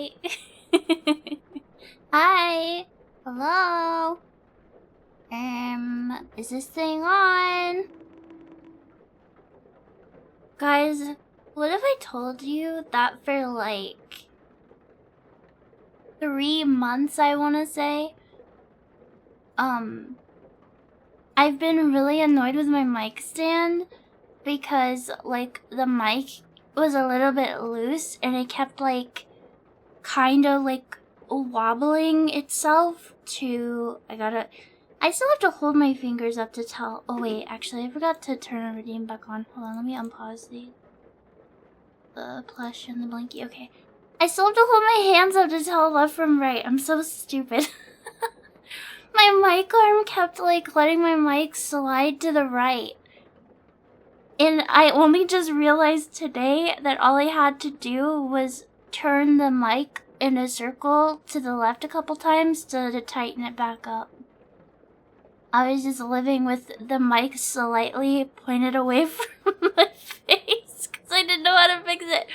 Hi. Hi. Hello. Is this thing on? Guys, what if I told you that for like 3 months, I want to say, I've been really annoyed with my mic stand because like the mic was a little bit loose and it kept like kind of like wobbling itself to I still have to hold my fingers up to tell. Oh wait, actually I forgot to turn redeem back on. Hold on, let me unpause the plush and the blankie. Okay, I still have to hold my hands up to tell left from right. I'm so stupid. My mic arm kept like letting my mic slide to the right. And I only just realized today that all I had to do was turn the mic in a circle to the left a couple times to tighten it back up. I was just living with the mic slightly pointed away from my face because I didn't know how to fix it.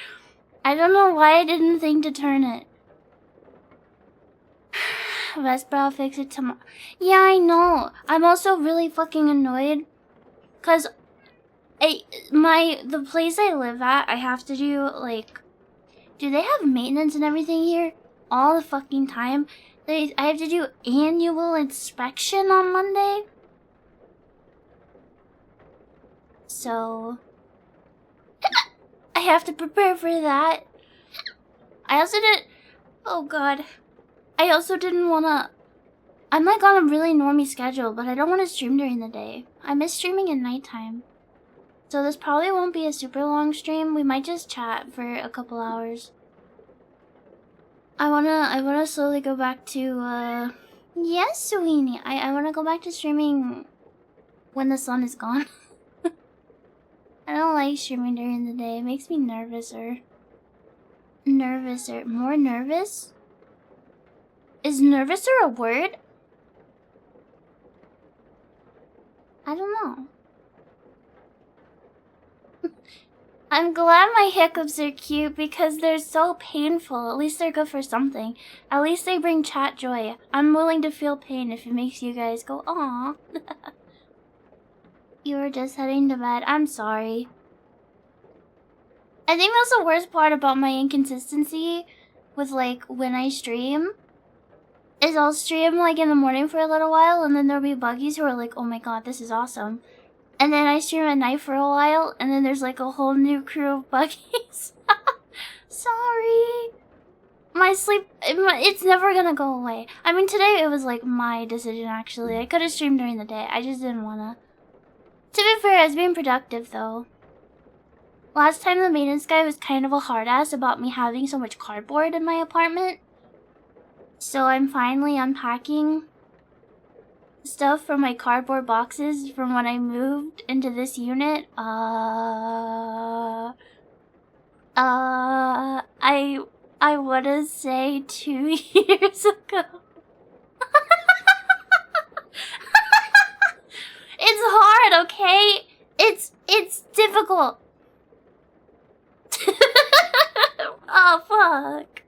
I don't know why I didn't think to turn it. Vesper, I'll fix it tomorrow. Yeah, I know. I'm also really fucking annoyed because the place I live at, I have to do like, do they have maintenance and everything here all the fucking time? I have to do annual inspection on Monday. So I have to prepare for that. I also didn't, oh god. I also didn't wanna, I'm like on a really normie schedule, but I don't want to stream during the day. I miss streaming at nighttime. So this probably won't be a super long stream. We might just chat for a couple hours. I wanna slowly go back to, yes, Sweeney. I wanna go back to streaming when the sun is gone. I don't like streaming during the day. It makes me nervouser. More nervous? Is nervouser a word? I don't know. I'm glad my hiccups are cute because they're so painful. At least they're good for something. At least they bring chat joy. I'm willing to feel pain if it makes you guys go, aww. You were just heading to bed. I'm sorry. I think that's the worst part about my inconsistency with like when I stream. Is I'll stream like in the morning for a little while and then there'll be buggies who are like, oh my god, this is awesome. And then I stream at night for a while, and then there's like a whole new crew of buggies. Sorry. My sleep, it's never gonna go away. I mean, today it was like my decision actually. I could have streamed during the day, I just didn't wanna. To be fair, I was being productive though. Last time the maintenance guy was kind of a hard ass about me having so much cardboard in my apartment. So I'm finally unpacking stuff from my cardboard boxes from when I moved into this unit. I wanna say 2 years ago. It's hard, okay? It's difficult. Oh fuck.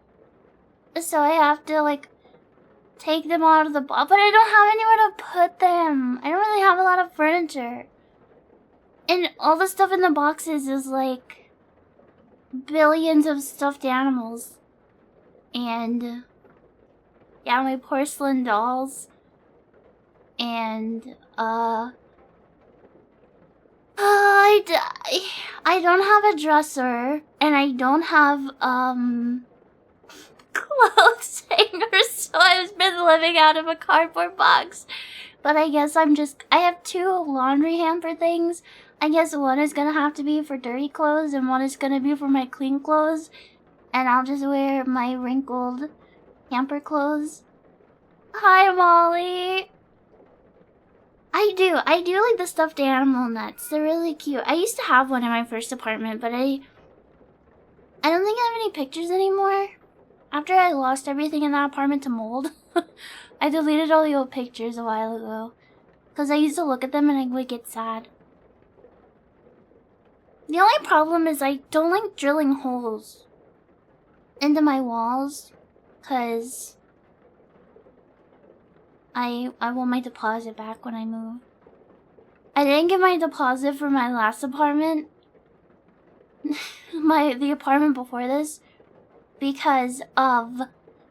So I have to like take them out of the box, but I don't have anywhere to put them. I don't really have a lot of furniture. And all the stuff in the boxes is like billions of stuffed animals. And yeah, my porcelain dolls. And I don't have a dresser and I don't have clothes hangers, so I've been living out of a cardboard box. But I guess I have 2 laundry hamper things. I guess one is gonna have to be for dirty clothes and one is gonna be for my clean clothes. And I'll just wear my wrinkled hamper clothes. Hi, Molly. I do like the stuffed animal nuts. They're really cute. I used to have one in my first apartment, but I don't think I have any pictures anymore. After I lost everything in that apartment to mold, I deleted all the old pictures a while ago. Because I used to look at them and I would get sad. The only problem is I don't like drilling holes. into my walls, cause I want my deposit back when I move. I didn't get my deposit for my last apartment, the apartment before this, because of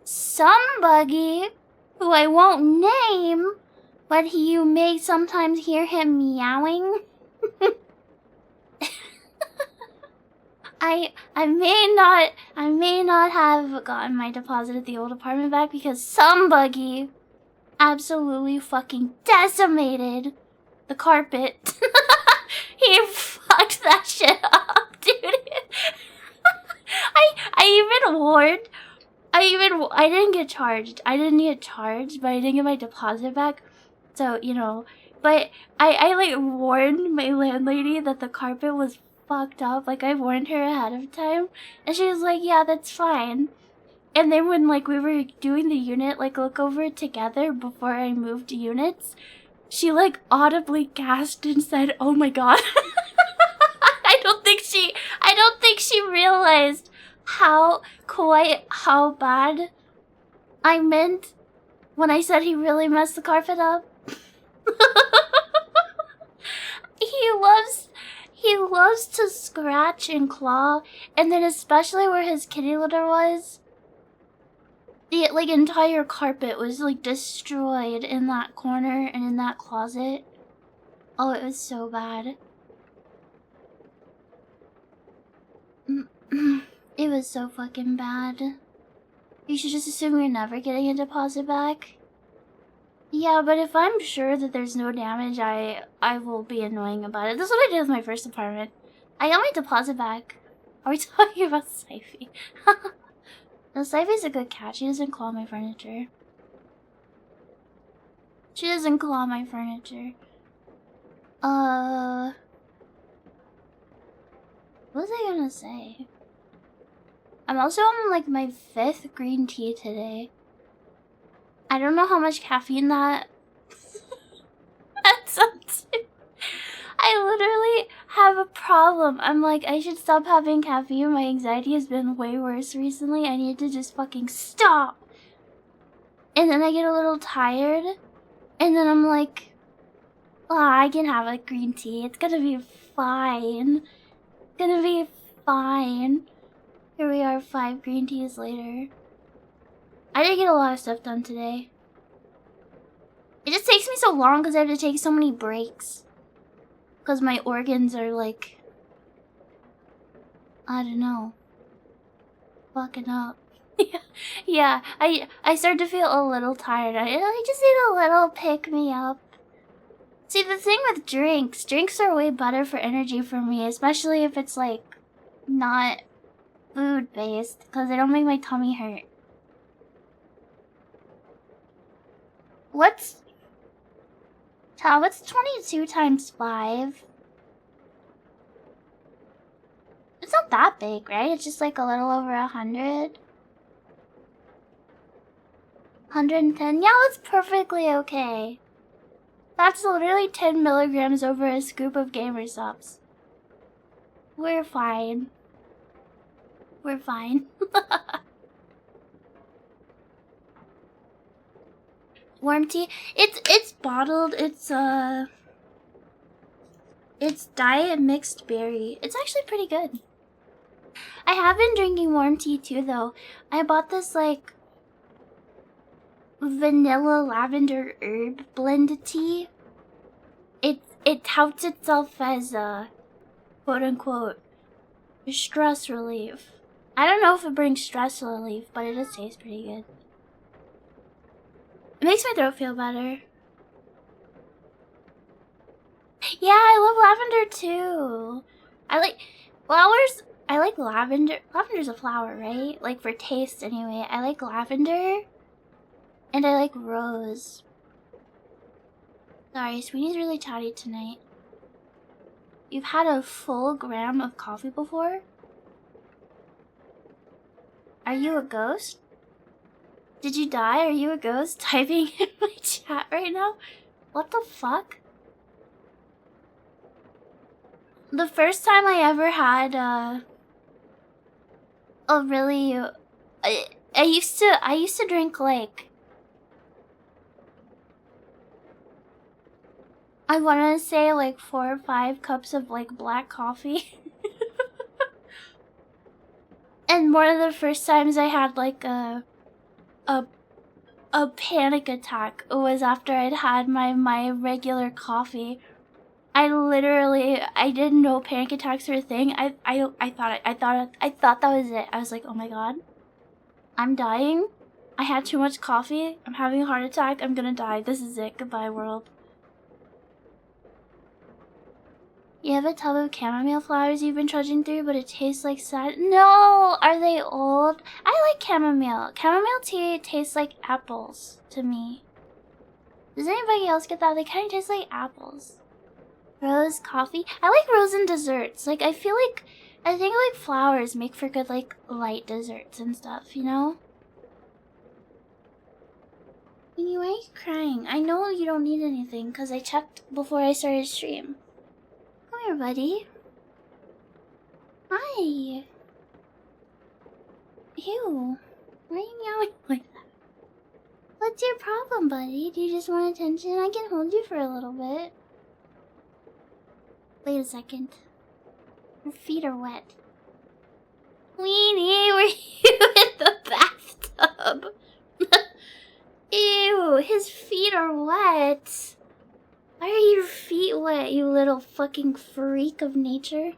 somebody who I won't name, but you may sometimes hear him meowing. I may not have gotten my deposit at the old apartment back because somebody absolutely fucking decimated the carpet. He fucked that shit up, dude. I even warned. I didn't get charged. I didn't get charged, but I didn't get my deposit back. So, you know, but I like warned my landlady that the carpet was fucked up. Like, I warned her ahead of time, and she was like, yeah, that's fine. And then when, like, we were doing the unit, like, look over it together before I moved units, she, like, audibly gasped and said, oh my god. I don't think she realized how bad I meant when I said he really messed the carpet up. He loves to scratch and claw, and then especially where his kitty litter was, the like entire carpet was like destroyed in that corner and in that closet. Oh, it was so bad. It was so fucking bad. You should just assume you're never getting a deposit back. Yeah, but if I'm sure that there's no damage, I will be annoying about it. That's what I did with my first apartment. I got my deposit back. Are we talking about Syphie? No, Syphie's a good cat. She doesn't claw my furniture. She doesn't claw my furniture. What was I gonna say? I'm also on like my 5th green tea today. I don't know how much caffeine that adds up to. I literally have a problem. I'm like, I should stop having caffeine. My anxiety has been way worse recently. I need to just fucking stop. And then I get a little tired. And then I'm like, oh, I can have a green tea. It's gonna be fine. It's gonna be fine. Here we are 5 green teas later. I didn't get a lot of stuff done today. It just takes me so long because I have to take so many breaks. Because my organs are like, I don't know, fucking up. Yeah, I start to feel a little tired. I just need a little pick me up. See, the thing with drinks are way better for energy for me, especially if it's like not food based, because they don't make my tummy hurt. What's 22 times 5? It's not that big, right? It's just like a little over 100. 110? Yeah, that's perfectly okay. That's literally 10 milligrams over a scoop of gamer subs. We're fine. We're fine. Warm tea? It's bottled. It's diet mixed berry. It's actually pretty good. I have been drinking warm tea too, though. I bought this like vanilla lavender herb blend tea. It touts itself as a quote unquote stress relief. I don't know if it brings stress relief, but it does taste pretty good. It makes my throat feel better. Yeah, I love lavender too. I like flowers. I like lavender. Lavender's a flower, right? Like for taste anyway. I like lavender. And I like rose. Sorry, Sweeney's really chatty tonight. You've had a full gram of coffee before? Are you a ghost? Did you die? Are you a ghost typing in my chat right now? What the fuck? The first time I ever had a really I used to drink like, I want to say like 4 or 5 cups of like black coffee. And one of the first times I had like a panic attack was after I'd had my regular coffee. I didn't know panic attacks were a thing. I thought that was it. I was like, oh my god, I'm dying. I had too much coffee. I'm having a heart attack. I'm gonna die. This is it. Goodbye, world. You have a tub of chamomile flowers you've been trudging through, but it tastes like sad. No! Are they old? I like chamomile. Chamomile tea tastes like apples to me. Does anybody else get that? They kind of taste like apples. Rose coffee? I like rose in desserts. Like, I think like flowers make for good, like, light desserts and stuff, you know? Why are you crying? I know you don't need anything, because I checked before I started stream. Come here, buddy. Hi. Ew. Why are you meowing like that? What's your problem, buddy? Do you just want attention? I can hold you for a little bit. Wait a second. Your feet are wet. Weenie, were you in the bathtub? Ew, his feet are wet. Why are your feet wet, you little fucking freak of nature?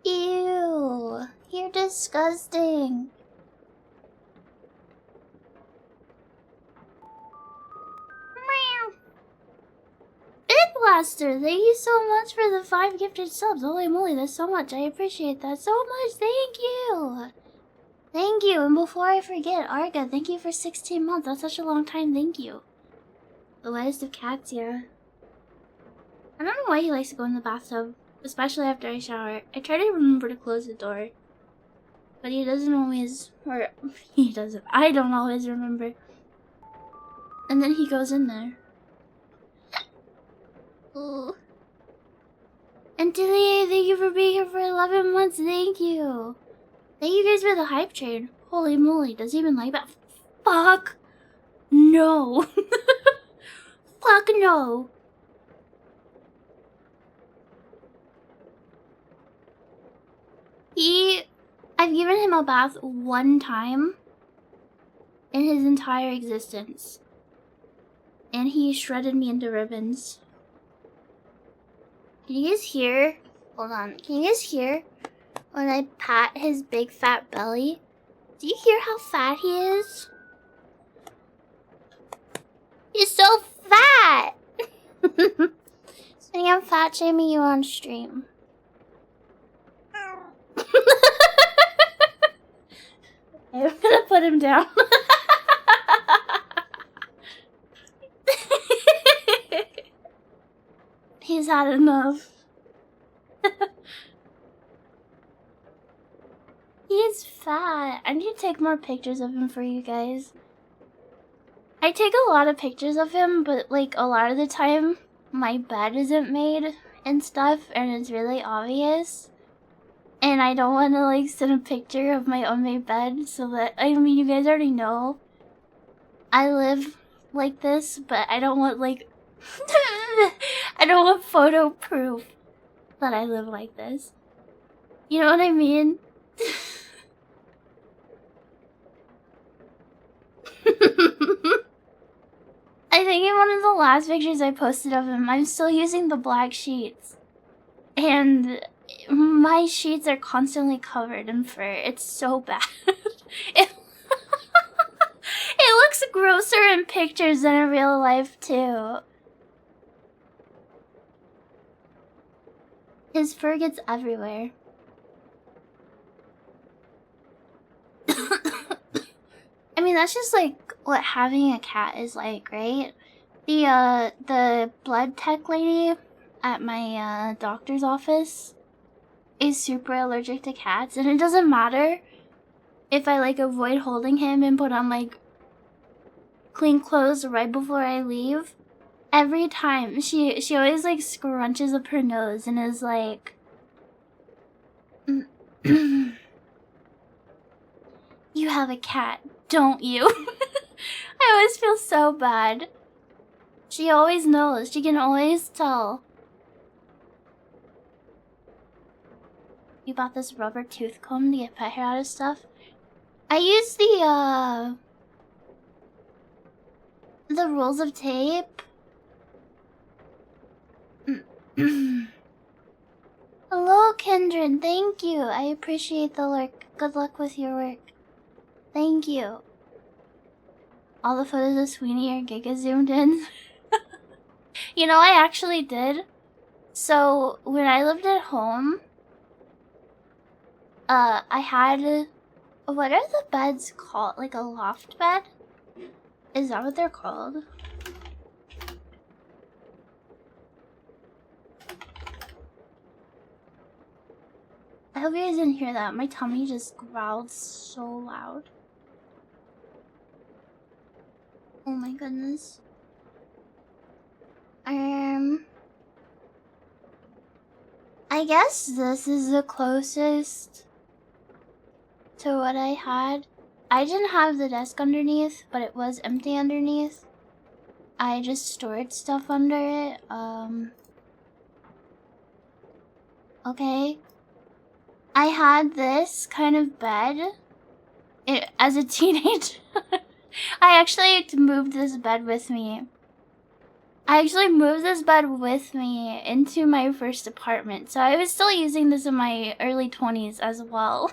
Ew, you're disgusting. Big Blaster, thank you so much for the 5 gifted subs. Holy moly, that's so much. I appreciate that so much. Thank you. Thank you. And before I forget, Arga, thank you for 16 months. That's such a long time. Thank you. The wettest of cats, yeah. I don't know why he likes to go in the bathtub, especially after I shower. I try to remember to close the door, but he doesn't always, or he doesn't. I don't always remember. And then he goes in there. Ooh. And Tilly, thank you for being here for 11 months. Thank you. Thank you guys for the hype train. Holy moly, does he even like that? Fuck no. Fuck no. I've given him a bath 1 time in his entire existence. And he shredded me into ribbons. Can you guys hear? Hold on. Can you guys hear when I pat his big fat belly? Do you hear how fat he is? He's so fat! So I'm fat shaming you on stream. I'm gonna put him down. He's had enough. He's fat. I need to take more pictures of him for you guys. I take a lot of pictures of him, but like a lot of the time my bed isn't made and stuff, and it's really obvious. And I don't want to like send a picture of my unmade bed, so that, I mean, you guys already know I live like this, but I don't want like I don't want photo proof that I live like this. You know what I mean? I think in one of the last pictures I posted of him, I'm still using the black sheets. And my sheets are constantly covered in fur. It's so bad. It looks grosser in pictures than in real life, too. His fur gets everywhere. I mean, that's just like what having a cat is like, right? The blood tech lady at my doctor's office is super allergic to cats, and it doesn't matter if I like avoid holding him and put on like clean clothes right before I leave. Every time she always like scrunches up her nose and is like You have a cat, don't you? I always feel so bad. She always knows. She can always tell. You bought this rubber tooth comb to get pet hair out of stuff? I use the rolls of tape. Hello, Kindred. Thank you. I appreciate the lurk. Good luck with your work. Thank you. All the photos of Sweeney are giga zoomed in. You know, I actually did. So, when I lived at home, I had... What are the beds called? Like a loft bed? Is that what they're called? I hope you guys didn't hear that. My tummy just growled so loud. Oh my goodness. I guess this is the closest to what I had. I didn't have the desk underneath, but it was empty underneath. I just stored stuff under it. Okay. I had this kind of bed as a teenager. I actually moved this bed with me. Into my first apartment. So I was still using this in my early 20s as well.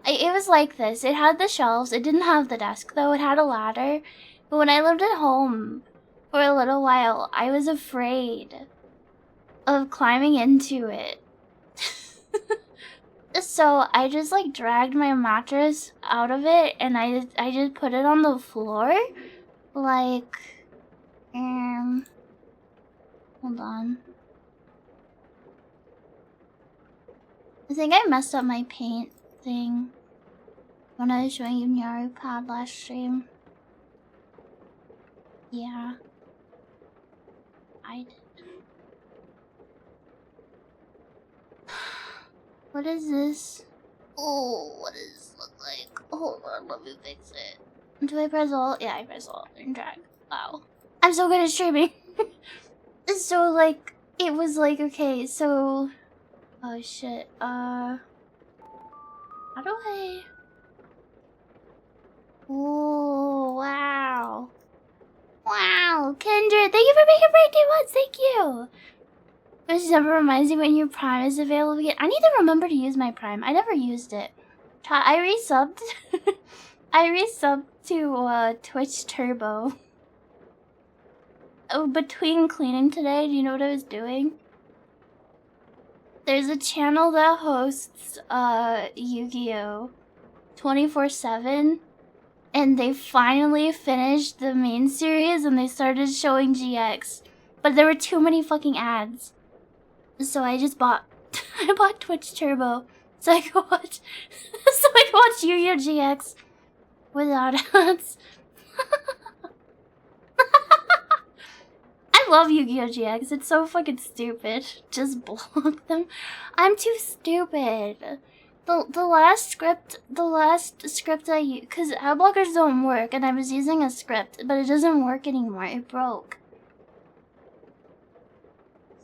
It was like this. It had the shelves. It didn't have the desk though. It had a ladder. But when I lived at home for a little while, I was afraid of climbing into it. So I just like dragged my mattress out of it and I just put it on the floor. Like, hold on. I think I messed up my paint thing when I was showing you Nyarupad last stream. Yeah. I did. What is this? Oh, what does this look like? Hold on, let me fix it. Do I press Alt? Yeah, I press Alt and drag. Wow. I'm so good at streaming. So, like, it was like, okay, so... Oh, shit. How do I... Oh, wow. Wow, Kendra, thank you for making birthday once. Thank you. This never reminds me when your Prime is available again. I need to remember to use my Prime. I never used it. I resubbed. I resubbed to Twitch Turbo. Oh, between cleaning today, do you know what I was doing? There's a channel that hosts Yu-Gi-Oh! 24/7. And they finally finished the main series and they started showing GX. But there were too many fucking ads. So I just bought I bought Twitch Turbo so I could watch Yu-Gi-Oh! GX without ads. I love Yu-Gi-Oh! GX. It's so fucking stupid. Just block them. I'm too stupid. The last script I used, because ad blockers don't work, and I was using a script, but it doesn't work anymore. It broke.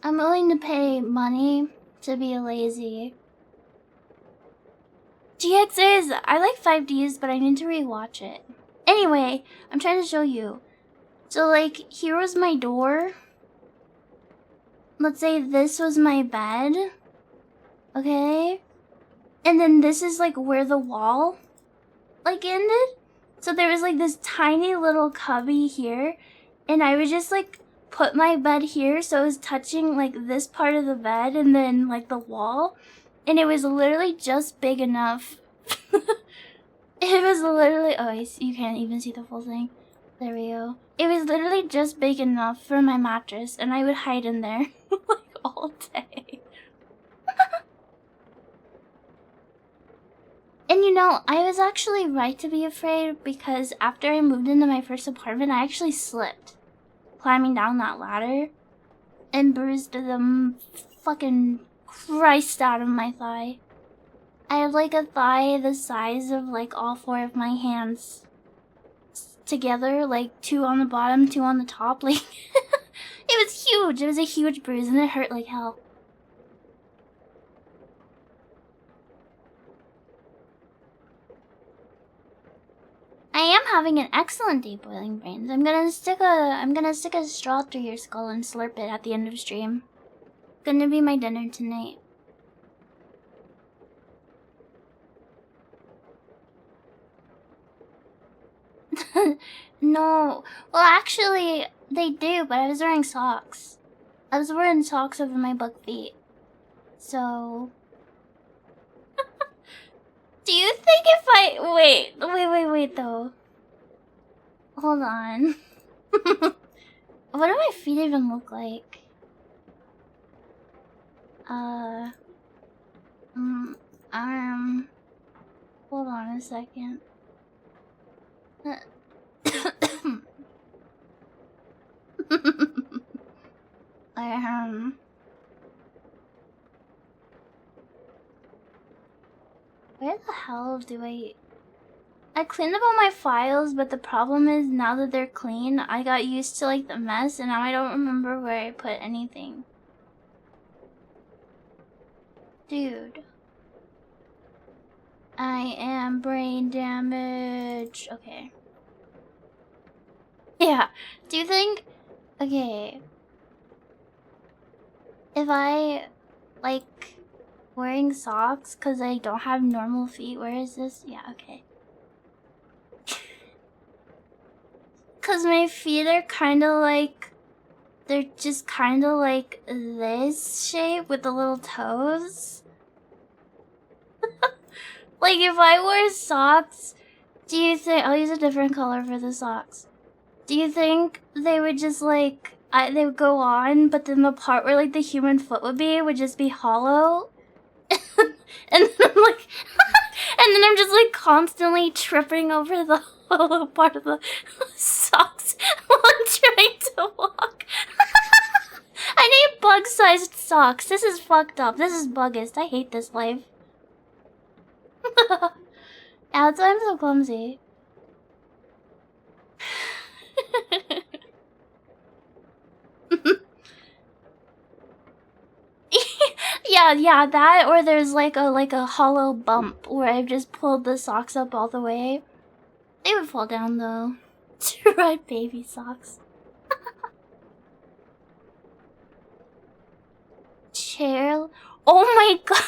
I'm willing to pay money to be lazy. GX is. I like 5Ds, but I need to rewatch it. Anyway, I'm trying to show you. So, like, here was my door. Let's say this was my bed. Okay? And then this is, like, where the wall, like, ended. So there was, like, this tiny little cubby here. And I would just, like, put my bed here so it was touching, like, this part of the bed and then, like, the wall. And it was literally just big enough. It was literally... Oh, you can't even see the full thing. There we go. It was literally just big enough for my mattress. And I would hide in there, like, all day. And you know, I was actually right to be afraid because after I moved into my first apartment, I actually slipped climbing down that ladder and bruised the fucking Christ out of my thigh. I have like a thigh the size of like all 4 of my hands together, like 2 on the bottom, 2 on the top. Like it was huge. It was a huge bruise and it hurt like hell. I am having an excellent day boiling brains. I'm gonna stick a straw through your skull and slurp it at the end of stream. Gonna be my dinner tonight. No. Well, actually, they do, but I was wearing socks. I was wearing socks over my bug feet. So... Do you think if I... Wait, though. Hold on. What do my feet even look like? Hold on a second. Where the hell do I cleaned up all my files, but the problem is now that they're clean, I got used to like the mess and now I don't remember where I put anything. Dude. I am brain damaged. Okay. Yeah. Do you think... Okay. If I, like, wearing socks because I don't have normal feet, where is this? Yeah, okay. Because my feet are kind of like... They're just kind of like this shape with the little toes. Like, if I wore socks, do you think... I'll use a different color for the socks. Do you think they would just, like... they would go on, but then the part where, like, the human foot would just be hollow? And then I'm, like... and then I'm just, like, constantly tripping over the hollow part of the socks while I'm trying to walk. I need bug-sized socks. This is fucked up. This is buggist. I hate this life. That's why I'm so clumsy. yeah, that, or there's like a hollow bump where I've just pulled the socks up all the way. They would fall down though. To ride baby socks. Chair. Oh my god,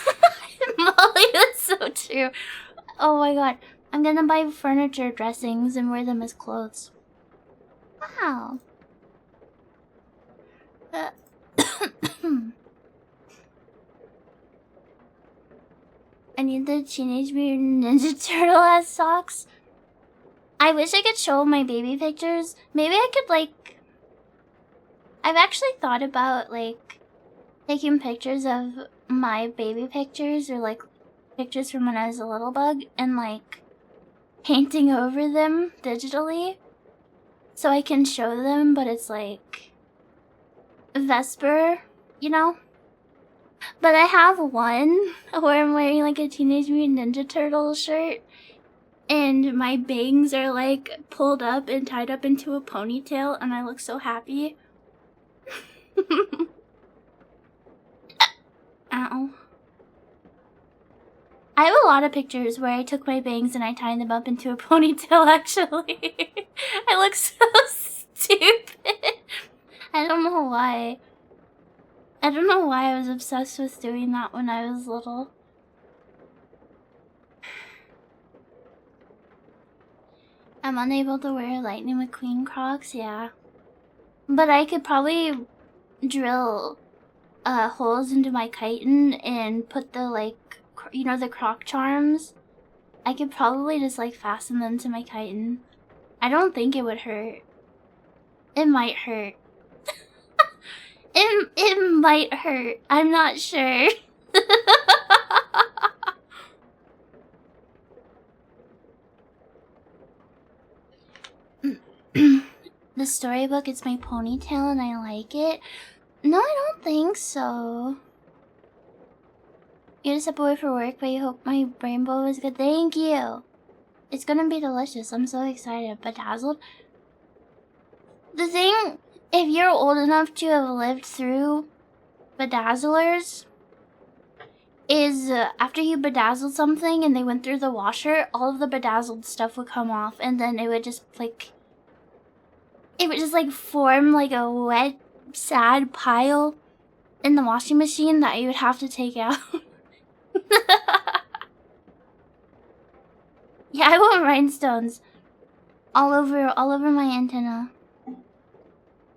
Molly, that's so true. Oh my god, I'm gonna buy furniture dressings and wear them as clothes. Wow. I need the Teenage Mutant Ninja Turtle ass socks. I wish I could show my baby pictures. Maybe I could, like... I've actually thought about, like, taking pictures of my baby pictures or, like, pictures from when I was a little bug and, like, painting over them digitally so I can show them, but it's, like, Vesper, you know? But I have one where I'm wearing like a Teenage Mutant Ninja Turtle shirt and my bangs are like pulled up and tied up into a ponytail and I look so happy. Ow. I have a lot of pictures where I took my bangs and I tied them up into a ponytail actually. I look so stupid. I don't know why. I don't know why I was obsessed with doing that when I was little. I'm unable to wear Lightning McQueen Crocs, yeah. But I could probably drill holes into my chitin and put the, like, you know, the Croc charms? I could probably just, like, fasten them to my chitin. I don't think it would hurt. It might hurt. It might hurt. I'm not sure. The storybook is my ponytail and I like it. No, I don't think so. You had to step away for work, but you hope my rainbow is good. Thank you. It's gonna be delicious. I'm so excited. Bedazzled. The thing, if you're old enough to have lived through bedazzlers, is after you bedazzled something and they went through the washer, all of the bedazzled stuff would come off, and then it would just like, form like a wet, sad pile in the washing machine that you would have to take out. Yeah, I want rhinestones all over my antenna.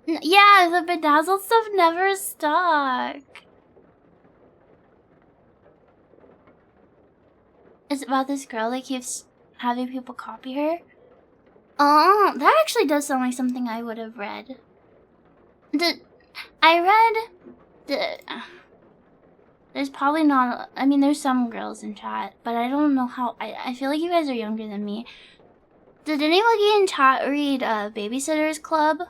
Yeah, the bedazzled stuff never stuck. It's about this girl that keeps having people copy her. Oh, that actually does sound like something I would have read. There's probably not, I mean, there's some girls in chat, but I don't know how, I feel like you guys are younger than me. Did anybody in chat read Babysitter's Club?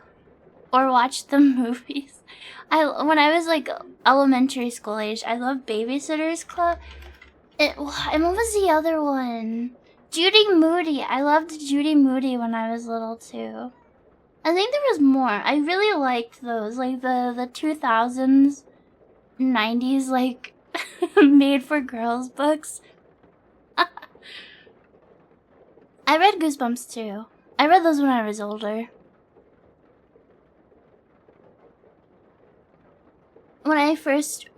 Or watch the movies? When I was like elementary school age, I loved Babysitter's Club. And what was the other one? Judy Moody. I loved Judy Moody when I was little too. I think there was more. I really liked those, like the 2000s, 90s, like made for girls books. I read Goosebumps too. I read those when I was older. When I first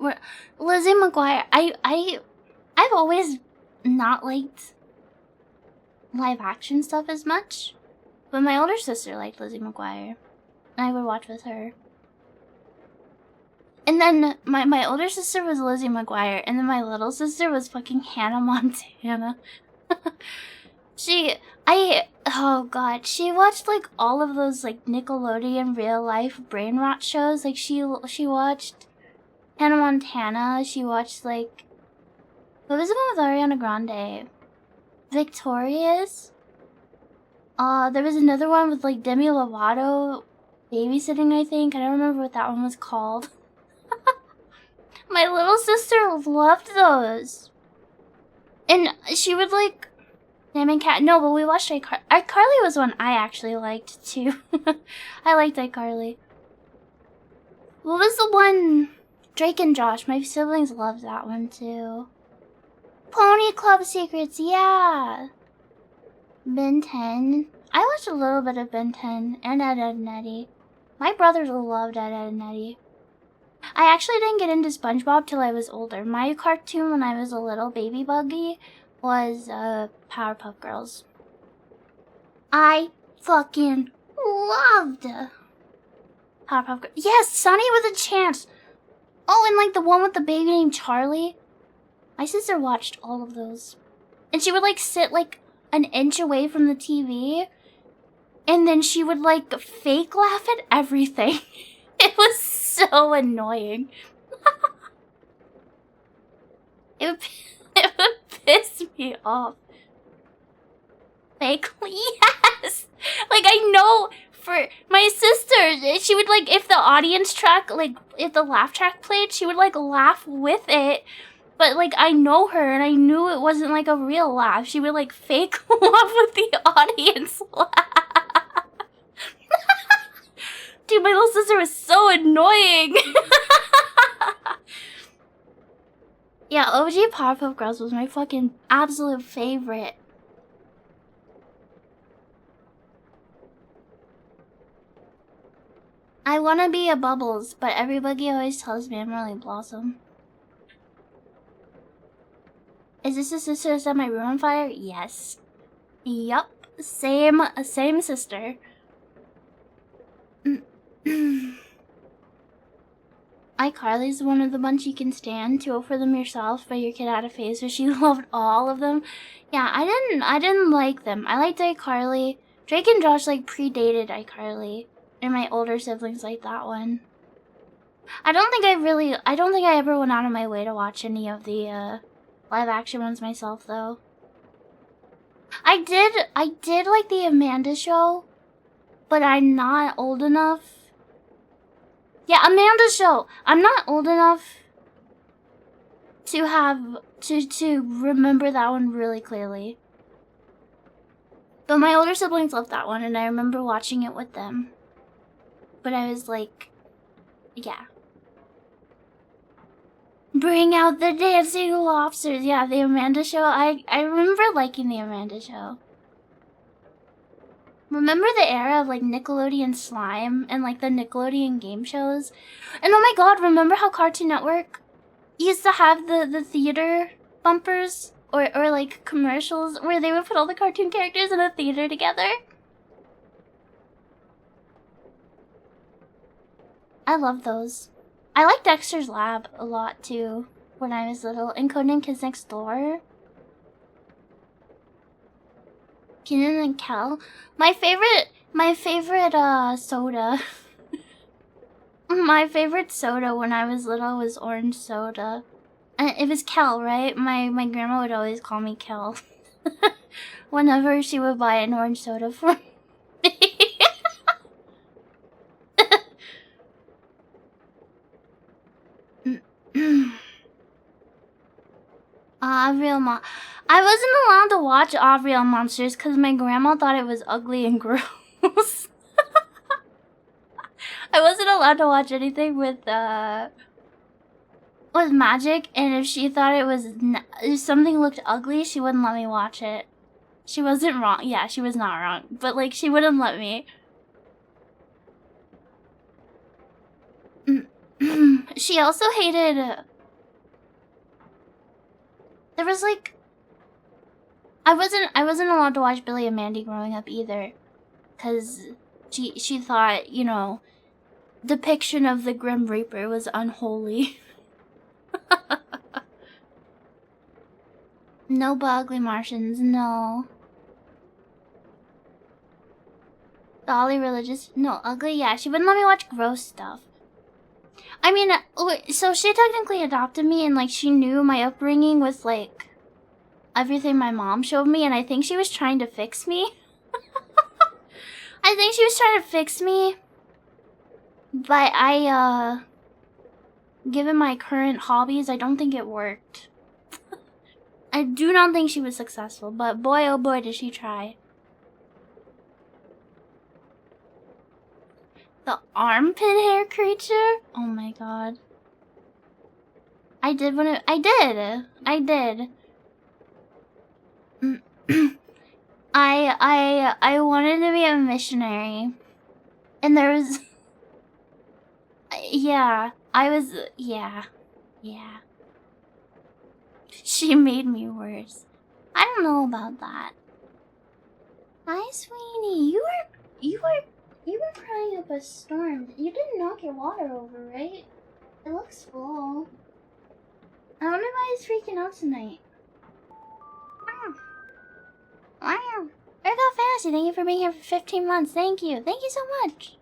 Lizzie McGuire, I've always not liked live action stuff as much, but my older sister liked Lizzie McGuire, and I would watch with her. And then my older sister was Lizzie McGuire, and then my little sister was fucking Hannah Montana. Oh god, she watched like all of those like Nickelodeon real life brain rot shows. Like she watched Hannah Montana. She watched like, what was the one with Ariana Grande? Victorious. There was another one with like Demi Lovato babysitting, I think. I don't remember what that one was called. My little sister loved those. And she would like, Sam and Cat. No, but we watched iCarly. iCarly was one I actually liked too. I liked iCarly. What was the one? Drake and Josh. My siblings loved that one too. Pony Club Secrets, yeah. Ben 10. I watched a little bit of Ben 10 and Ed, Edd n Eddy. My brothers loved Ed, Edd n Eddy. I actually didn't get into SpongeBob till I was older. My cartoon when I was a little baby buggy was Powerpuff Girls. I fucking loved Powerpuff Girls. Yes, Sunny with a Chance. Oh, and like the one with the baby named Charlie. My sister watched all of those. And she would like sit like an inch away from the TV. And then she would like fake laugh at everything. It was so annoying. it would piss me off. Fake, yes! Like I know for my sister, she would like, if the audience track, like if the laugh track played, she would like laugh with it. But like I know her and I knew it wasn't like a real laugh. She would like fake laugh with the audience laugh. Dude, my little sister was so annoying. Yeah, OG Powerpuff Girls was my fucking absolute favorite. I wanna be a Bubbles, but everybody always tells me I'm really Blossom. Is this the sister that set my room on fire? Yes. Yup. Same sister. iCarly's one of the bunch you can stand. To for them yourself, but your kid had a phase where she loved all of them. Yeah, I didn't like them. I liked iCarly. Drake and Josh like predated iCarly. And my older siblings like that one. I don't think I ever went out of my way to watch any of the live action ones myself though. I did like the Amanda Show, but I'm not old enough. Yeah, Amanda Show. I'm not old enough to remember that one really clearly. But my older siblings loved that one, and I remember watching it with them. But I was like, yeah. Bring out the dancing lobsters. Yeah, the Amanda Show. I remember liking the Amanda Show. Remember the era of like Nickelodeon Slime and like the Nickelodeon game shows? And oh my god, remember how Cartoon Network used to have the theater bumpers or like commercials where they would put all the cartoon characters in a theater together? I love those. I liked Dexter's Lab a lot too when I was little. And Codename Kids Next Door. Kenan and Kel. My favorite soda. My favorite soda when I was little was orange soda. And it was Kel, right? My grandma would always call me Kel. Whenever she would buy an orange soda for me. I wasn't allowed to watch Real Monsters because my grandma thought it was ugly and gross. I wasn't allowed to watch anything with magic, and if she thought if something looked ugly, she wouldn't let me watch it. She wasn't wrong. Yeah, she was not wrong. But like, she wouldn't let me. She also hated. There was like, I wasn't allowed to watch Billy and Mandy growing up either, cause she thought, you know, depiction of the Grim Reaper was unholy. No ugly Martians, no. Dolly religious, no ugly. Yeah, she wouldn't let me watch gross stuff. I mean, so she technically adopted me, and like she knew my upbringing with like everything my mom showed me, and I think she was trying to fix me. I think she was trying to fix me, but given my current hobbies, I don't think it worked. I do not think she was successful, but boy oh boy did she try. The armpit hair creature? Oh my god. I did. I wanted to be a missionary. And there was... Yeah. Yeah. She made me worse. I don't know about that. Hi, sweetie. You were crying up a storm. You didn't knock your water over, right? It looks full. I wonder why he's freaking out tonight. Wow. Virgo Fantasy, thank you for being here for 15 months. Thank you. Thank you so much.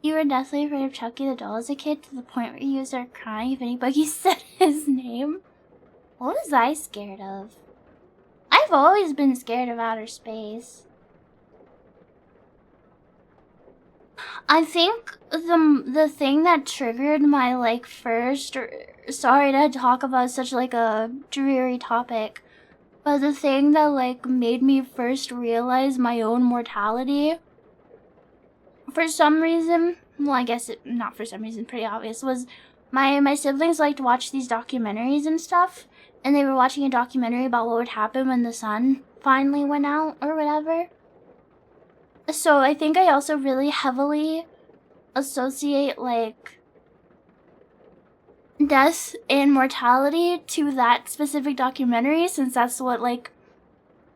You were deathly afraid of Chucky the doll as a kid to the point where you started crying if anybody said his name. What was I scared of? I've always been scared of outer space. I think the thing that triggered my like first, sorry to talk about such like a dreary topic, but the thing that like made me first realize my own mortality, for some reason, well I guess not for some reason, pretty obvious, was my siblings liked to watch these documentaries and stuff, and they were watching a documentary about what would happen when the sun finally went out or whatever. So I think I also really heavily associate like death and mortality to that specific documentary, since that's what like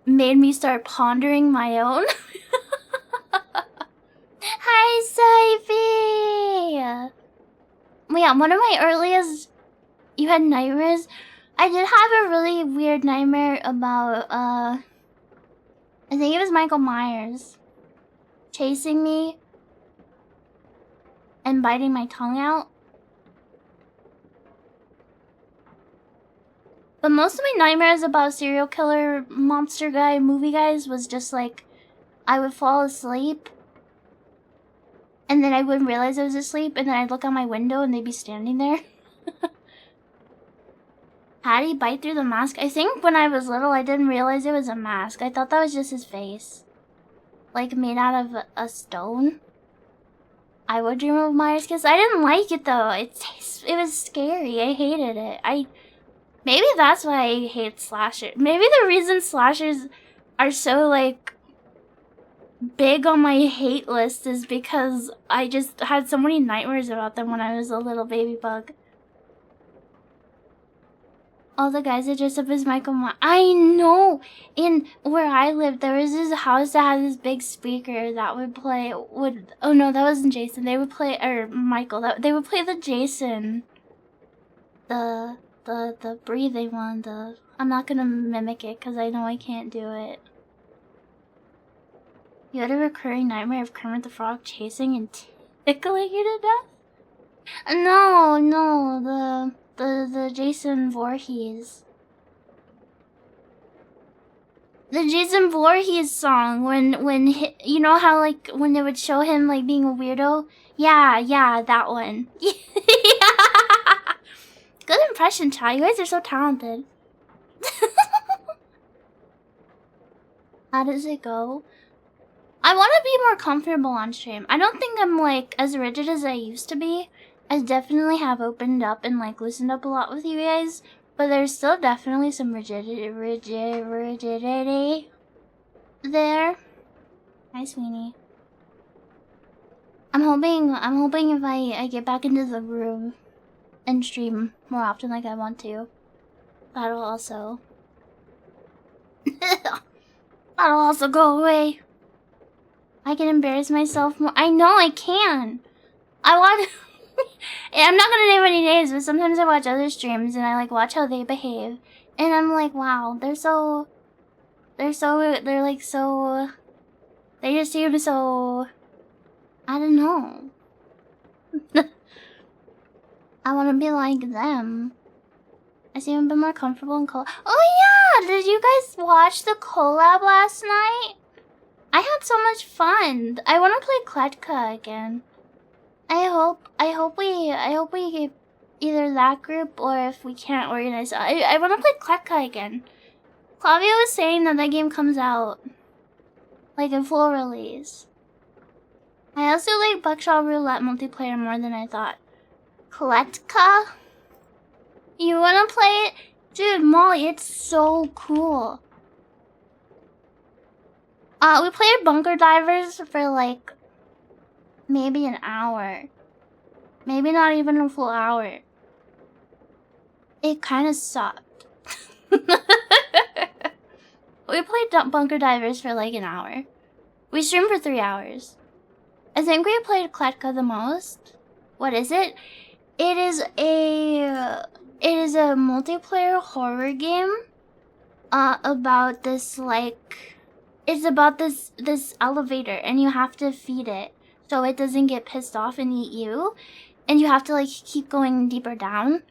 made me start pondering my own. Hi, Sophie! Well, yeah, one of my earliest... You had nightmares? I did have a really weird nightmare about, I think it was Michael Myers chasing me and biting my tongue out. But most of my nightmares about serial killer, monster guy, movie guys was just like, I would fall asleep And then I wouldn't realize I was asleep, and then I'd look out my window and they'd be standing there. How did he bite through the mask? I think when I was little, I didn't realize it was a mask. I thought that was just his face. Like, made out of a stone. I would dream of Myers Kiss. I didn't like it, though. It was scary. I hated it. Maybe that's why I hate slasher. Maybe the reason slashers are so, like, big on my hate list is because I just had so many nightmares about them when I was a little baby bug. All the guys that dress up as Michael Myers. I know! In where I lived, there was this house that had this big speaker that would play, oh no, that wasn't Jason. They would play, or Michael, they would play the Jason. The breathing one, I'm not gonna mimic it because I know I can't do it. You had a recurring nightmare of Kermit the Frog chasing and tickling you to death? No, the Jason Voorhees. The Jason Voorhees song when you know how like when they would show him like being a weirdo? Yeah, that one. Yeah. Good impression, child. You guys are so talented. How does it go? I want to be more comfortable on stream. I don't think I'm like as rigid as I used to be. I definitely have opened up and like loosened up a lot with you guys, but there's still definitely some rigidity there. Hi, Sweeney. I'm hoping if I get back into the groove and stream more often like I want to, that'll also go away. I can embarrass myself more. I know I can. I want. I'm not gonna name any names, but sometimes I watch other streams and I like watch how they behave, and I'm like, wow, they just seem so, I don't know. I want to be like them. I seem a bit more comfortable in collab. Oh yeah, did you guys watch the collab last night? I had so much fun. I want to play Kletka again. I hope we get either that group or if we can't organize. I want to play Kletka again. Clavio was saying that game comes out like in full release. I also like Buckshot Roulette multiplayer more than I thought. Kletka? You wanna play it? Dude, Molly, it's so cool. We played Bunker Divers for like maybe an hour. Maybe not even a full hour. It kind of sucked. We played Bunker Divers for like an hour. We streamed for 3 hours. I think we played Kletka the most. What is it? It is a multiplayer horror game. About this like, it's about this elevator, and you have to feed it so it doesn't get pissed off and eat you, and you have to like keep going deeper down.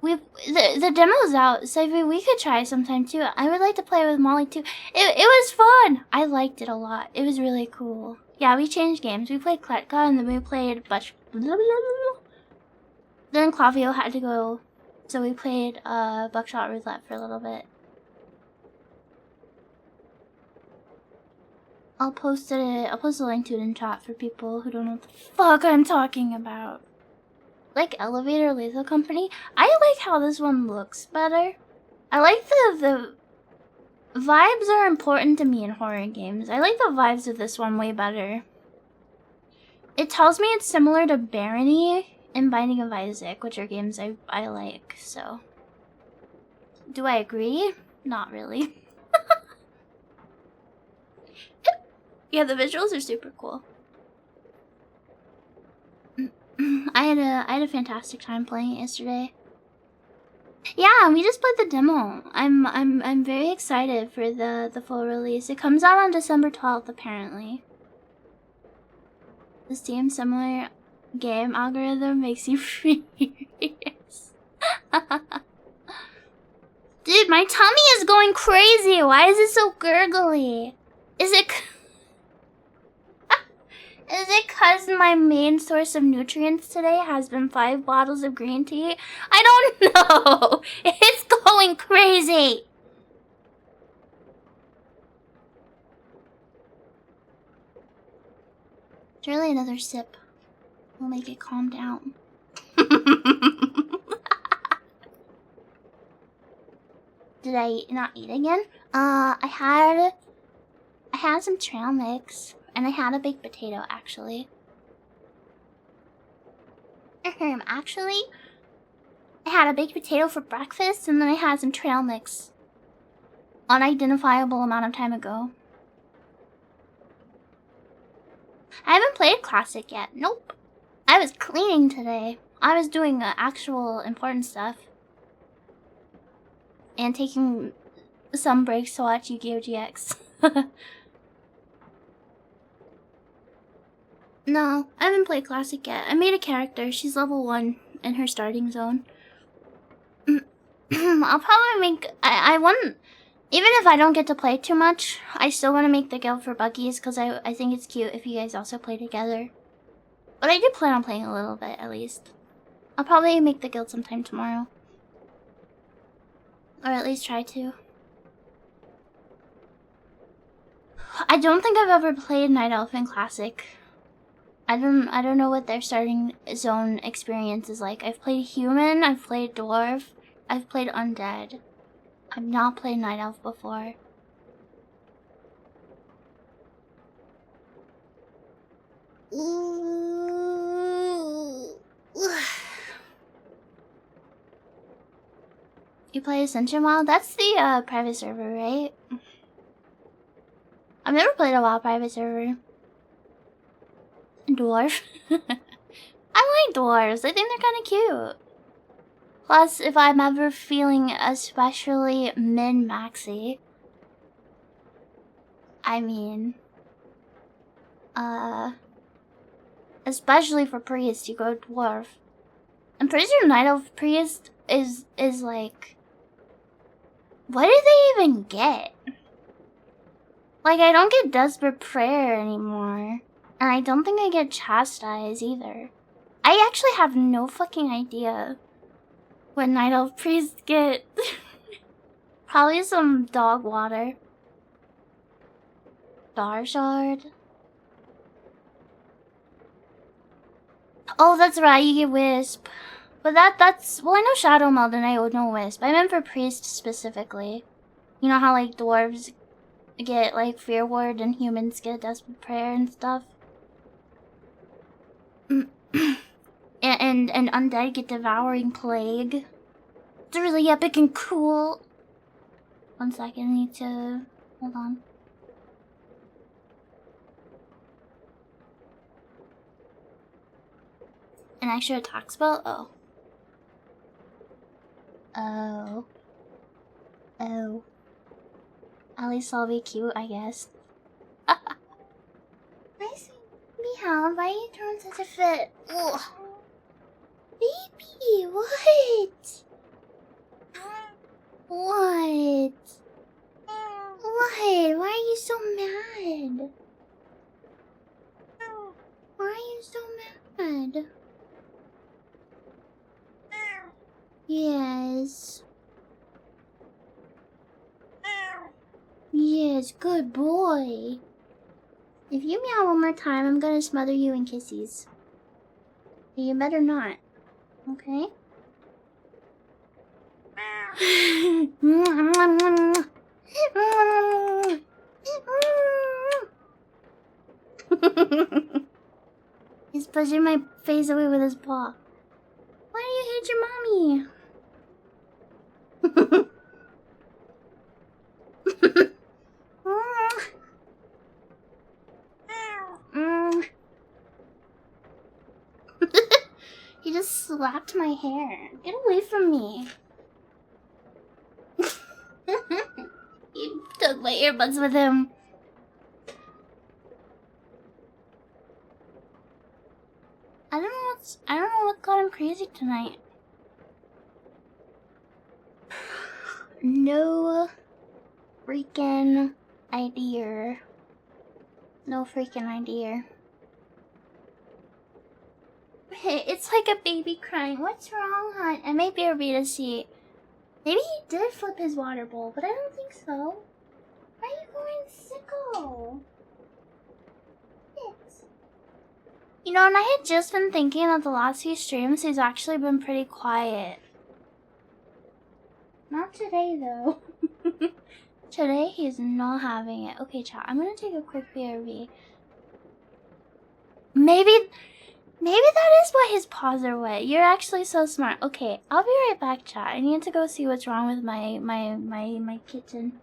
The demo's out, so we could try sometime too. I would like to play with Molly too. It was fun. I liked it a lot. It was really cool. Yeah, we changed games. We played Kletka and then we played Then Clavio had to go, so we played Buckshot Roulette for a little bit. I'll post a link to it in chat for people who don't know what the fuck I'm talking about. Like Elevator Laser Company. I like how this one looks better. I like the vibes are important to me in horror games. I like the vibes of this one way better. It tells me it's similar to Barony and Binding of Isaac, which are games I like, so. Do I agree? Not really. Yeah, the visuals are super cool. I had a fantastic time playing it yesterday. Yeah, we just played the demo. I'm very excited for the full release. It comes out on December 12th apparently. The Steam similar game algorithm makes you furious. Dude, my tummy is going crazy. Why is it so gurgly? Is it Is it because my main source of nutrients today has been 5 bottles of green tea? I don't know. It's going crazy. Surely another sip will make it calm down. Did I not eat again? I had some trail mix, and I had a baked potato, actually. Actually, I had a baked potato for breakfast, and then I had some trail mix. Unidentifiable amount of time ago. I haven't played Classic yet. Nope. I was cleaning today. I was doing actual important stuff. And taking some breaks to watch Yu-Gi-Oh! GX. No, I haven't played Classic yet. I made a character. She's level 1 in her starting zone. I'll probably make... I want... Even if I don't get to play too much, I still want to make the guild for Buggies because I think it's cute if you guys also play together. But I do plan on playing a little bit, at least. I'll probably make the guild sometime tomorrow. Or at least try to. I don't think I've ever played Night Elf in Classic. I don't know what their starting zone experience is like. I've played Human, I've played Dwarf, I've played Undead. I've not played Night Elf before. You play Ascension WoW? That's the private server, right? I've never played a WoW private server. Dwarf. I like dwarves. I think they're kind of cute. Plus, if I'm ever feeling especially min-maxy, I mean, especially for priest, you go dwarf. I'm pretty sure Night Elf priest is like, what do they even get? Like, I don't get desperate prayer anymore. And I don't think I get chastise either. I actually have no fucking idea what Night Elf priests get. Probably some dog water. Star Shard. Oh, that's right, you get Wisp. But that's... Well, I know Shadow Meld and I know Wisp. I meant for priest specifically. You know how, like, dwarves get, like, Fear Ward and humans get Desperate Prayer and stuff? and undead get Devouring Plague. It's really epic and cool. 1 second, I need to... Hold on. An extra attack spell? Oh. Oh. Oh. At least I'll be cute, I guess. Nice. Meow, why are you throwing such a fit? Ugh. Baby, what? What? What? Why are you so mad? Why are you so mad? Yes. Yes, good boy. If you meow one more time, I'm gonna smother you in kisses. You better not. Okay? He's pushing my face away with his paw. Why do you hate your mommy? He just slapped my hair. Get away from me. He took my earbuds with him. I don't know what got him crazy tonight. No freaking idea. No freaking idea. armpit. It's like a baby crying. What's wrong, hon? I made BRB to see. Maybe he did flip his water bowl, but I don't think so. Why are you going sicko? You know, and I had just been thinking that the last few streams he's actually been pretty quiet. Not today, though. Today he's not having it. Okay, chat, I'm gonna take a quick BRB. Maybe that is why his paws are wet. You're actually so smart. Okay, I'll be right back, chat. I need to go see what's wrong with my kitten.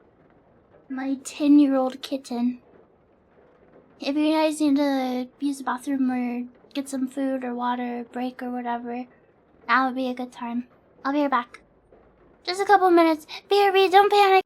My 10-year-old kitten. If you guys need to use the bathroom or get some food or water, break or whatever, that would be a good time. I'll be right back. Just a couple minutes. BRB, don't panic.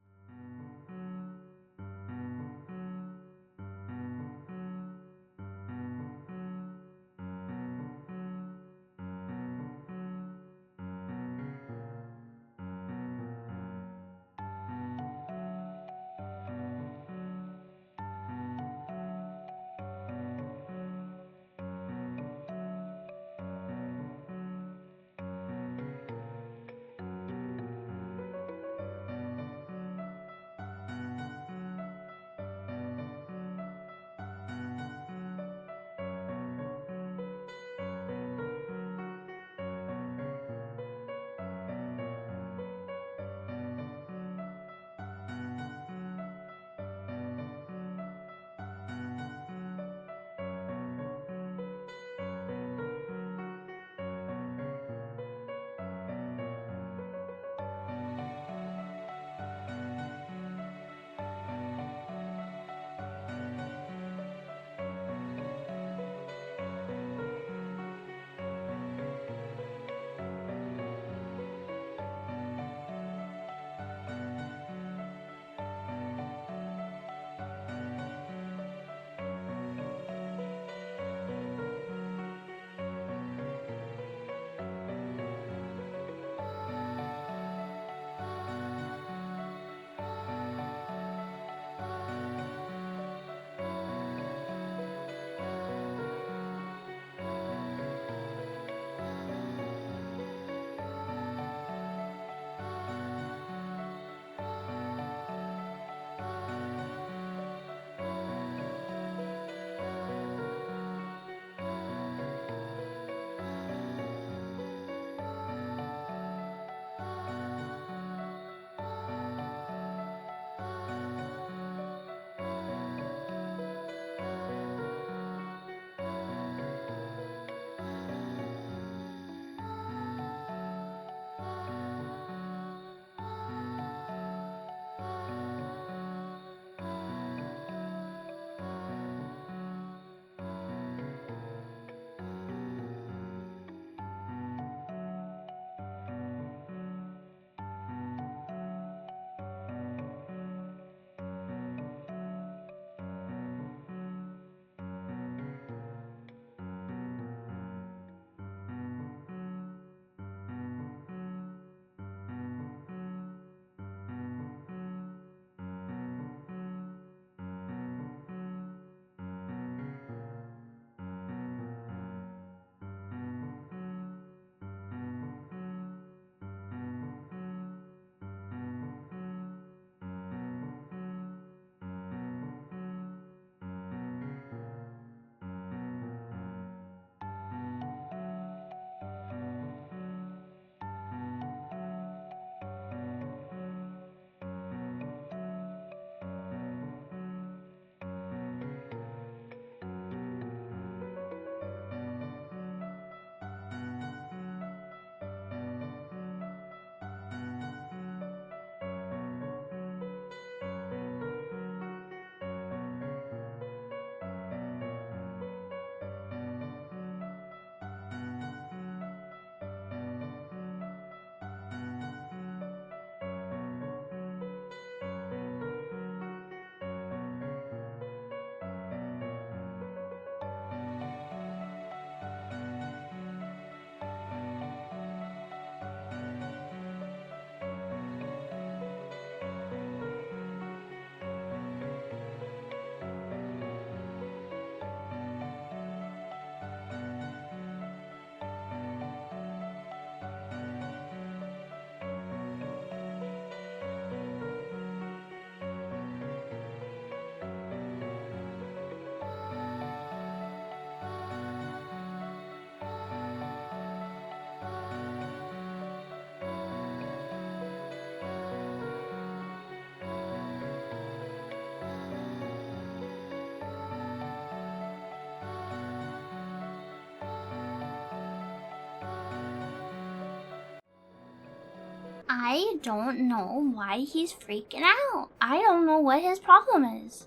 I don't know why he's freaking out. I don't know what his problem is.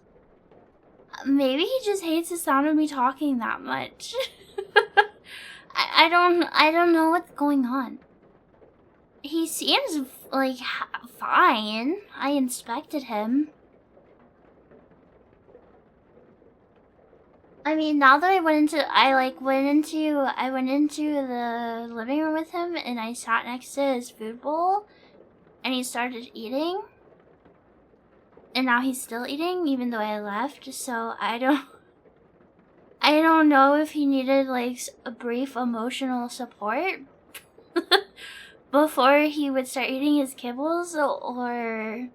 Maybe he just hates the sound of me talking that much. I don't know what's going on. He seems like fine. I inspected him. I mean, now that I went into the living room with him and I sat next to his food bowl and he started eating. And now he's still eating even though I left, so I don't know if he needed like a brief emotional support before he would start eating his kibbles or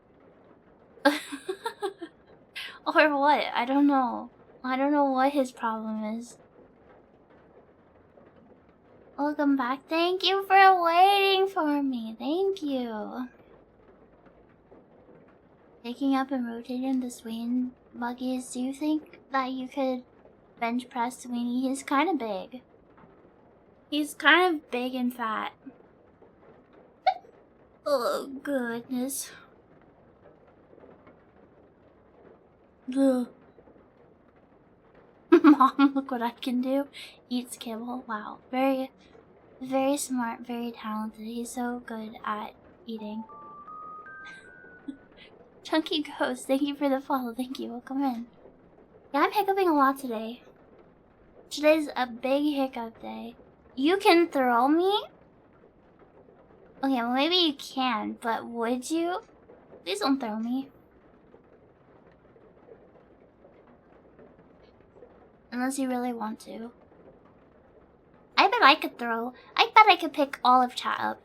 or what. I don't know. I don't know what his problem is. Welcome back. Thank you for waiting for me. Thank you. Picking up and rotating the swing buggies. Do you think that you could bench press Sweeney? He's kind of big. He's kind of big and fat. Oh, goodness. Ugh. Mom, look what I can do. Eats kibble. Wow. Very, very smart, very talented. He's so good at eating. Chunky Ghost, thank you for the follow. Thank you. Welcome in. Yeah, I'm hiccuping a lot today. Today's a big hiccup day. You can throw me? Okay, well maybe you can, but would you? Please don't throw me. Unless you really want to. I bet I could throw. I bet I could pick all of chat up.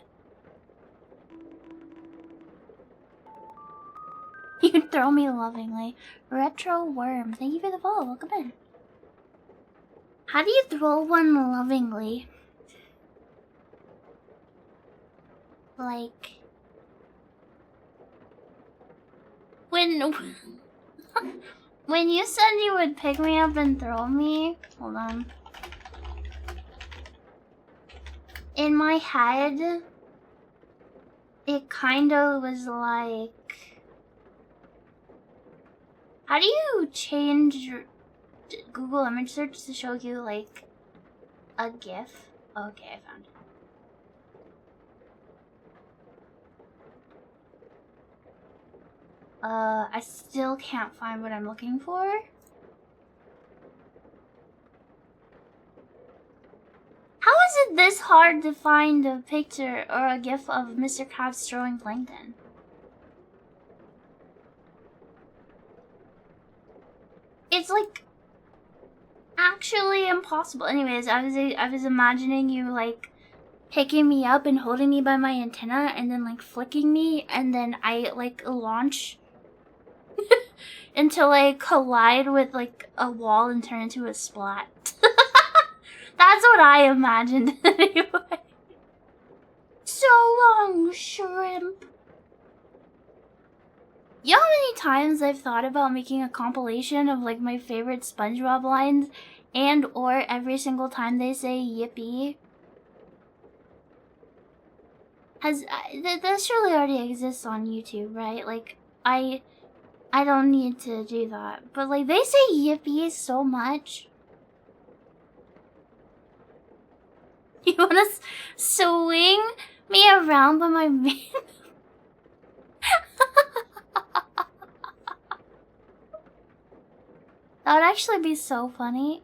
You throw me lovingly. Retro Worm, thank you for the follow. Welcome in. How do you throw one lovingly? Like... When you said you would pick me up and throw me... Hold on. In my head... It kind of was like... How do you change your Google image search to show you, like, a GIF? Okay, I found it. I still can't find what I'm looking for. How is it this hard to find a picture or a GIF of Mr. Krabs throwing plankton? It's like actually impossible. Anyways, I was imagining you like picking me up and holding me by my antenna and then like flicking me and then I like launch until I collide with like a wall and turn into a splat. That's what I imagined anyway. So long, shrimp. You know how many times I've thought about making a compilation of like my favorite SpongeBob lines and or every single time they say yippee? This surely already exists on YouTube, right? Like, I don't need to do that. But like, they say yippee so much. You wanna swing me around by my man? That would actually be so funny.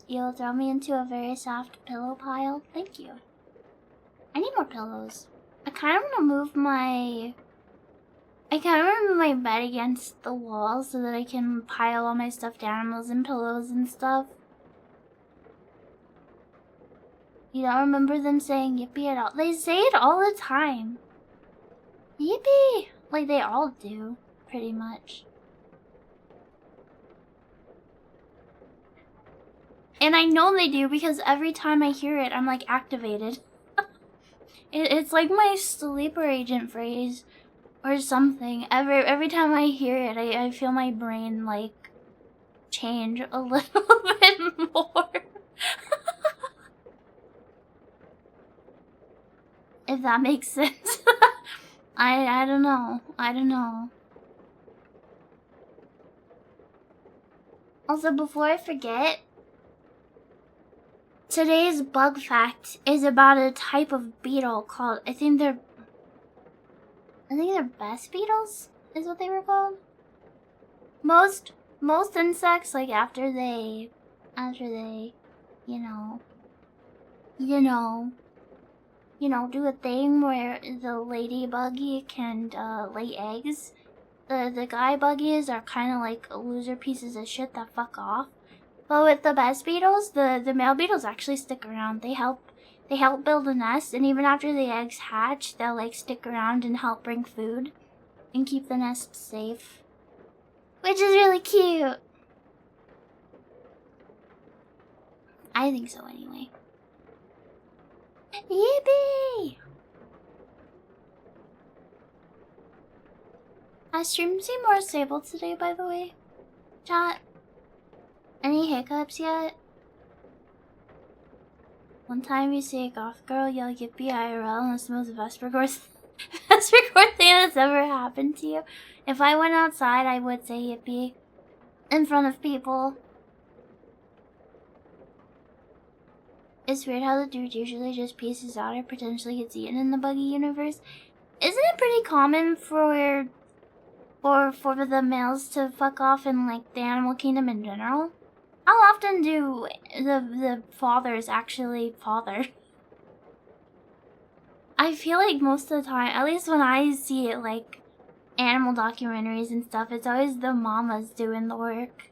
You'll throw me into a very soft pillow pile? Thank you. I need more pillows. I kind of want to move my bed against the wall so that I can pile all my stuffed animals and pillows and stuff. You don't remember them saying yippee at all? They say it all the time. Yippee! Like they all do, pretty much. And I know they do because every time I hear it, I'm like activated. It's like my sleeper agent phrase or something. Every time I hear it, I feel my brain like change a little bit more. If that makes sense. I don't know. I don't know. Also, before I forget, today's bug fact is about a type of beetle called, I think they're best beetles is what they were called. Most insects, like after they, you know, do a thing where the lady buggy can lay eggs. The guy buggies are kind of like loser pieces of shit that fuck off. But with the best beetles, the male beetles actually stick around. They help build a nest, and even after the eggs hatch, they'll like stick around and help bring food and keep the nest safe. Which is really cute. I think so anyway. Yippee! My stream seemed more stable today, by the way. Chat. Any hiccups yet? One time you see a goth girl yell yippee IRL and it's the most Vesper thing that's ever happened to you. If I went outside, I would say yippee in front of people. It's weird how the dude usually just pieces out or potentially gets eaten in the buggy universe. Isn't it pretty common for the males to fuck off in like the animal kingdom in general? How often do the fathers actually father? I feel like most of the time, at least when I see it, like animal documentaries and stuff, it's always the mamas doing the work.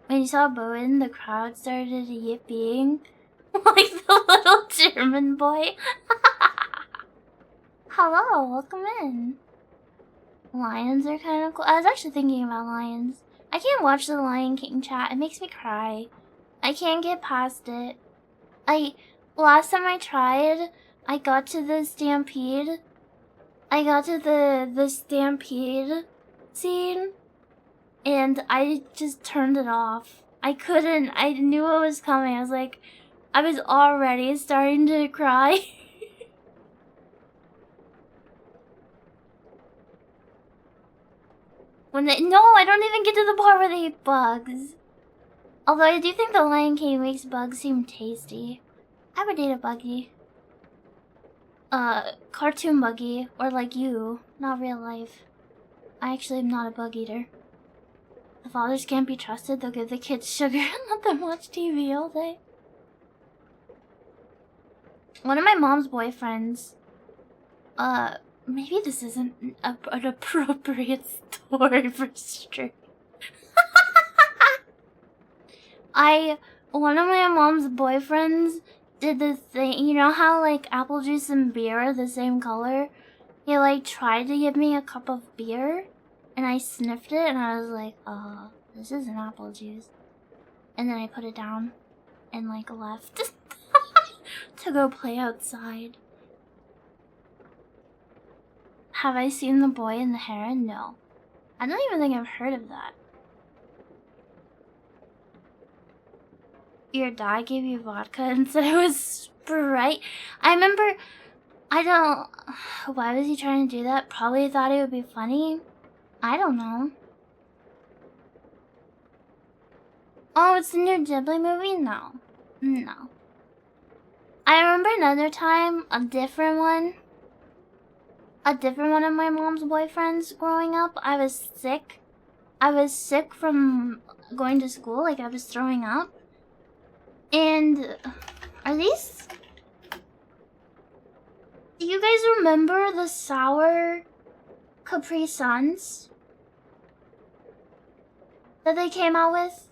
When you saw Bowen, the crowd started yipping like the little German boy. Hello, welcome in. Lions are kind of cool. I was actually thinking about lions. I can't watch the Lion King chat. It makes me cry. I can't get past it. Last time I tried, I got to the stampede. I got to the stampede scene, and I just turned it off. I couldn't. I knew it was coming. I was like, I was already starting to cry. No, I don't even get to the part where they eat bugs. Although I do think the Lion King makes bugs seem tasty. I would eat a buggy. Cartoon buggy, or like you, not real life. I actually am not a bug eater. The fathers can't be trusted, they'll give the kids sugar and let them watch TV all day. One of my mom's boyfriends, maybe this isn't an appropriate story for stream. One of my mom's boyfriends did this thing, you know how like apple juice and beer are the same color? He like tried to give me a cup of beer, and I sniffed it and I was like, this isn't apple juice. And then I put it down and like left to go play outside. Have I seen The Boy and the Heron? No. I don't even think I've heard of that. Your dad gave you vodka and said it was Sprite. I remember, why was he trying to do that? Probably thought it would be funny. I don't know. Oh, it's the new Ghibli movie? No. No. I remember another time, a different one of my mom's boyfriends growing up. I was sick. I was sick from going to school, like I was throwing up. And are these... Do you guys remember the sour Capri Suns that they came out with?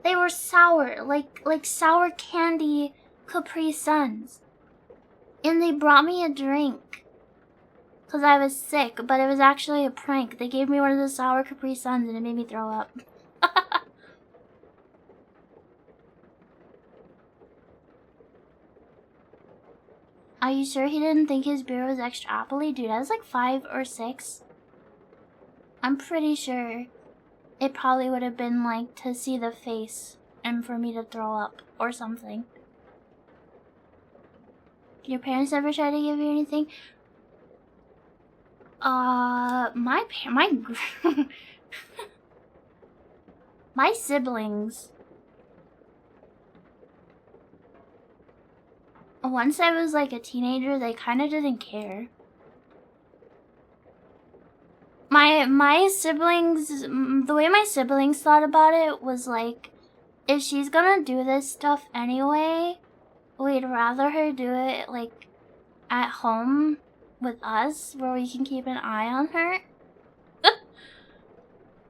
They were sour, like sour candy Capri Suns. And they brought me a drink. Because I was sick, but it was actually a prank. They gave me one of the sour Capri Suns and it made me throw up. Are you sure he didn't think his beer was extra appley? Dude, I was like 5 or 6. I'm pretty sure it probably would have been like to see the face and for me to throw up or something. Your parents ever try to give you anything? My my siblings. Once I was like a teenager, they kind of didn't care. My siblings, the way my siblings thought about it was like, if she's gonna do this stuff anyway, we'd rather her do it like at home with us, where we can keep an eye on her,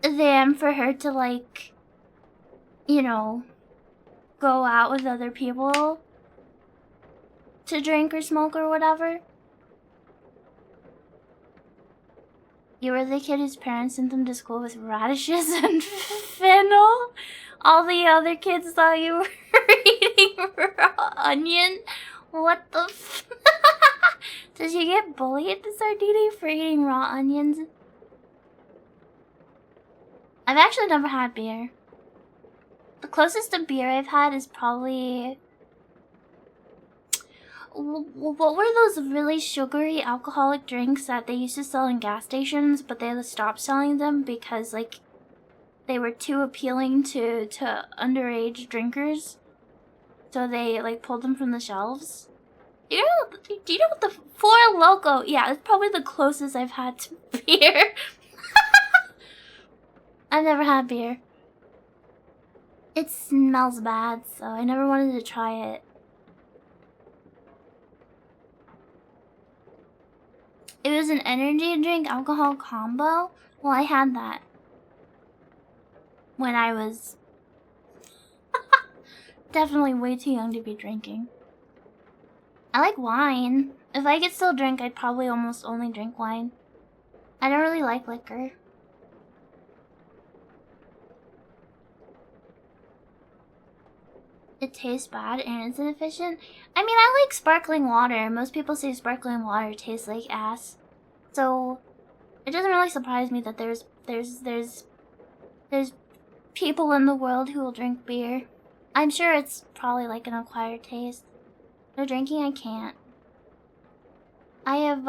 than for her to like, you know, go out with other people to drink or smoke or whatever. You were the kid whose parents sent them to school with radishes and fennel. All the other kids thought you were eating raw onion. What the f- Did you get bullied, Sardini, for eating raw onions? I've actually never had beer. The closest to beer I've had is probably... What were those really sugary alcoholic drinks that they used to sell in gas stations, but they had to stop selling them because, like, they were too appealing to underage drinkers? So they, like, pulled them from the shelves? Do you know what the... Four Loko? Yeah, it's probably the closest I've had to beer. I've never had beer. It smells bad, so I never wanted to try it. It was an energy drink alcohol combo. Well, I had that when I was definitely way too young to be drinking. I like wine. If I could still drink, I'd probably almost only drink wine. I don't really like liquor. It tastes bad and it's inefficient. I mean, I like sparkling water. Most people say sparkling water tastes like ass. So, it doesn't really surprise me that there's people in the world who will drink beer. I'm sure it's probably like an acquired taste. No drinking, I can't. I have,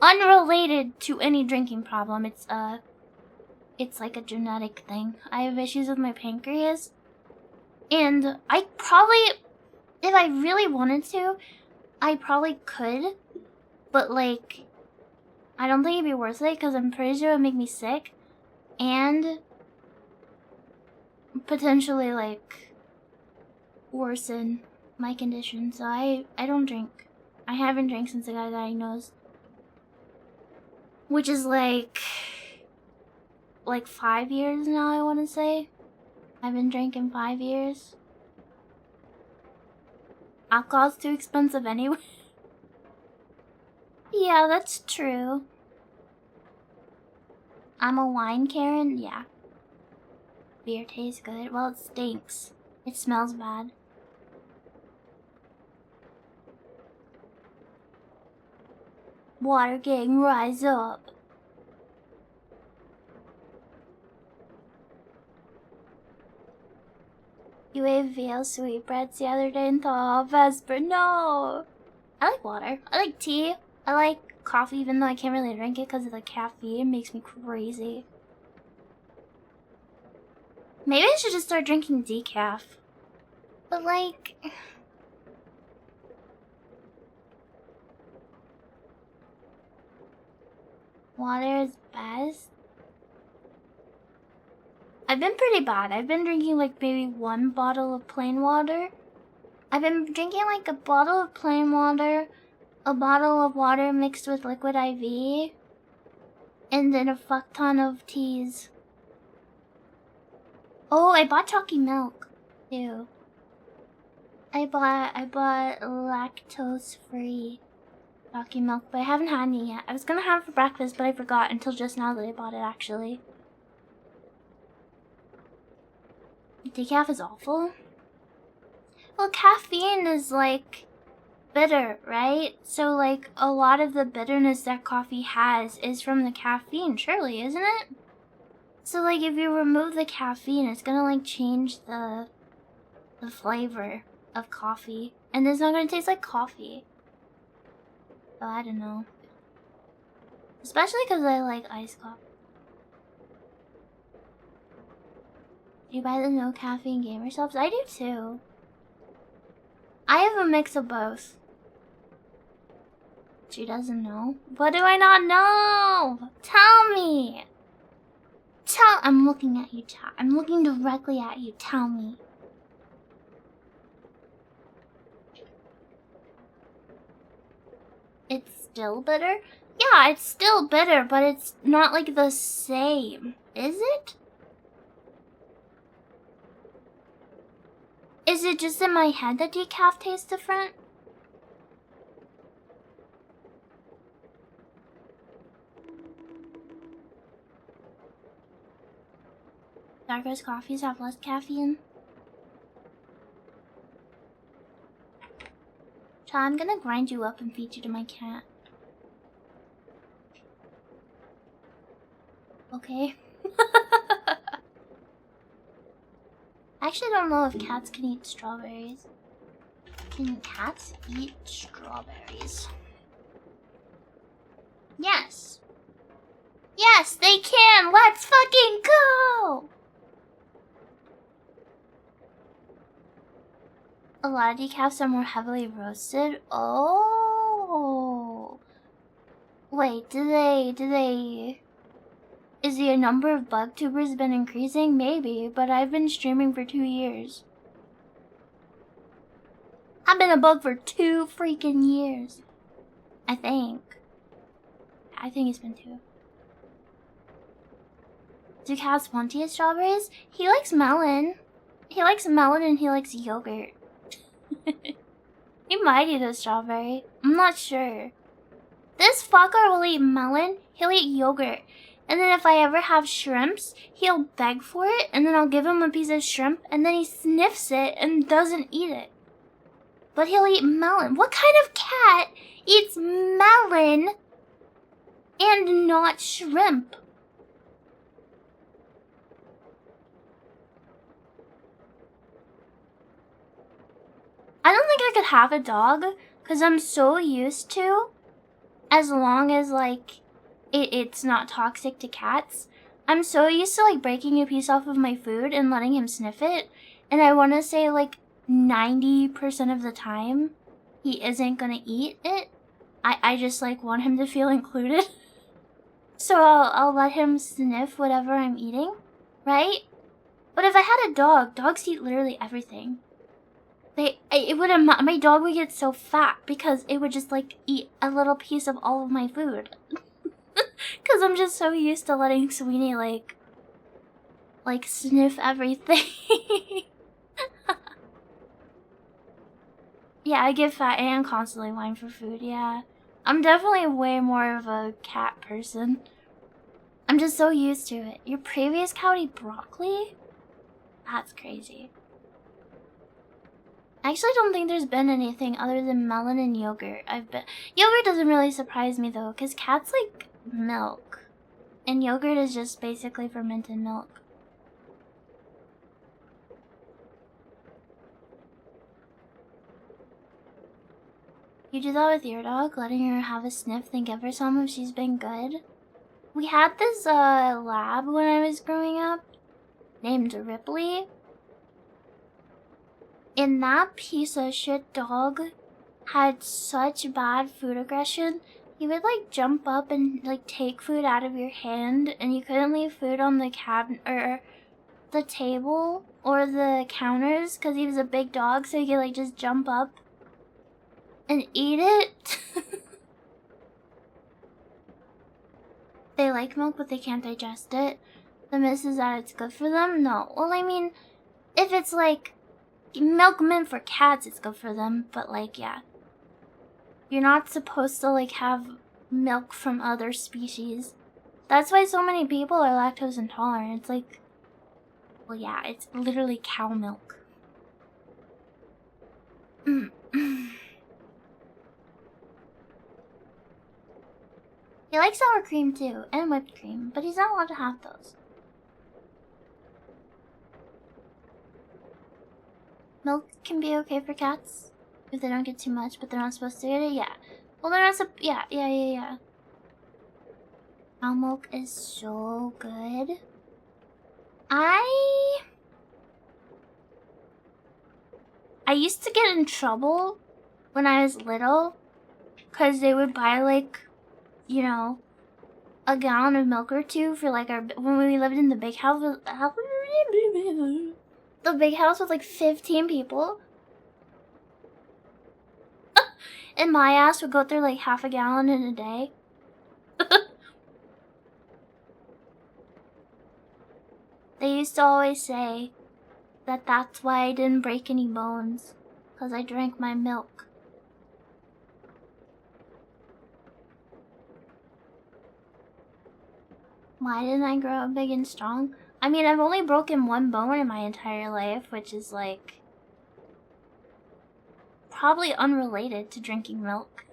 unrelated to any drinking problem, it's like a genetic thing. I have issues with my pancreas. And I probably, if I really wanted to, I probably could. But, like, I don't think it'd be worth it because I'm pretty sure it would make me sick. And potentially, like, worsen my condition. So I don't drink. I haven't drank since I got diagnosed. Which is, like 5 years now, I want to say. I've been drinking 5 years. Alcohol's too expensive anyway. Yeah, that's true. I'm a wine Karen? Yeah. Beer tastes good. Well, it stinks. It smells bad. Water gang, rise up. You ate veal sweetbreads the other day and thought, oh, Vesper, no! I like water. I like tea. I like coffee, even though I can't really drink it because of the caffeine. It makes me crazy. Maybe I should just start drinking decaf. But, like... water is best. I've been pretty bad. I've been drinking like maybe 1 bottle of plain water. I've been drinking like a bottle of plain water, a bottle of water mixed with liquid IV, and then a fuck ton of teas. Oh, I bought chalky milk too. I bought lactose-free chalky milk, but I haven't had any yet. I was gonna have it for breakfast, but I forgot until just now that I bought it actually. Decaf is awful. Well, caffeine is like bitter, right? So like a lot of the bitterness that coffee has is from the caffeine, surely, isn't it? So like if you remove the caffeine, it's gonna like change the flavor. of coffee. And it's not gonna taste like coffee. So I don't know. Especially because I like iced coffee. Do you buy the no caffeine gamer subs? I do too. I have a mix of both. She doesn't know. What do I not know? Tell me. I'm looking at you, chat. I'm looking directly at you. Tell me. It's still bitter? Yeah, it's still bitter, but it's not like the same. Is it? Is it just in my head that decaf tastes different? Dark roast coffees have less caffeine. Chat, I'm gonna grind you up and feed you to my cat. Okay. I actually don't know if cats can eat strawberries. Can cats eat strawberries? Yes. Yes, they can! Let's fucking go! A lot of decafs are more heavily roasted. Oh. Wait, is the number of bug tubers been increasing? Maybe, but I've been streaming for 2 years. I've been a bug for 2 freaking years. I think it's been 2. Do cats want to eat strawberries? He likes melon. He likes melon and he likes yogurt. He might eat a strawberry. I'm not sure. This fucker will eat melon, he'll eat yogurt. And then if I ever have shrimps, he'll beg for it, and then I'll give him a piece of shrimp, and then he sniffs it and doesn't eat it. But he'll eat melon. What kind of cat eats melon and not shrimp? I don't think I could have a dog, because I'm so used to, as long as, like, it's not toxic to cats. I'm so used to, like, breaking a piece off of my food and letting him sniff it. And I want to say, like, 90% of the time, he isn't gonna eat it. I just, like, want him to feel included. So I'll let him sniff whatever I'm eating, right? But if I had a dog, dogs eat literally everything. My dog would get so fat because it would just, like, eat a little piece of all of my food. Because I'm just so used to letting Sweeney, like, sniff everything. Yeah, I get fat and constantly whine for food, yeah. I'm definitely way more of a cat person. I'm just so used to it. Your previous cat would eat broccoli? That's crazy. I actually don't think there's been anything other than melon and yogurt. Yogurt doesn't really surprise me though, because cats like milk. And yogurt is just basically fermented milk. You do that with your dog, letting her have a sniff, then give her some if she's been good? We had this lab when I was growing up, named Ripley. And that piece of shit dog had such bad food aggression. He would like jump up and like take food out of your hand, and you couldn't leave food on the cabinet or the table or the counters because he was a big dog, so he could like just jump up and eat it. They like milk, but they can't digest it. The myth is that it's good for them? No. Well, I mean, if it's like milk meant for cats, it's good for them, but like, yeah. You're not supposed to like have milk from other species. That's why so many people are lactose intolerant. It's like, well, yeah, it's literally cow milk. He likes sour cream too, and whipped cream, but he's not allowed to have those. Milk can be okay for cats if they don't get too much, but they're not supposed to get it. Yeah. Well, they're not. Yeah. Cow milk is so good. I used to get in trouble when I was little, cause they would buy like, you know, a gallon of milk or two for like when we lived in the big house. The big house with like 15 people. And my ass would go through like half a gallon in a day. They used to always say that that's why I didn't break any bones, because I drank my milk. Why didn't I grow up big and strong? I mean, I've only broken one bone in my entire life, which is like probably unrelated to drinking milk.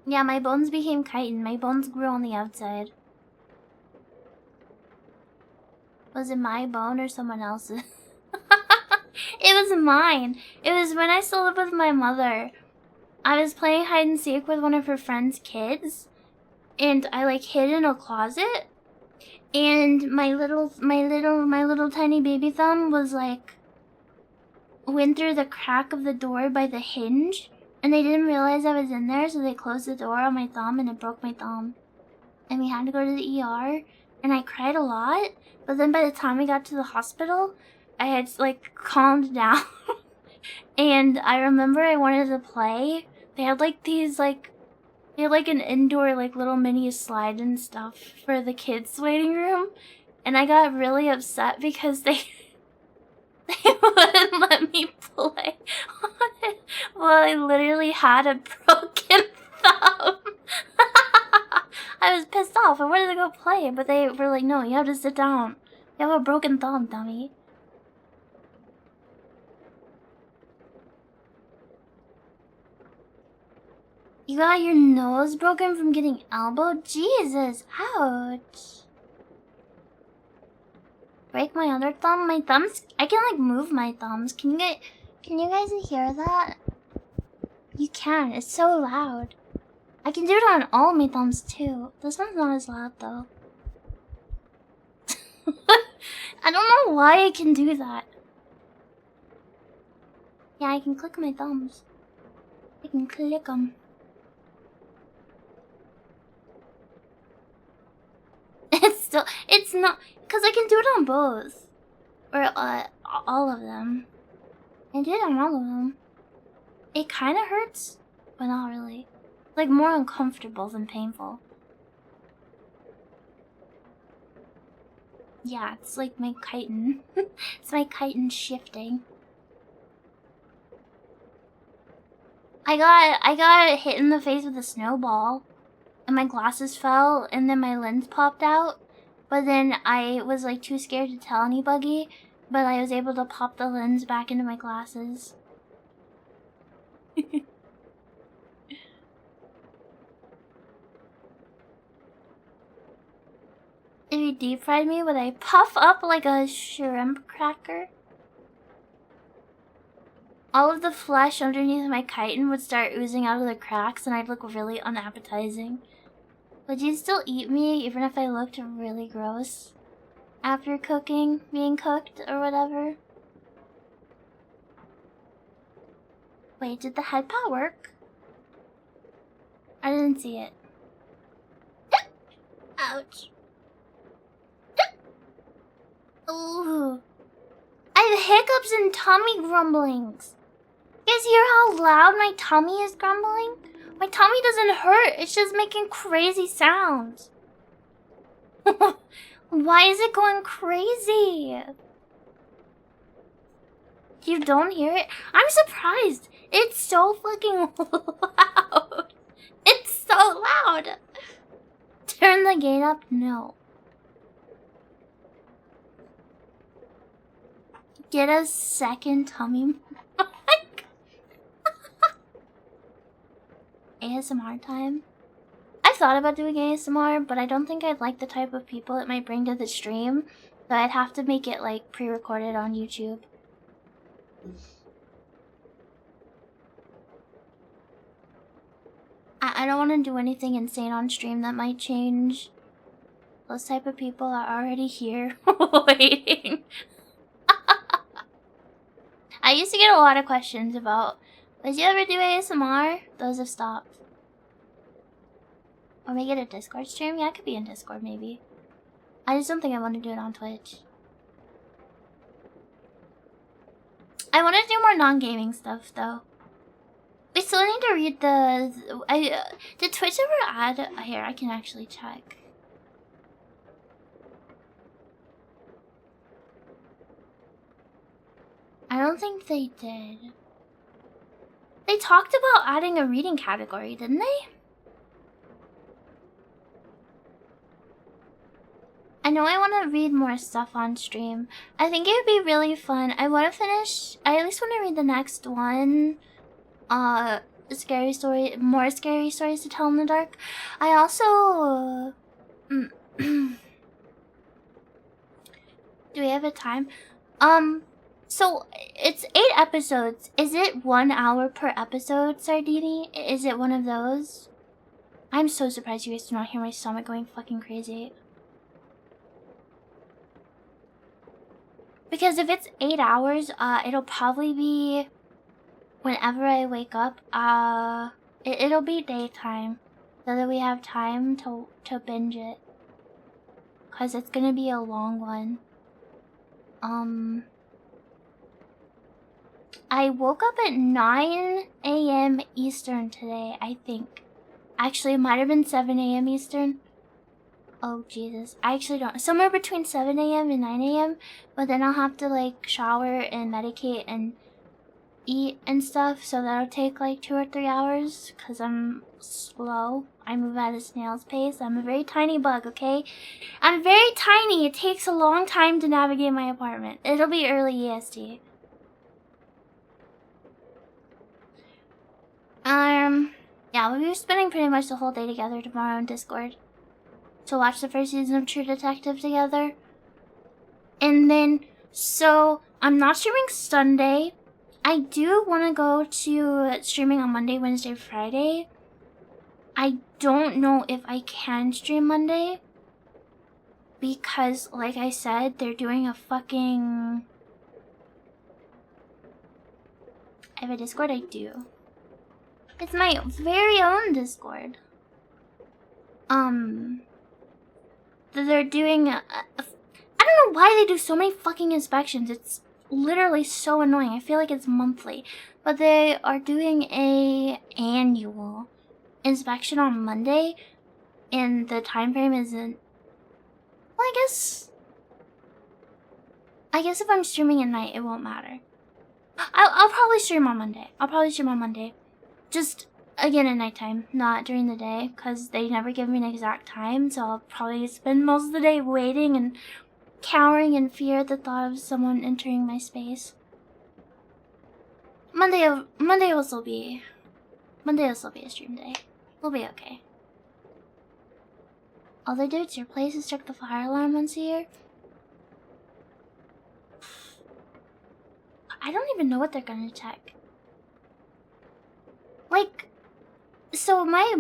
Yeah, my bones became chitin. My bones grew on the outside. Was it my bone or someone else's? It was mine. It was when I still lived with my mother. I was playing hide and seek with one of her friend's kids, and I like hid in a closet, and my little tiny baby thumb was like went through the crack of the door by the hinge, and they didn't realize I was in there, so they closed the door on my thumb, and it broke my thumb. And we had to go to the ER, and I cried a lot, but then by the time we got to the hospital, I had like calmed down. And I remember I wanted to play. They had like these like they had like an indoor like little mini slide and stuff for the kids' waiting room, and I got really upset because they wouldn't let me play on it. Well, I literally had a broken thumb. I was pissed off. I wanted to go play, but they were like, no, you have to sit down. You have a broken thumb, dummy. You got your nose broken from getting elbowed? Jesus, ouch. Break my other thumb? My thumbs? I can like move my thumbs. Can you guys hear that? You can. It's so loud. I can do it on all my thumbs too. This one's not as loud though. I don't know why I can do that. Yeah, I can click my thumbs. I can click them. It's not, because I can do it on both. Or, all of them. I did it on all of them. It kind of hurts, but not really. Like, more uncomfortable than painful. Yeah, it's like my chitin. It's my chitin shifting. I got hit in the face with a snowball, and my glasses fell, and then my lens popped out. But then I was like too scared to tell anybody, but I was able to pop the lens back into my glasses. If you deep fried me, would I puff up like a shrimp cracker? All of the flesh underneath my chitin would start oozing out of the cracks, and I'd look really unappetizing. Would you still eat me even if I looked really gross after being cooked or whatever? Wait, did the head pot work? I didn't see it. Ouch. Ooh. I have hiccups and tummy grumblings. You guys hear how loud my tummy is grumbling? My tummy doesn't hurt, it's just making crazy sounds. Why is it going crazy? You don't hear it? I'm surprised. It's so fucking loud. It's so loud. Turn the gate up? No. Get a second tummy. ASMR time? I've thought about doing ASMR, but I don't think I'd like the type of people it might bring to the stream. So I'd have to make it like pre-recorded on YouTube. I don't want to do anything insane on stream that might change. Those type of people are already here waiting. I used to get a lot of questions about, would you ever do ASMR? Those have stopped. Or make it a Discord stream? Yeah, I could be in Discord maybe. I just don't think I want to do it on Twitch. I want to do more non-gaming stuff though. We still need to read did Twitch ever add... Here, I can actually check. I don't think they did. They talked about adding a reading category, didn't they? I know I want to read more stuff on stream. I think it would be really fun. I want to finish... I at least want to read the next one. Scary story... More scary stories to tell in the dark. I also... Do we have a time? So, it's 8 episodes. Is it 1 hour per episode, Sardini? Is it one of those? I'm so surprised you guys do not hear my stomach going fucking crazy. Because if it's 8 hours, it'll probably be... Whenever I wake up, it'll be daytime. So that we have time to binge it. Because it's gonna be a long one. I woke up at 9 a.m. Eastern today, I think. Actually, it might have been 7 a.m. Eastern. Oh, Jesus. I actually don't... Somewhere between 7 a.m. and 9 a.m. But then I'll have to, like, shower and medicate and eat and stuff. So that'll take, like, 2 or 3 hours. Because I'm slow. I move at a snail's pace. I'm a very tiny bug, okay? I'm very tiny. It takes a long time to navigate my apartment. It'll be early EST. Yeah, we'll be spending pretty much the whole day together tomorrow on Discord to watch the first season of True Detective together. And then, so, I'm not streaming Sunday. I do want to go to streaming on Monday, Wednesday, Friday. I don't know if I can stream Monday. Because, like I said, they're doing a fucking... I have a Discord? I do. It's my very own Discord. They're doing I don't know why they do so many fucking inspections. It's literally so annoying. I feel like it's monthly. But they are doing a annual inspection on Monday. And the time frame isn't... Well, I guess if I'm streaming at night, it won't matter. I'll probably stream on Monday. Just, again, at nighttime, not during the day, because they never give me an exact time, so I'll probably spend most of the day waiting and cowering in fear at the thought of someone entering my space. Monday will still be a stream day. We'll be okay. All they do to your place is check the fire alarm once a year. I don't even know what they're gonna check. Like, so my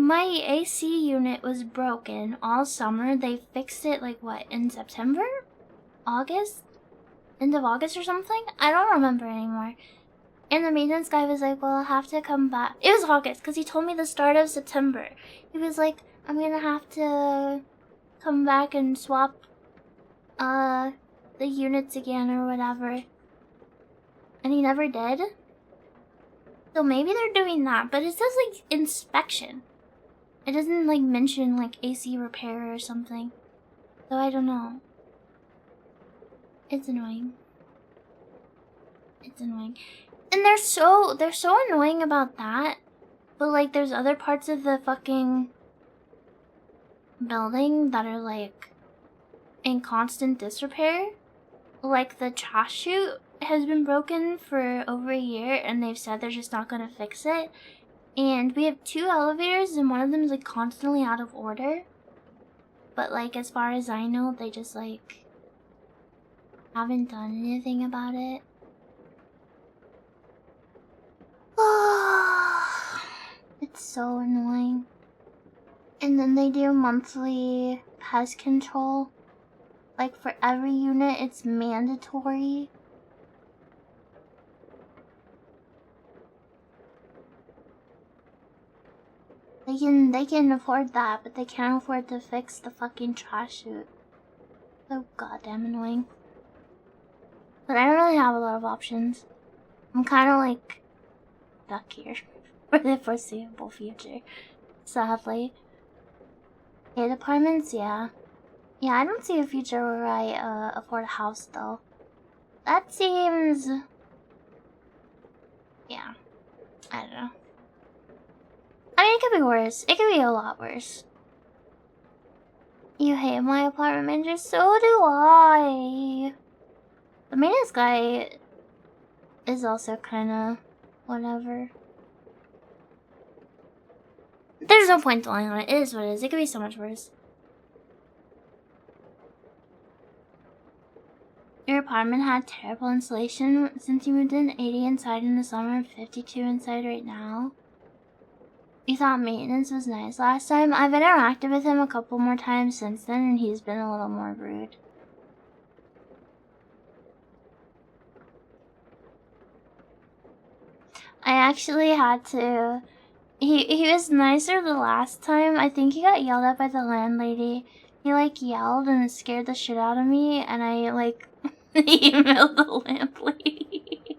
AC unit was broken all summer. They fixed it, like, what, in September? August? End of August or something? I don't remember anymore. And the maintenance guy was like, well, I'll have to come back. It was August, because he told me the start of September. He was like, I'm gonna have to come back and swap, the units again or whatever. And he never did. So maybe they're doing that, but it says, like, inspection. It doesn't, like, mention, like, AC repair or something. So I don't know. It's annoying. And they're so annoying about that. But, like, there's other parts of the fucking building that are, like, in constant disrepair. Like, the trash chute has been broken for over a year, and they've said they're just not gonna fix it. And we have 2 elevators, and one of them is, like, constantly out of order. But, like, as far as I know, they just, like, haven't done anything about it. It's so annoying. And then they do monthly pest control. Like for every unit, it's mandatory. They can afford that, but they can't afford to fix the fucking trash chute. So goddamn annoying. But I don't really have a lot of options. I'm kind of like stuck here for the foreseeable future, sadly. Paid apartments, yeah. Yeah, I don't see a future where I afford a house though. That seems... yeah. I don't know. I mean, it could be worse. It could be a lot worse. You hate my apartment manager? So do I. The maintenance guy is also kinda whatever. There's no point dwelling on it. It is what it is. It could be so much worse. Your apartment had terrible insulation since you moved in. 80 inside in the summer, 52 inside right now. You thought maintenance was nice last time? I've interacted with him a couple more times since then, and he's been a little more rude. I actually had to... He was nicer the last time. I think he got yelled at by the landlady. He, like, yelled and it scared the shit out of me, and I, like, emailed the landlady.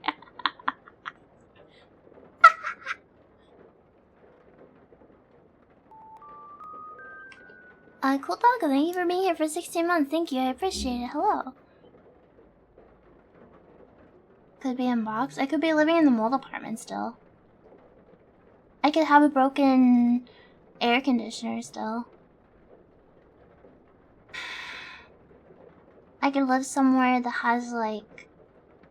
Cool dog, thank you for being here for 16 months. Thank you, I appreciate it. Hello. Could be in box. I could be living in the mold apartment still. I could have a broken air conditioner still. I could live somewhere that has, like,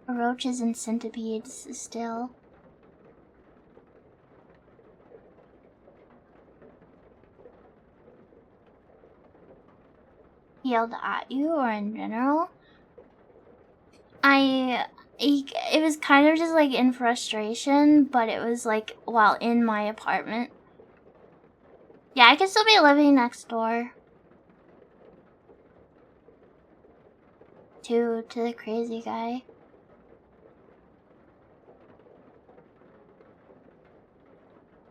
roaches and centipedes still. Yelled at you or in general? It was kind of just like in frustration, but it was like while in my apartment. Yeah, I could still be living next door to the crazy guy.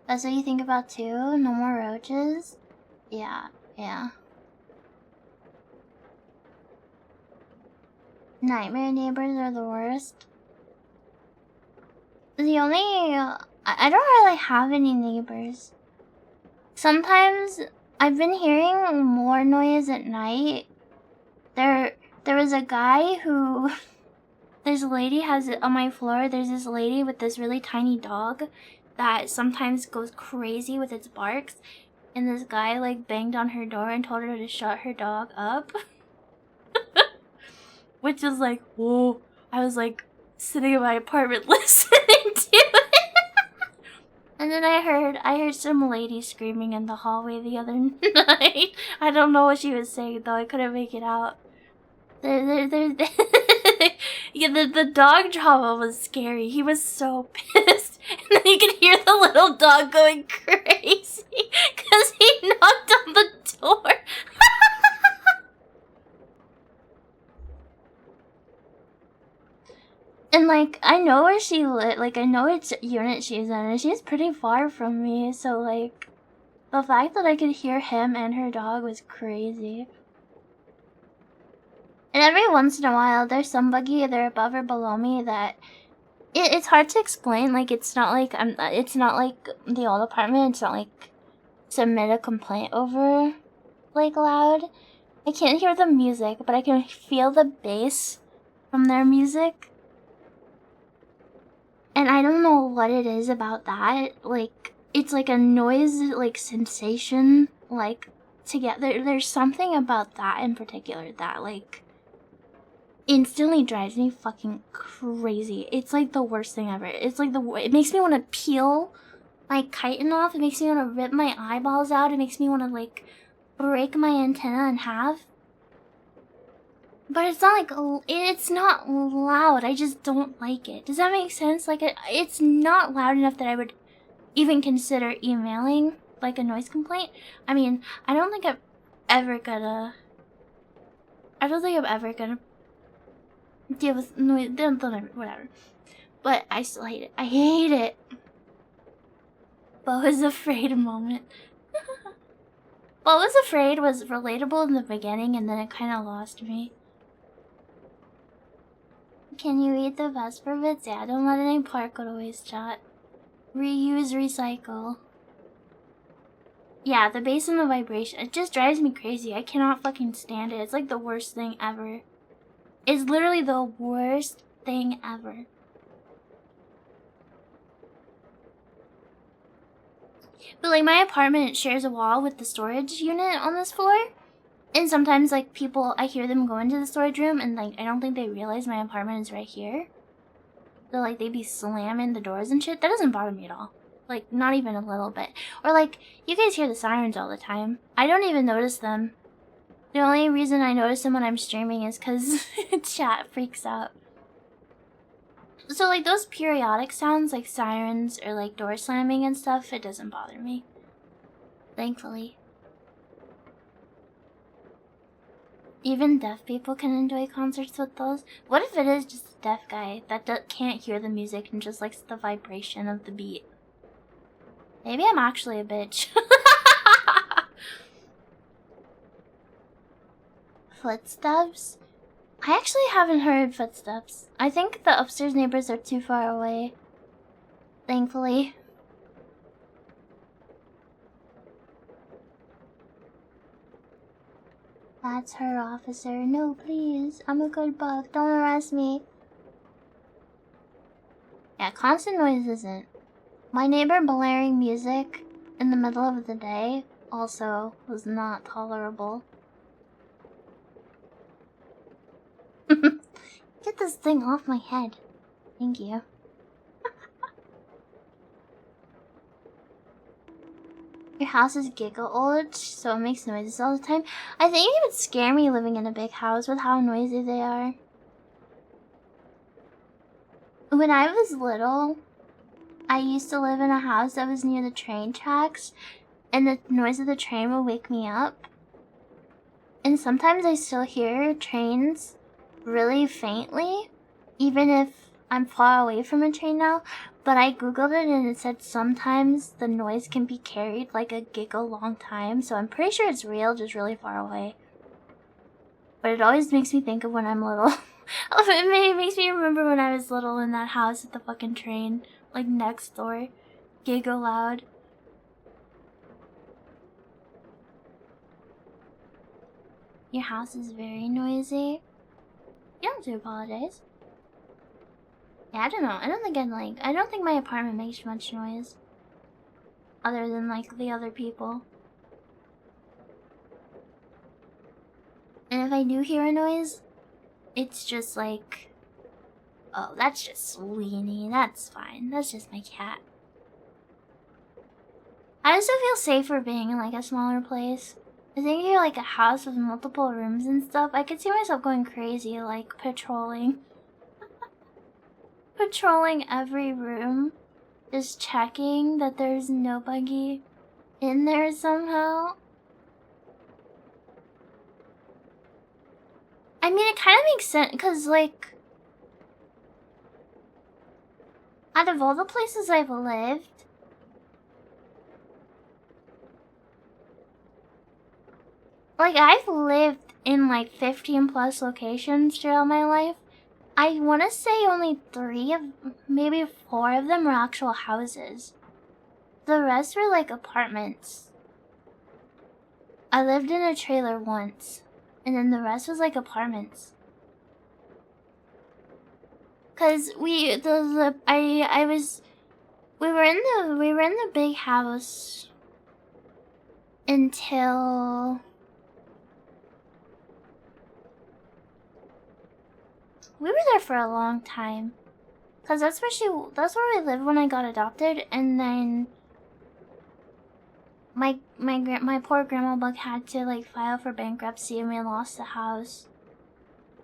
That's what you think about too? No more roaches? Yeah, yeah. Nightmare neighbors are the worst. The only... I don't really have any neighbors. Sometimes I've been hearing more noise at night. There was a guy who... There's a lady has it on my floor. There's this lady with this really tiny dog that sometimes goes crazy with its barks. And this guy like banged on her door and told her to shut her dog up. Which is like, whoa. I was like sitting in my apartment listening to it. And then I heard some lady screaming in the hallway the other night. I don't know what she was saying though. I couldn't make it out. Yeah, the dog drama was scary. He was so pissed. And then you could hear the little dog going crazy because he knocked on the door. And like, I know where she lives. Like, I know which unit she's in, and she's pretty far from me. So like, the fact that I could hear him and her dog was crazy. And every once in a while, there's somebody either above or below me that it's hard to explain. Like, it's not like it's not like the old apartment. It's not like submit a complaint over like loud. I can't hear the music, but I can feel the bass from their music. And I don't know what it is about that. Like, it's like a noise, like, sensation, like, together. There's something about that in particular that, like, instantly drives me fucking crazy. It's, like, the worst thing ever. It's, like, it makes me want to peel my chitin off. It makes me want to rip my eyeballs out. It makes me want to, like, break my antenna in half. But it's not like, it's not loud. I just don't like it. Does that make sense? Like, it's not loud enough that I would even consider emailing, like, a noise complaint. I mean, I don't think I'm ever gonna deal with noise, whatever. But I still hate it. I hate it. But was afraid moment. But was afraid was relatable in the beginning, and then it kind of lost me. Can you read the Vesper bits? Yeah, don't let any part go to waste, chat. Reuse, recycle. Yeah, the bass and the vibration. It just drives me crazy. I cannot fucking stand it. It's like the worst thing ever. It's literally the worst thing ever. But like my apartment shares a wall with the storage unit on this floor. And sometimes like people, I hear them go into the storage room and like I don't think they realize my apartment is right here. So like they be slamming the doors and shit. That doesn't bother me at all. Like not even a little bit. Or like you guys hear the sirens all the time. I don't even notice them. The only reason I notice them when I'm streaming is because chat freaks out. So like those periodic sounds like sirens or like door slamming and stuff, it doesn't bother me. Thankfully. Even deaf people can enjoy concerts with those. What if it is just a deaf guy that can't hear the music and just likes the vibration of the beat? Maybe I'm actually a bitch. Footsteps? I actually haven't heard footsteps. I think the upstairs neighbors are too far away. Thankfully. That's her, officer. No, please. I'm a good bug. Don't arrest me. Yeah, constant noise isn't. My neighbor blaring music in the middle of the day also was not tolerable. Get this thing off my head. Thank you. Your house is giga old, so it makes noises all the time. I think it would scare me living in a big house with how noisy they are. When I was little, I used to live in a house that was near the train tracks, and the noise of the train would wake me up. And sometimes I still hear trains really faintly, even if I'm far away from a train now. But I googled it and it said sometimes the noise can be carried like a giga long time, so I'm pretty sure it's real, just really far away. But it always makes me think of when I'm little. It makes me remember when I was little in that house at the fucking train, like next door. Giga loud. Your house is very noisy. You don't have to apologize. Yeah, I don't know. I don't think my apartment makes much noise. Other than, like, the other people. And if I do hear a noise, it's just like... Oh, that's just Sweeney. That's fine. That's just my cat. I also feel safer being in, like, a smaller place. I think if you're, like, a house with multiple rooms and stuff, I could see myself going crazy, like, patrolling. Patrolling every room, just checking that there's nobody in there somehow. I mean, it kind of makes sense, because, like, out of all the places I've lived, like, I've lived in, like, 15 plus locations throughout my life. I want to say only 3 of, maybe 4 of them were actual houses. The rest were like apartments. I lived in a trailer once, and then the rest was like apartments. Cause we were in the big house until we were there for a long time. Cause that's where we lived when I got adopted, and then my poor grandma bug had to like file for bankruptcy and we lost the house.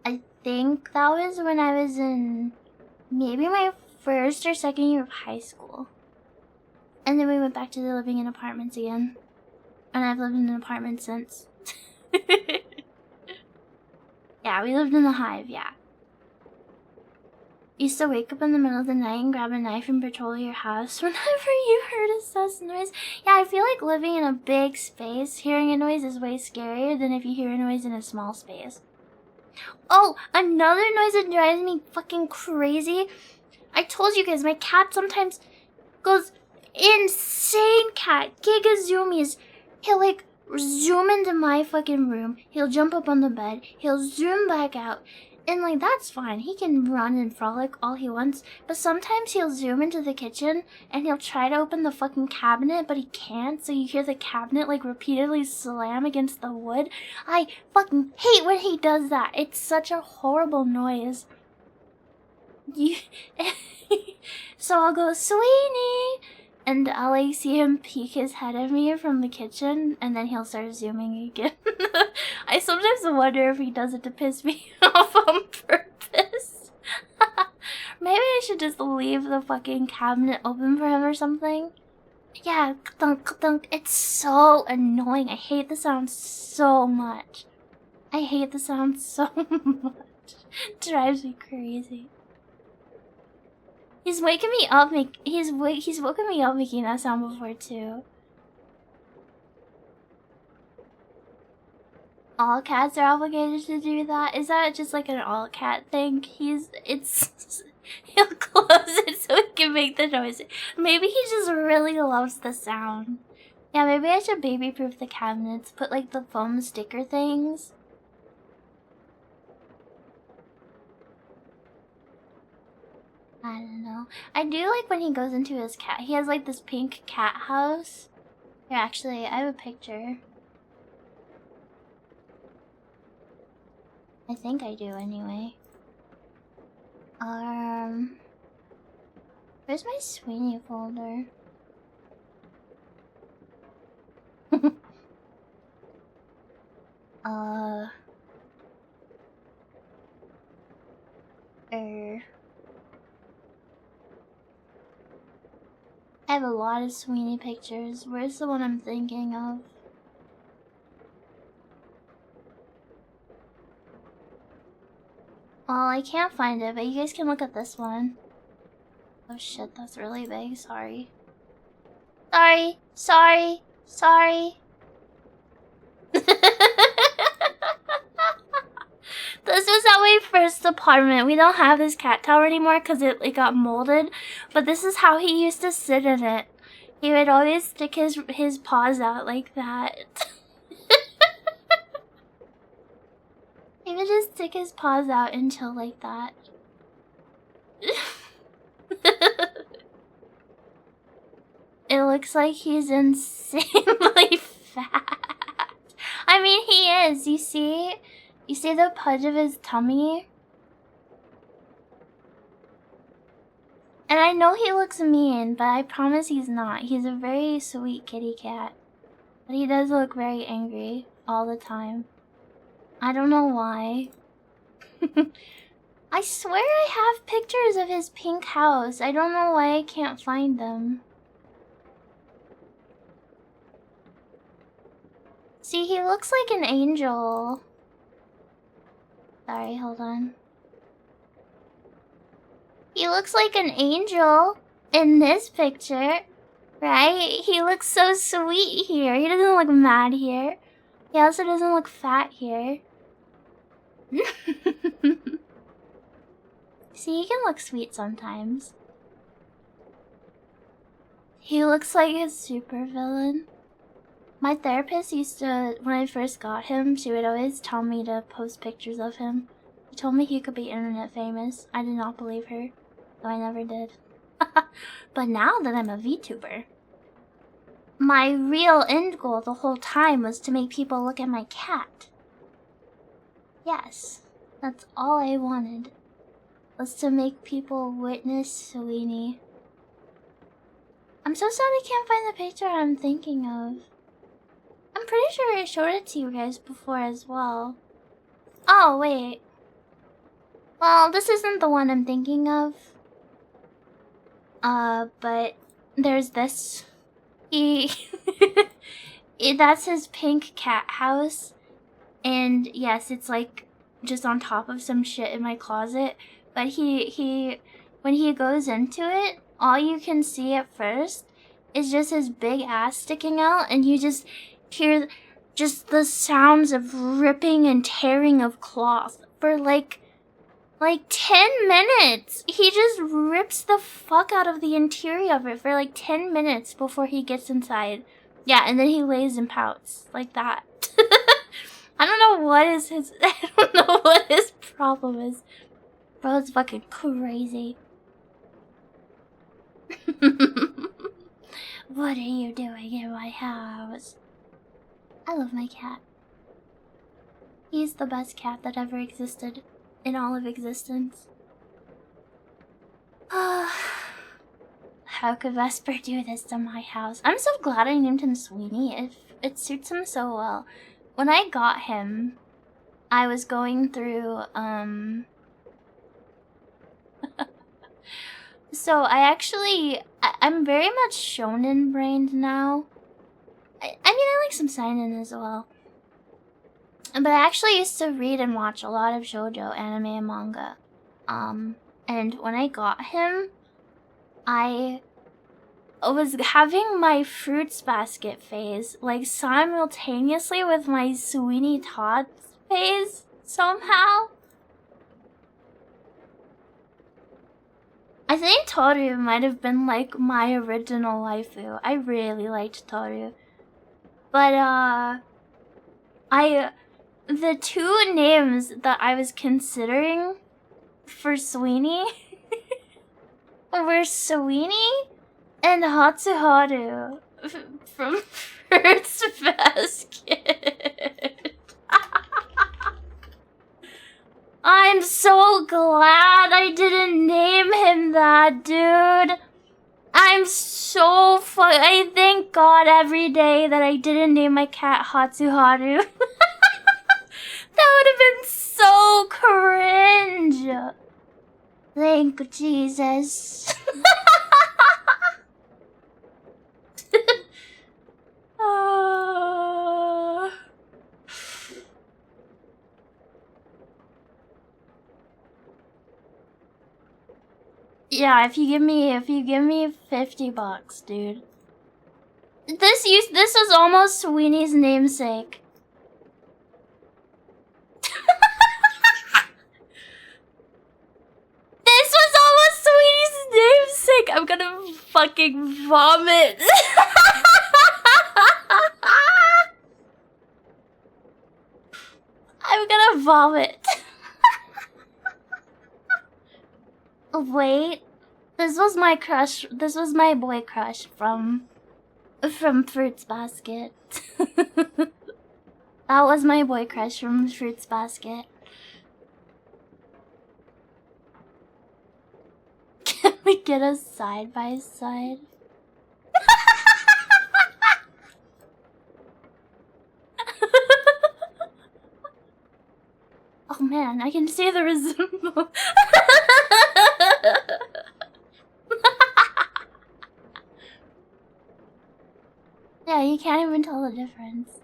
I think that was when I was in maybe my first or second year of high school. And then we went back to living in apartments again. And I've lived in an apartment since. Yeah, we lived in the Hive, yeah. Used to wake up in the middle of the night and grab a knife and patrol your house whenever you heard a sus noise. Yeah, I feel like living in a big space, hearing a noise is way scarier than if you hear a noise in a small space. Oh, another noise that drives me fucking crazy. I told you guys, my cat sometimes goes insane cat. Giga zoomies. He'll like zoom into my fucking room. He'll jump up on the bed. He'll zoom back out. And like, that's fine. He can run and frolic all he wants. But sometimes he'll zoom into the kitchen and he'll try to open the fucking cabinet, but he can't. So you hear the cabinet like repeatedly slam against the wood. I fucking hate when he does that. It's such a horrible noise. So I'll go, Sweeney! And I'll like see him peek his head at me from the kitchen, and then he'll start zooming again. I sometimes wonder if he does it to piss me off on purpose. Maybe I should just leave the fucking cabinet open for him or something. Yeah, thunk thunk. It's so annoying. I hate the sound so much. I hate the sound so much. It drives me crazy. He's waking me up. He's woken me up making that sound before too. All cats are obligated to do that. Is that just like an all cat thing? He'll close it so he can make the noise. Maybe he just really loves the sound. Yeah, maybe I should baby-proof the cabinets. Put like the foam sticker things. I don't know. I do like when he goes into his cat. He has like this pink cat house. Here, actually, I have a picture. I think I do anyway. Where's my Sweeney folder? I have a lot of Sweeney pictures. Where's the one I'm thinking of? Well, I can't find it, but you guys can look at this one. Oh shit, that's really big. Sorry. Sorry. This was our first apartment. We don't have this cat tower anymore because it got molded. But this is how he used to sit in it. He would always stick his paws out like that. He would just stick his paws out and chill like that. It looks like he's insanely fat. I mean, he is. You see? You see the pudge of his tummy? And I know he looks mean, but I promise he's not. He's a very sweet kitty cat. But he does look very angry all the time. I don't know why. I swear I have pictures of his pink house. I don't know why I can't find them. See, he looks like an angel. Sorry, hold on. He looks like an angel in this picture, right? He looks so sweet here. He doesn't look mad here. He also doesn't look fat here. See, he can look sweet sometimes. He looks like a supervillain. My therapist used to, when I first got him, she would always tell me to post pictures of him. She told me he could be internet famous. I did not believe her, so I never did. But now that I'm a VTuber, my real end goal the whole time was to make people look at my cat. Yes, that's all I wanted, was to make people witness Sweeney. I'm so sad I can't find the picture I'm thinking of. I'm pretty sure I showed it to you guys before as well. Oh, wait. Well, this isn't the one I'm thinking of. But there's this. He that's his pink cat house. And yes, it's like just on top of some shit in my closet. But when he goes into it, all you can see at first is just his big ass sticking out, and you just hear just the sounds of ripping and tearing of cloth for like 10 minutes. He just rips the fuck out of the interior of it for like 10 minutes before he gets inside. Yeah, and then he lays and pouts like that. I don't know what is his I don't know what his problem is. Bro, it's fucking crazy. What are you doing in my house? I love my cat. He's the best cat that ever existed in all of existence. How could Vesper do this to my house? I'm so glad I named him Sweeney. It suits him so well. When I got him, I was going through, so I'm very much shonen brained now. I mean, I like some seinen as well. But I actually used to read and watch a lot of shoujo anime and manga. And when I got him, I was having my fruits basket phase, like, simultaneously with my Sweeney Todd phase, somehow. I think Toru might have been, like, my original waifu. I really liked Toru. But, the two names that I was considering for Sweeney were Sweeney and Hatsuharu from Fruits Basket. I'm so glad I didn't name him that, dude. I'm so I thank God every day that I didn't name my cat Hatsuharu. That would have been so cringe. Thank Jesus. Yeah, if you give me $50, dude. This was almost Sweeney's namesake. This was almost Sweetie's namesake. I'm gonna fucking vomit. I'm gonna vomit. Wait, this was my crush. This was my boy crush from Fruits Basket. That was my boy crush from Fruits Basket. Can we get a side by side? Oh man, I can see the resemblance. Yeah, you can't even tell the difference.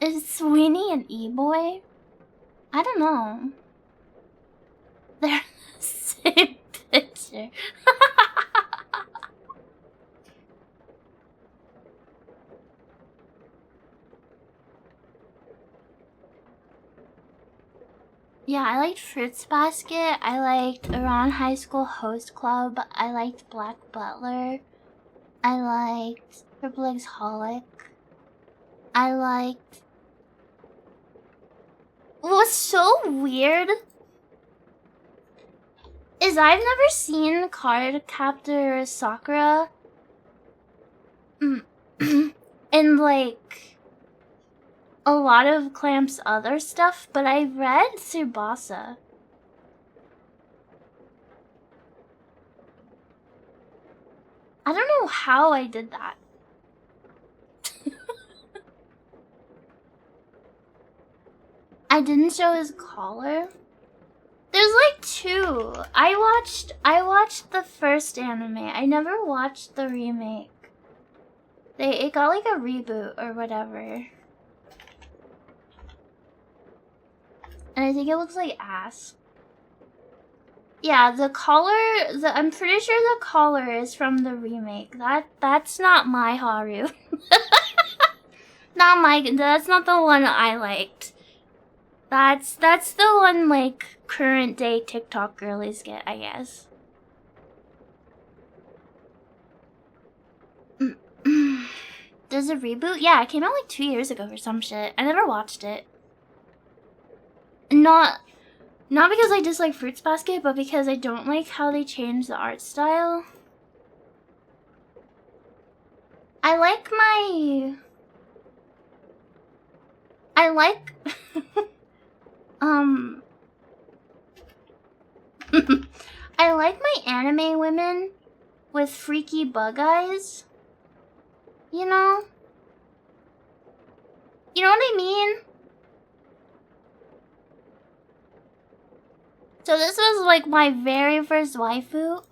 Is Sweeney an e-boy? I don't know. They're the same picture. Yeah, I liked Fruits Basket. I liked Around High School Host Club. I liked Black Butler. I liked Triple X Holic. I liked... What's so weird is I've never seen Card Captor Sakura in like a lot of Clamp's other stuff, but I read Tsubasa. I don't know how I did that. I didn't show his collar. There's like two. I watched the first anime. I never watched the remake. It got like a reboot or whatever. And I think it looks like ass. Yeah, the collar, I'm pretty sure the collar is from the remake. That's not my Haru. That's not the one I liked. That's the one like current day TikTok girlies get, I guess. There's a reboot? Yeah, it came out like 2 years ago or some shit. I never watched it. Not because I dislike Fruits Basket, but because I don't like how they changed the art style. I like my I like my anime women with freaky bug eyes. You know? You know what I mean? So this was like my very first waifu.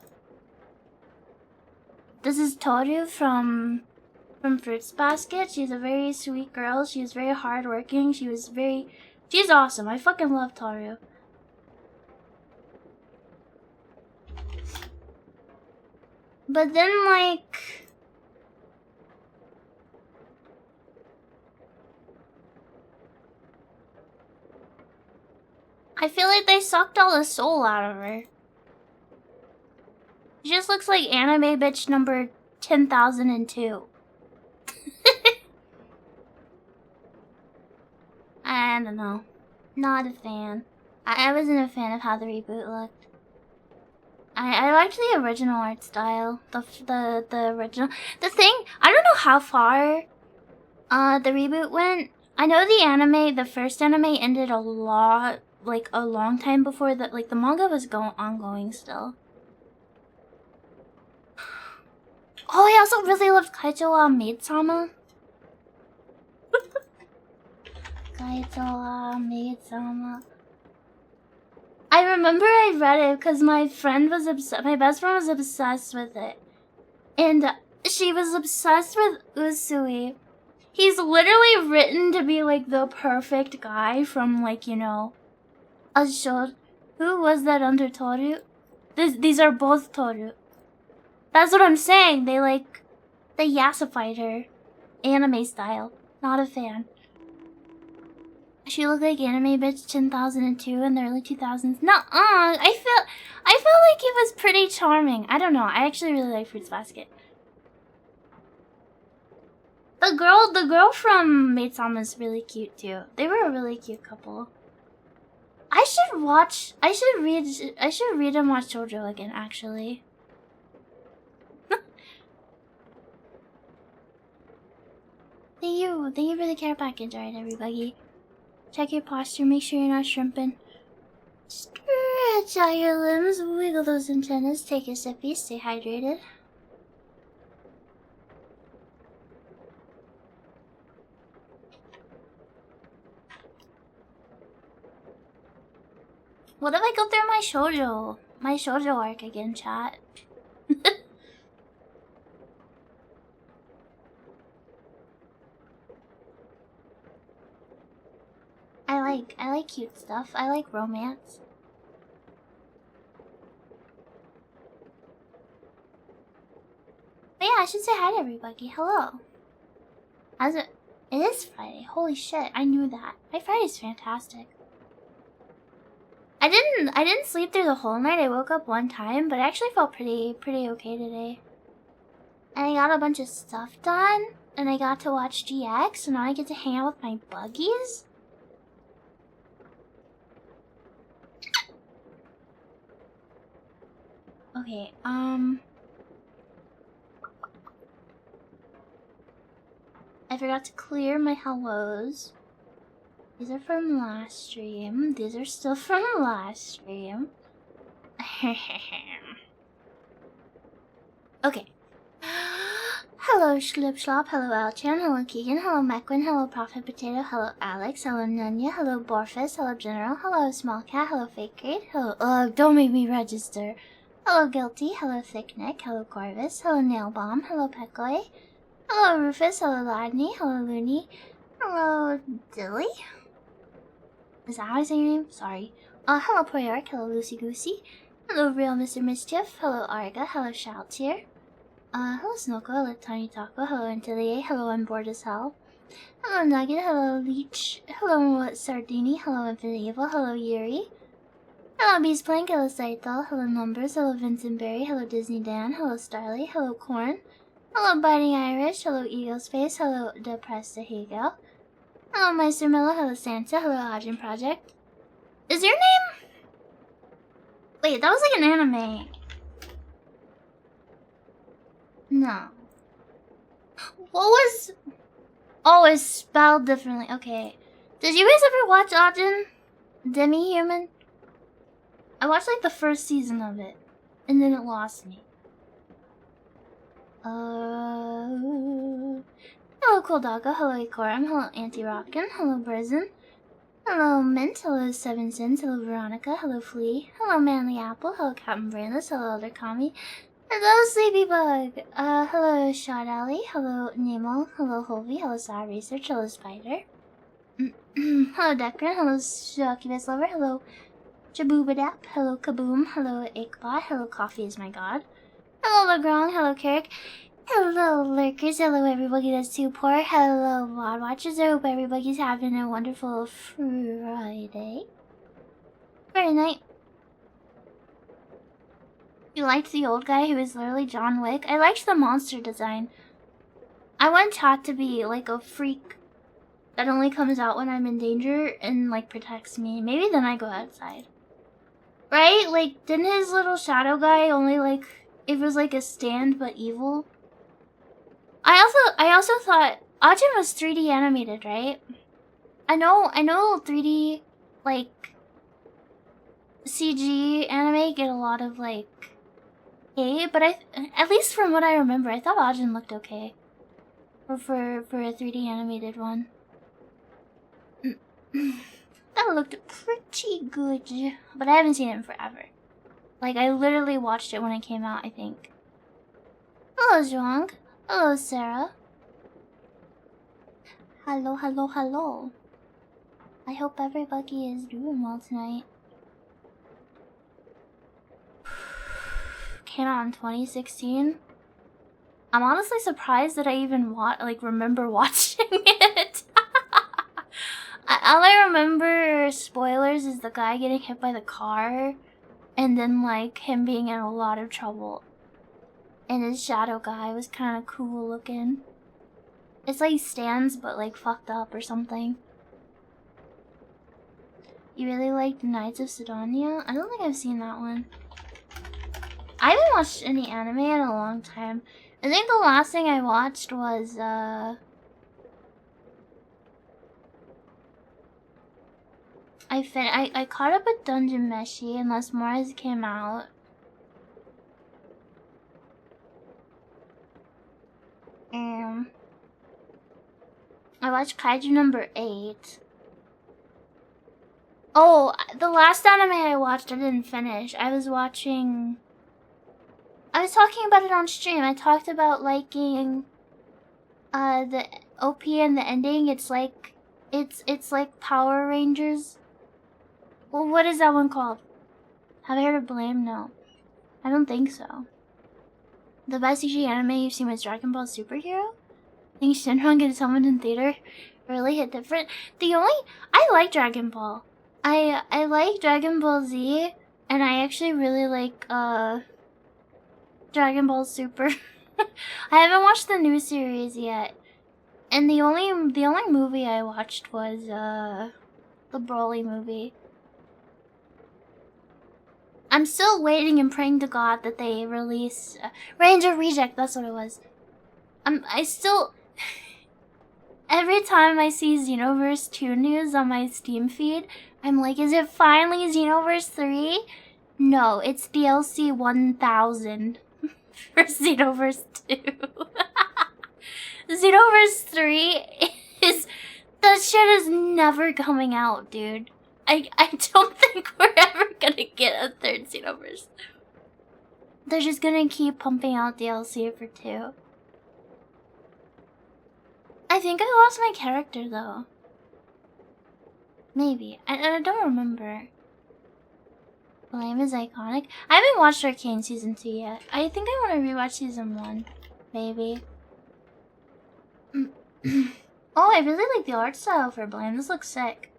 This is Toru from Fruits Basket. She's a very sweet girl. She was very hardworking. She's awesome. I fucking love Toru. But then like I feel like they sucked all the soul out of her. She just looks like anime bitch number 10,002. I don't know. Not a fan. I wasn't a fan of how the reboot looked. I liked the original art style. The original. The thing, I don't know how far the reboot went. I know the first anime ended a long time before the manga was ongoing still. Oh, I also really loved Kaijo Maid-sama. Kaijo Maid-sama. I remember I read it because my best friend was obsessed with it. And she was obsessed with Usui. He's literally written to be like the perfect guy from like, you know, a show. Who was that under Toru? These are both Toru. That's what I'm saying. They yassified her. Anime style. Not a fan. She looked like anime bitch 10,002 in the early 2000s. Nuh-uh. I felt like it was pretty charming. I don't know. I actually really like Fruits Basket. The girl from Maid-sama is really cute too. They were a really cute couple. I should read and watch JoJo again, actually. Thank you for the care package, alright, everybody. Check your posture, make sure you're not shrimping. Stretch out your limbs, wiggle those antennas, take a sippy, stay hydrated. What if I go through my shoujo arc again, chat? I like cute stuff. I like romance. But yeah, I should say hi to everybody. Hello. How's it? It is Friday. Holy shit, I knew that. My Friday's fantastic. I didn't sleep through the whole night. I woke up one time, but I actually felt pretty okay today. And I got a bunch of stuff done, and I got to watch GX, and now I get to hang out with my buggies. Okay, I forgot to clear my hellos. These are from last stream. These are still from last stream. Okay. Hello Hello Schlip Schlop, hello Alchan, hello Keegan, hello Mequin, hello Prophet Potato, hello Alex, hello Nunya, hello Borfus, hello General, hello Small Cat, hello Fake Grade, hello don't make me register. Hello Guilty, hello Thick Nick, hello Corvus, hello Nail Bomb, hello Pecoy, hello Rufus, hello Ladney, hello Looney, hello Dilly? Is that how I say your name? Sorry. Hello Poyork, hello Lucy Goosey, hello Real Mr. Mischief, hello Arga, hello Shouts here. Hello Snoko, hello Tiny Taco, hello Intillier, hello I'm bored as hell. Hello Nugget, hello Leech, hello Sardini, hello Infinite Evil, hello Yuri. Hello Beast Plank, hello Saitol, hello Numbers, hello Vincent Berry, hello Disney Dan, hello Starly, hello Corn. Hello Biting Irish, hello Eagle Space, hello Depressed Dahigo. Hello Meister Miller, hello Santa, hello Ajin Project. Is your name? Wait, that was like an anime. No. What was... Oh, it's spelled differently. Okay. Did you guys ever watch Ajin? Demi-Human? I watched like the first season of it. And then it lost me. Hello Cool Doggo, hello Ikoram, hello Auntie Rockin, hello Brizin. Hello Mint, hello Seven Sins, hello Veronica, hello Flea. Hello Manly Apple, hello Captain Brainless, hello Elder Kami. Hello Sleepy Bug! Hello Shot Alley, hello Nemo, hello Hovey, hello Saw Research, hello Spider. Hello Dekran, hello Succubus Lover, hello Jaboobadap, hello Kaboom, hello Ikebot, hello Coffee is my god. Hello Legrong, hello Carrick, hello Lurkers, hello everybody that's too poor, hello VOD Watchers, I hope everybody's having a wonderful Friday. Friday night. You liked the old guy who was literally John Wick? I liked the monster design. I want Todd to be like a freak that only comes out when I'm in danger and like protects me. Maybe then I go outside. Right? Like, didn't his little shadow guy only like, it was like a stand but evil? I also thought Ajin was 3D animated, right? I know 3D like CG anime get a lot of like hate, but at least from what I remember, I thought Ajin looked okay. Or for a 3D animated one. That looked pretty good, but I haven't seen it in forever. Like, I literally watched it when it came out, I think. Hello, Zhuang. Hello, Sarah. Hello, hello, hello. I hope everybody is doing well tonight. Came out in 2016. I'm honestly surprised that I even remember watching it. All I remember, spoilers, is the guy getting hit by the car, and then like him being in a lot of trouble. And his shadow guy was kind of cool looking. It's like Stans, but like fucked up or something. You really liked Knights of Sidonia? I don't think I've seen that one. I haven't watched any anime in a long time. I think the last thing I watched was I caught up with Dungeon Meshi unless Mora's came out. I watched Kaiju number 8. Oh, the last anime I watched I didn't finish. I was talking about it on stream. I talked about liking the OP and the ending. It's like Power Rangers. Well, what is that one called? Have I heard of Blame? No. I don't think so. The best CG anime you've seen was Dragon Ball Superhero? I think Shenron gets summoned in theater really hit different. I like Dragon Ball. I like Dragon Ball Z, and I actually really like Dragon Ball Super. I haven't watched the new series yet. And the only movie I watched was the Broly movie. I'm still waiting and praying to God that they release Ranger Reject, that's what it was. I still every time I see Xenoverse 2 news on my Steam feed, I'm like, is it finally Xenoverse 3? No, it's DLC 1000 for Xenoverse 2. Xenoverse 3 is... That shit is never coming out, dude. I don't think we're ever gonna get a third Xenoverse. They're just gonna keep pumping out DLC for 2. I think I lost my character, though. Maybe. I don't remember. Blame is iconic. I haven't watched Arcane Season 2 yet. I think I want to rewatch Season 1. Maybe. Oh, I really like the art style for Blame. This looks sick.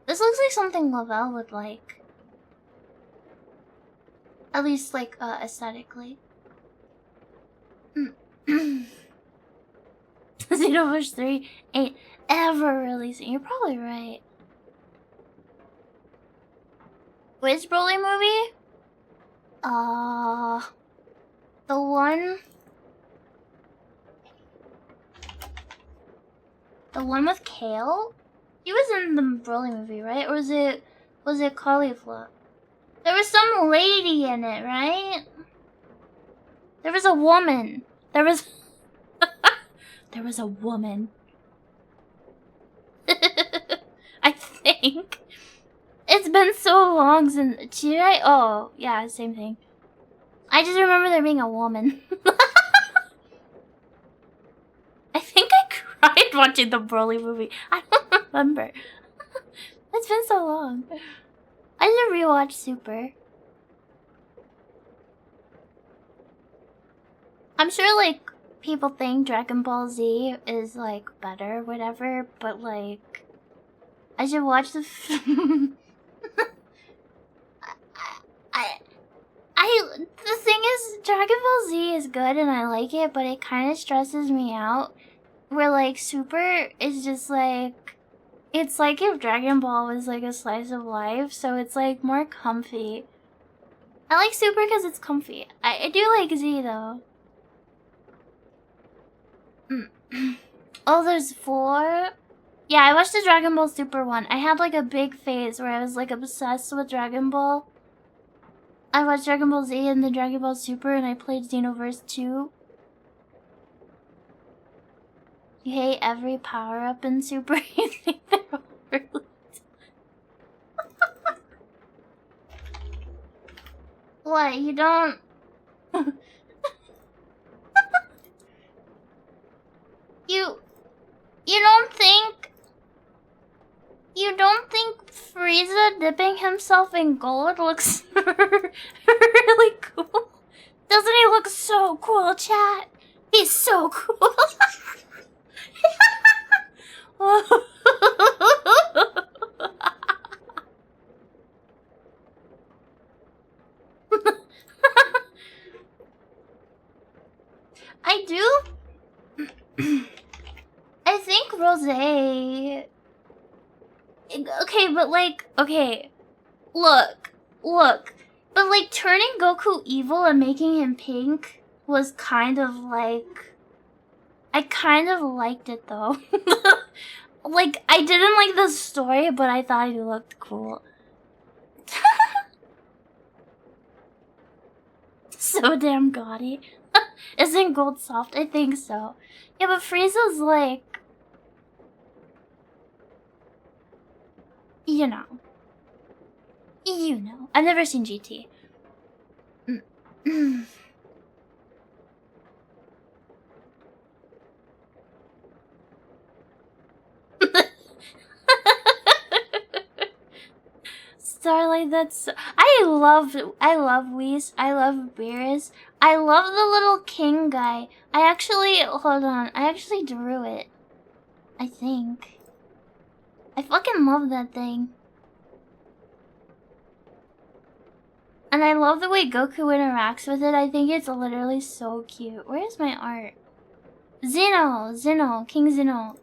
This looks like something Lavelle would like. At least, like, aesthetically. Xenoverse 3 ain't ever releasing. You're probably right. Which Broly movie? The one... The one with Kale? He was in the Broly movie, right? Or was it Cauliflower? There was some lady in it, right? There was a woman. There was a woman. I think. It's been so long since... Did I? Oh, yeah, same thing. I just remember there being a woman. I think I cried watching the Broly movie. I don't remember. It's been so long. I should rewatch Super. I'm sure, like, people think Dragon Ball Z is, like, better, whatever, but, like... I should watch the... The thing is, Dragon Ball Z is good and I like it, but it kind of stresses me out. Where, like, Super is just, like... It's like if Dragon Ball was, like, a slice of life, so it's, like, more comfy. I like Super because it's comfy. I do like Z, though. Oh, there's 4? Yeah, I watched the Dragon Ball Super one. I had, like, a big phase where I was, like, obsessed with Dragon Ball. I watched Dragon Ball Z and then Dragon Ball Super, and I played Xenoverse 2. You hate every power-up in Super? You think they're overlooked? What, you don't... You don't think Frieza dipping himself in gold looks really cool? Doesn't he look so cool, chat? He's so cool. I do. I think Rosé. Okay, but like, okay, look. But like turning Goku evil and making him pink was kind of like, I kind of liked it though. Like, I didn't like the story, but I thought he looked cool. So damn gaudy. Isn't gold soft? I think so. Yeah, but Frieza's like... You know. I've never seen GT. Starlight, that's... I love Whis. I love Beerus. I love the little king guy. Hold on. I actually drew it. I think. I fucking love that thing. And I love the way Goku interacts with it. I think it's literally so cute. Where's my art? Zeno, King Zeno.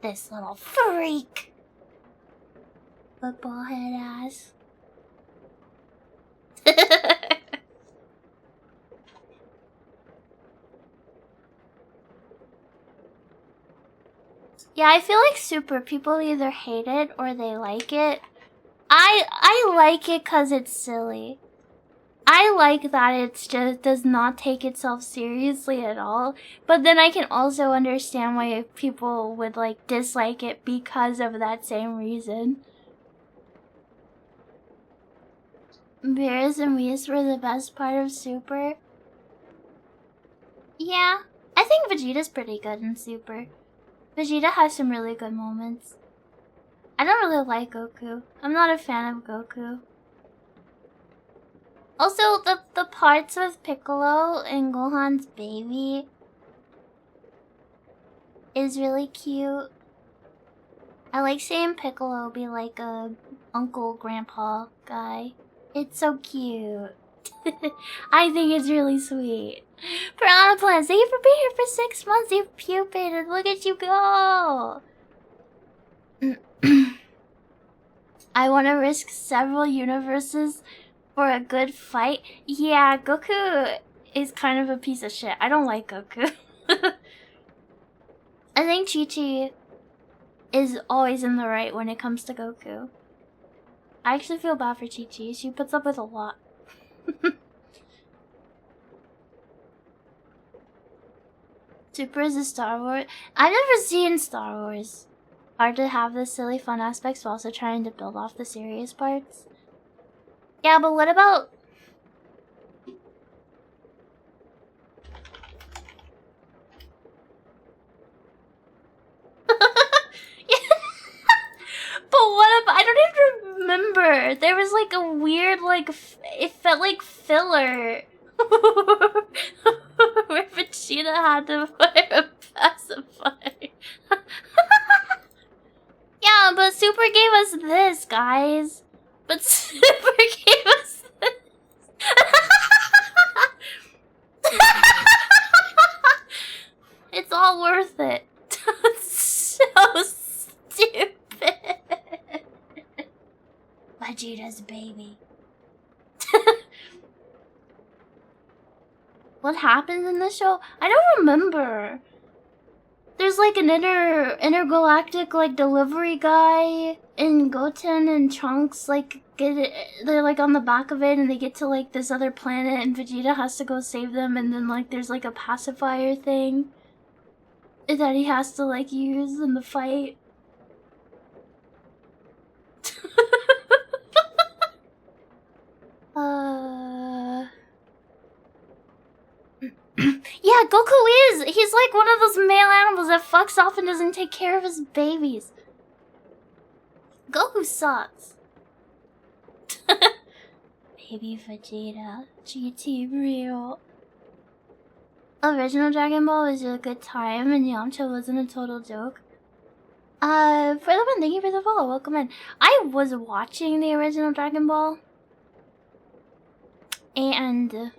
This little freak. Football head ass. Yeah, I feel like Super people either hate it or they like it. I like it cause it's silly. I like that it just does not take itself seriously at all, but then I can also understand why people would like dislike it because of that same reason. Bears and Whis were the best part of Super. Yeah, I think Vegeta's pretty good in Super. Vegeta has some really good moments. I don't really like Goku. I'm not a fan of Goku. Also, the parts with Piccolo and Gohan's baby is really cute. I like seeing Piccolo be like a uncle grandpa guy. It's so cute. I think it's really sweet. Piranha Plant, thank you for being here for 6 months. You've pupated. Look at you go. I want to risk several universes for a good fight. Yeah, Goku is kind of a piece of shit. I don't like Goku. I think Chi-Chi is always in the right when it comes to Goku. I actually feel bad for Chi-Chi. She puts up with a lot. Super is a Star Wars. I've never seen Star Wars. Hard to have the silly fun aspects while also trying to build off the serious parts. Yeah, but what about... But what about... I don't even remember. There was like a weird, like... It felt like filler. Where Vegeta had to wear a pacifier. Yeah, but Super gave us this, guys. But Super gave us this. It's all worth it. It's so stupid. Vegeta's baby. What happens in the show? I don't remember. There's like an intergalactic like delivery guy, and Goten and Trunks like they're like on the back of it, and they get to like this other planet, and Vegeta has to go save them, and then like there's like a pacifier thing that he has to like use in the fight. Yeah, Goku is! He's like one of those male animals that fucks off and doesn't take care of his babies. Goku sucks. Baby Vegeta. GT real. Original Dragon Ball was a good time and Yamcha wasn't a total joke. For the one, thank you for the follow. Welcome in. I was watching the original Dragon Ball. And...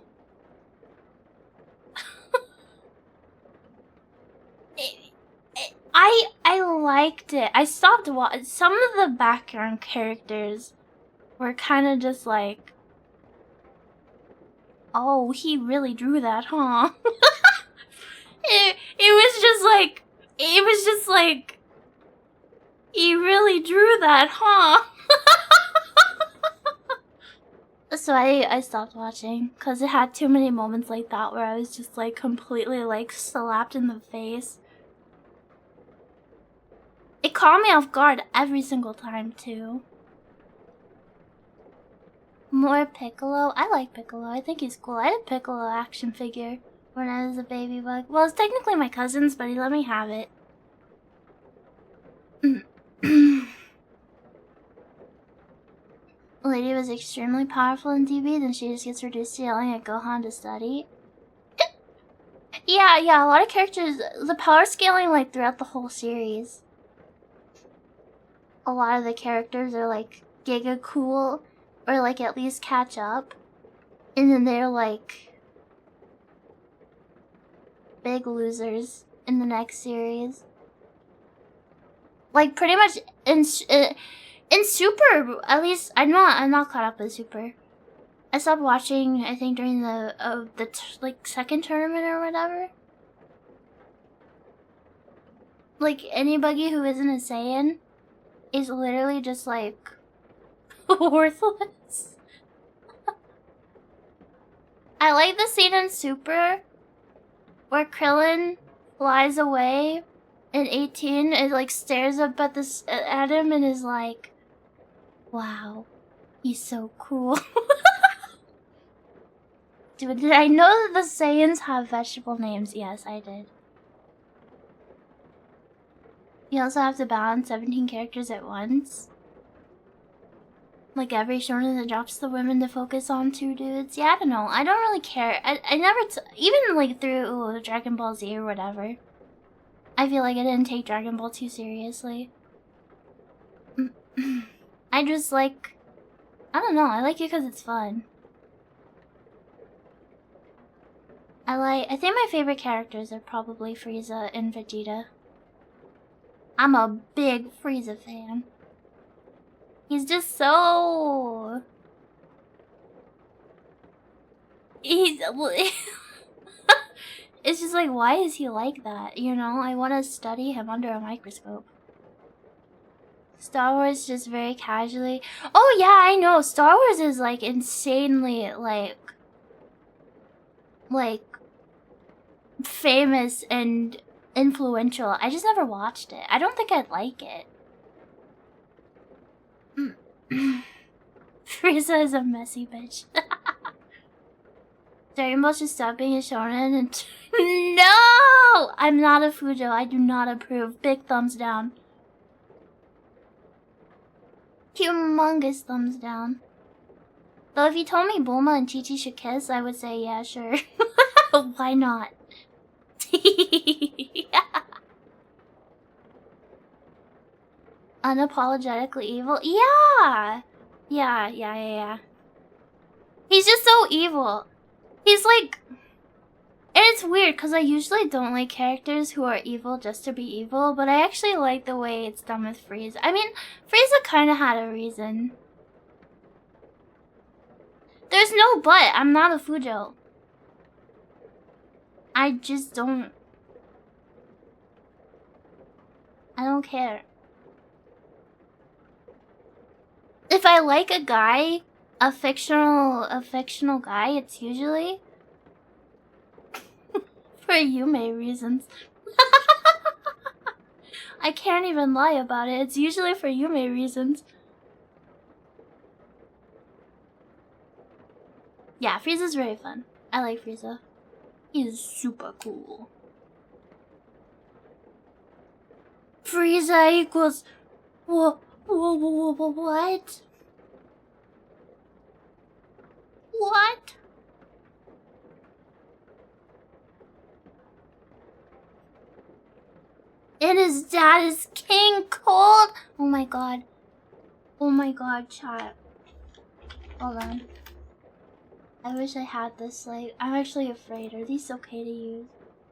I liked it. I stopped watching. Some of the background characters were kind of just like, oh, he really drew that, huh? it was just like, he really drew that, huh? So I stopped watching because it had too many moments like that where I was just like completely like slapped in the face. It caught me off guard every single time, too. More Piccolo? I like Piccolo. I think he's cool. I had a Piccolo action figure when I was a baby bug. Well, it's technically my cousin's, but he let me have it. Lady was extremely powerful in DB, then she just gets reduced to yelling at Gohan to study. Yeah, a lot of characters, the power scaling, like, throughout the whole series. A lot of the characters are like giga cool, or like at least catch up, and then they're like big losers in the next series. Like pretty much in Super, at least I'm not caught up with Super. I stopped watching I think during the like second tournament or whatever. Like anybody who isn't a Saiyan is literally just like worthless. I like the scene in Super where Krillin flies away and 18 and like stares up at at him and is like, wow, he's so cool. Dude, did I know that the Saiyans have vegetable names? Yes, I did. You also have to balance 17 characters at once. Like every shonen that drops the women to focus on 2 dudes. Yeah, I don't know. I don't really care. I never, even like through Dragon Ball Z or whatever. I feel like I didn't take Dragon Ball too seriously. I just like, I don't know. I like it because it's fun. I think my favorite characters are probably Frieza and Vegeta. I'm a big Frieza fan. He's just so... It's just like, why is he like that? You know, I want to study him under a microscope. Star Wars just very casually. Oh yeah, I know. Star Wars is like insanely like famous and influential. I just never watched it. I don't think I'd like it. Frieza is a messy bitch. Dragon Ball should stop being a shonen and no! I'm not a Fujo. I do not approve. Big thumbs down. Humongous thumbs down. Though if you told me Bulma and Chi-Chi should kiss, I would say yeah, sure. Why not? Unapologetically evil? Yeah! Yeah. He's just so evil. He's like... And it's weird, because I usually don't like characters who are evil just to be evil, but I actually like the way it's done with Frieza. I mean, Frieza kind of had a reason. There's no but. I'm not a Fujo. I just don't... I don't care. If I like a guy, a fictional guy, it's usually for Yume reasons. I can't even lie about it. It's usually for Yume reasons. Yeah, Frieza's very fun. I like Frieza. He's super cool. Frieza equals... What? What? And his dad is King Cold? Oh my god. Oh my god, chat. Hold on. I wish I had this, like, I'm actually afraid. Are these okay to use?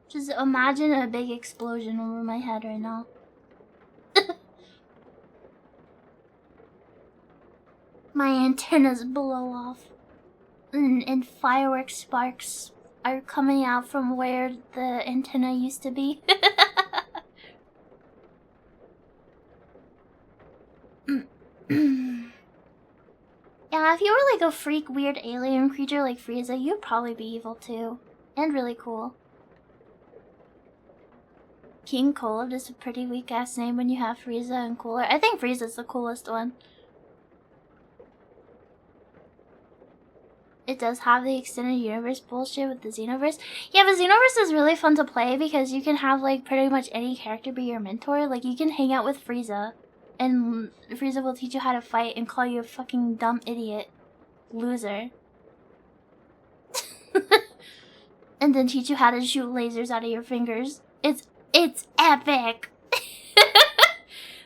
Just imagine a big explosion over my head right now. My antennas blow off. And fireworks sparks are coming out from where the antenna used to be. Yeah, if you were like a freak, weird alien creature like Frieza, you'd probably be evil too. And really cool. King Cold is a pretty weak ass name when you have Frieza and Cooler. I think Frieza's the coolest one. It does have the extended universe bullshit with the Xenoverse. Yeah, but Xenoverse is really fun to play because you can have like pretty much any character be your mentor. Like you can hang out with Frieza and Frieza will teach you how to fight and call you a fucking dumb idiot. Loser. And then teach you how to shoot lasers out of your fingers. It's epic.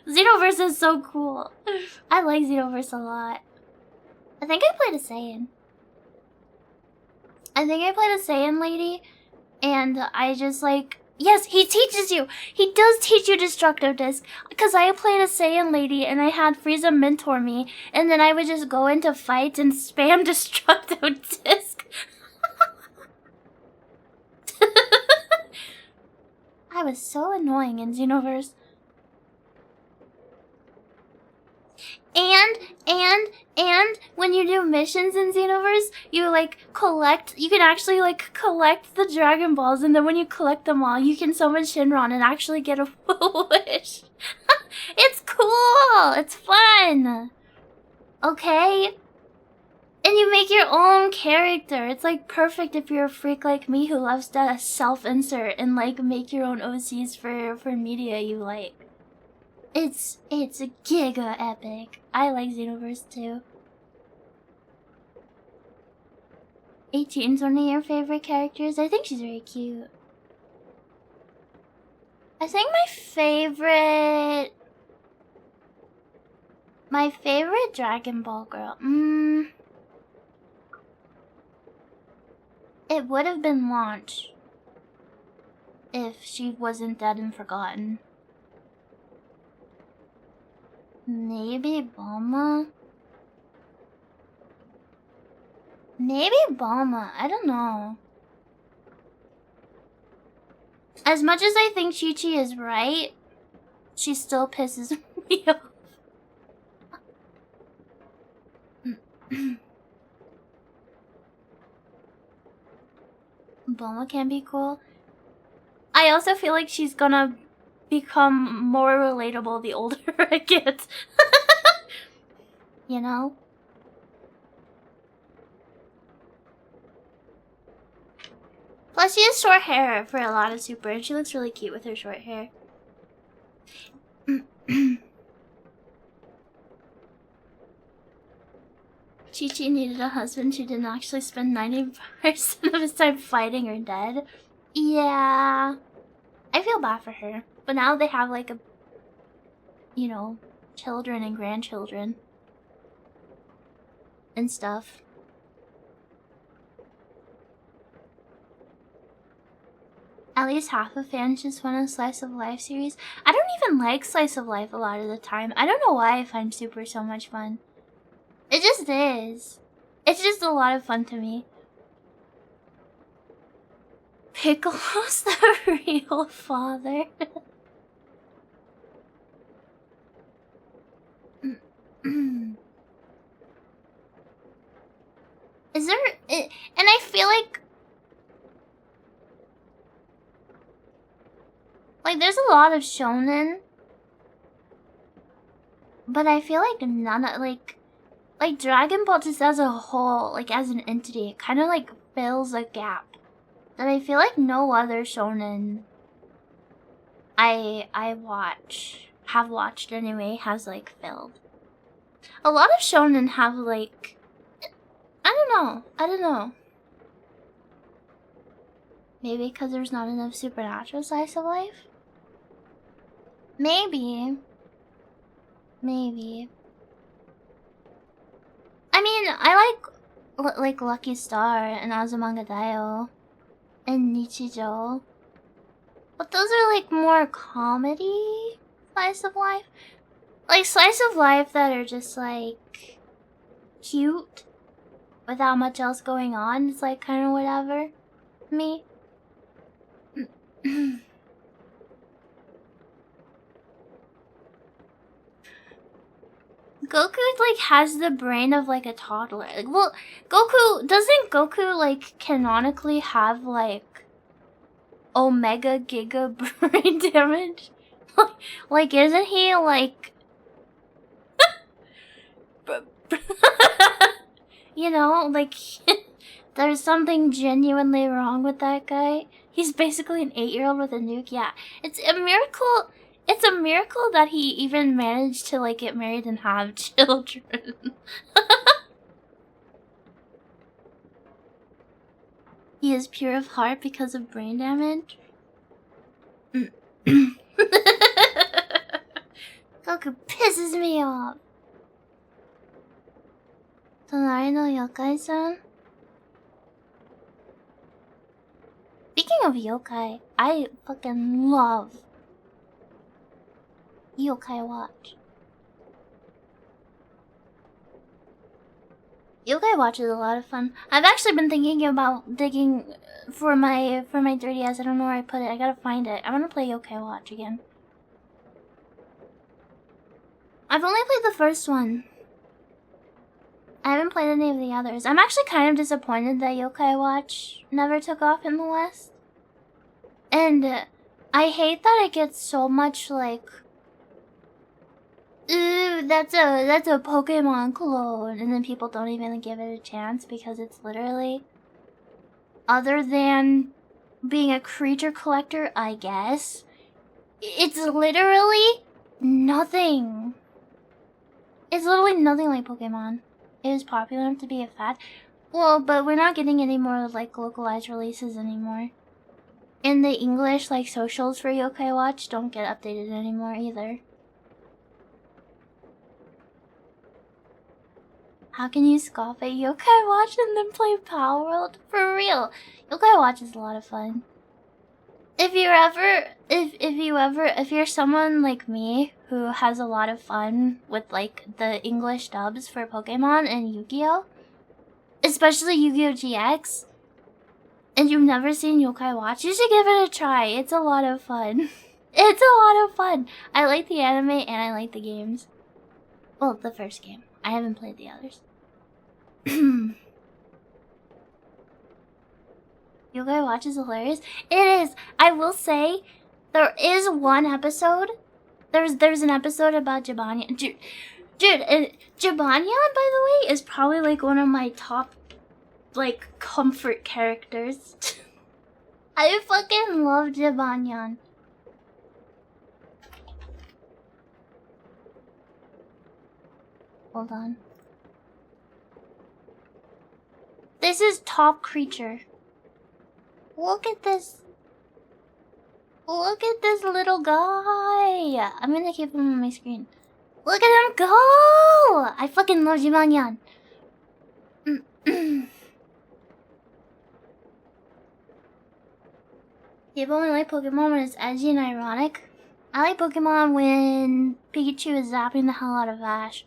Xenoverse is so cool. I like Xenoverse a lot. I think I played a Saiyan. I think I played a Saiyan lady, and I just like... Yes, he teaches you! He does teach you Destructo Disc, because I played a Saiyan lady, and I had Frieza mentor me, and then I would just go into fights and spam Destructo Disc. I was so annoying in Xenoverse. And when you do new missions in Xenoverse, you like collect. You can actually like collect the Dragon Balls, and then when you collect them all, you can summon Shinron and actually get a full wish. It's cool. It's fun. Okay. And you make your own character. It's like perfect if you're a freak like me who loves to self-insert and like make your own OCs for media you like. It's a giga epic. I like Xenoverse too. 18's one of your favorite characters? I think she's very cute. I think my favorite Dragon Ball girl. It would have been Launch if she wasn't dead and forgotten. Maybe Bulma? Maybe Bulma. I don't know. As much as I think Chi-Chi is right, she still pisses me off. Bulma can be cool. I also feel like she's gonna become more relatable the older I get. You know? Plus she has short hair for a lot of Super, and she looks really cute with her short hair. Chi-Chi needed a husband who didn't actually spend 90% of his time fighting or dead. Yeah. I feel bad for her. But now they have like you know, children and grandchildren. And stuff. At least half of fans just want a Slice of Life series. I don't even like Slice of Life a lot of the time. I don't know why I find Super so much fun. It just is. It's just a lot of fun to me. Piccolo's the real father. Is there... And I feel like there's a lot of shonen, but I feel like none of like Dragon Ball just as a whole, like as an entity, it kind of like fills a gap that I feel like no other shonen I have watched anyway has like filled. A lot of shonen have like I don't know. Maybe because there's not enough supernatural Slice of Life. Maybe. I mean, I like Lucky Star and Azumanga Daioh and Nichijou. But those are like more comedy Slice of Life. Like Slice of Life that are just like cute without much else going on. It's like kind of whatever. Me. Goku like has the brain of like a toddler. Like, well, doesn't Goku like canonically have like Omega Giga brain damage? Like isn't he like you know, like there's something genuinely wrong with that guy. He's basically an 8-year-old with a nuke. Yeah, it's a miracle. It's a miracle that he even managed to like get married and have children. He is pure of heart because of brain damage. Goku pisses me off. Tonari no yokai-san? Speaking of yokai, I fucking love Yokai Watch. Yokai Watch is a lot of fun. I've actually been thinking about digging for my 3DS. I don't know where I put it. I gotta find it. I wanna play Yokai Watch again. I've only played the first one. I haven't played any of the others. I'm actually kind of disappointed that Yokai Watch never took off in the West. And I hate that it gets so much like, ooh, that's a Pokemon clone, and then people don't even give it a chance because it's literally, other than being a creature collector, I guess, it's literally nothing. It's literally nothing like Pokemon. It is popular enough to be a fad. Well, but we're not getting any more like localized releases anymore. And the English like socials for Yokai Watch don't get updated anymore either. How can you scoff at Yokai Watch and then play Power World? For real, Yokai Watch is a lot of fun. If you're someone like me who has a lot of fun with like the English dubs for Pokemon and Yu-Gi-Oh, especially Yu-Gi-Oh GX, and you've never seen Yokai Watch, you should give it a try. It's a lot of fun. It's a lot of fun. I like the anime and I like the games. Well, the first game. I haven't played the others. Yokai Watch is hilarious. It is. I will say, there is one episode. There's an episode about Jibanyan. Dude, Jibanyan, by the way, is probably like one of my top, like, comfort characters. I fucking love Jibanyan. Hold on. This is top creature. Look at this. Look at this little guy. I'm gonna keep him on my screen. Look at him go! I fucking love Jibanyan. People only like Pokemon when it's edgy and ironic. I like Pokemon when Pikachu is zapping the hell out of Ash.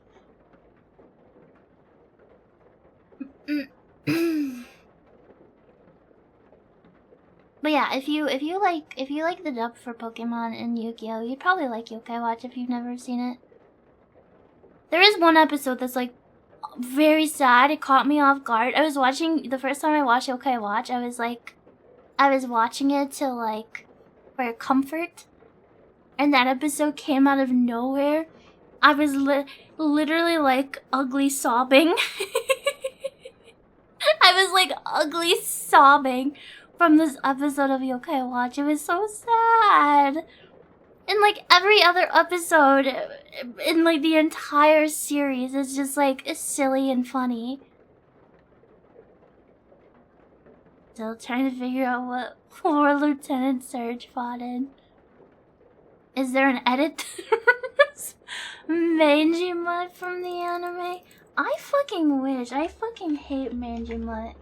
But yeah, if you like the dub for Pokemon and Yu-Gi-Oh, you'd probably like Yokai Watch if you've never seen it. There is one episode that's like very sad. It caught me off guard. I was watching the first time I watched Yokai Watch. I was watching it to like for comfort, and that episode came out of nowhere. I was literally like ugly sobbing. I was like ugly sobbing from this episode of Yokai Watch. It was so sad. And like every other episode in like the entire series is just like silly and funny. Still trying to figure out what poor Lieutenant Surge fought in. Is there an edit? Mangy Mutt from the anime? I fucking wish. I fucking hate Mangy Mutt.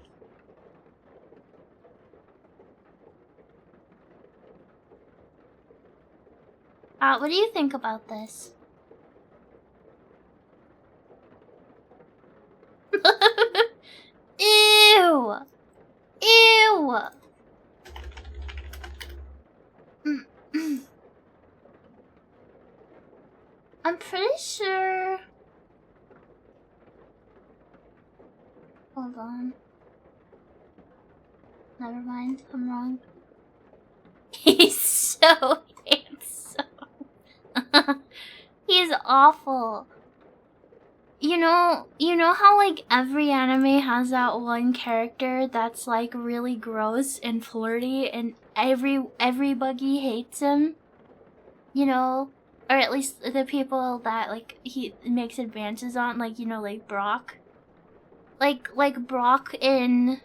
What do you think about this? Ew! Ew! I'm pretty sure... Hold on. Never mind, I'm wrong. He's so handsome. He's awful. You know how like every anime has that one character that's like really gross and flirty and everybody hates him? You know? Or at least the people that like he makes advances on, like, you know, like Brock. Like Brock in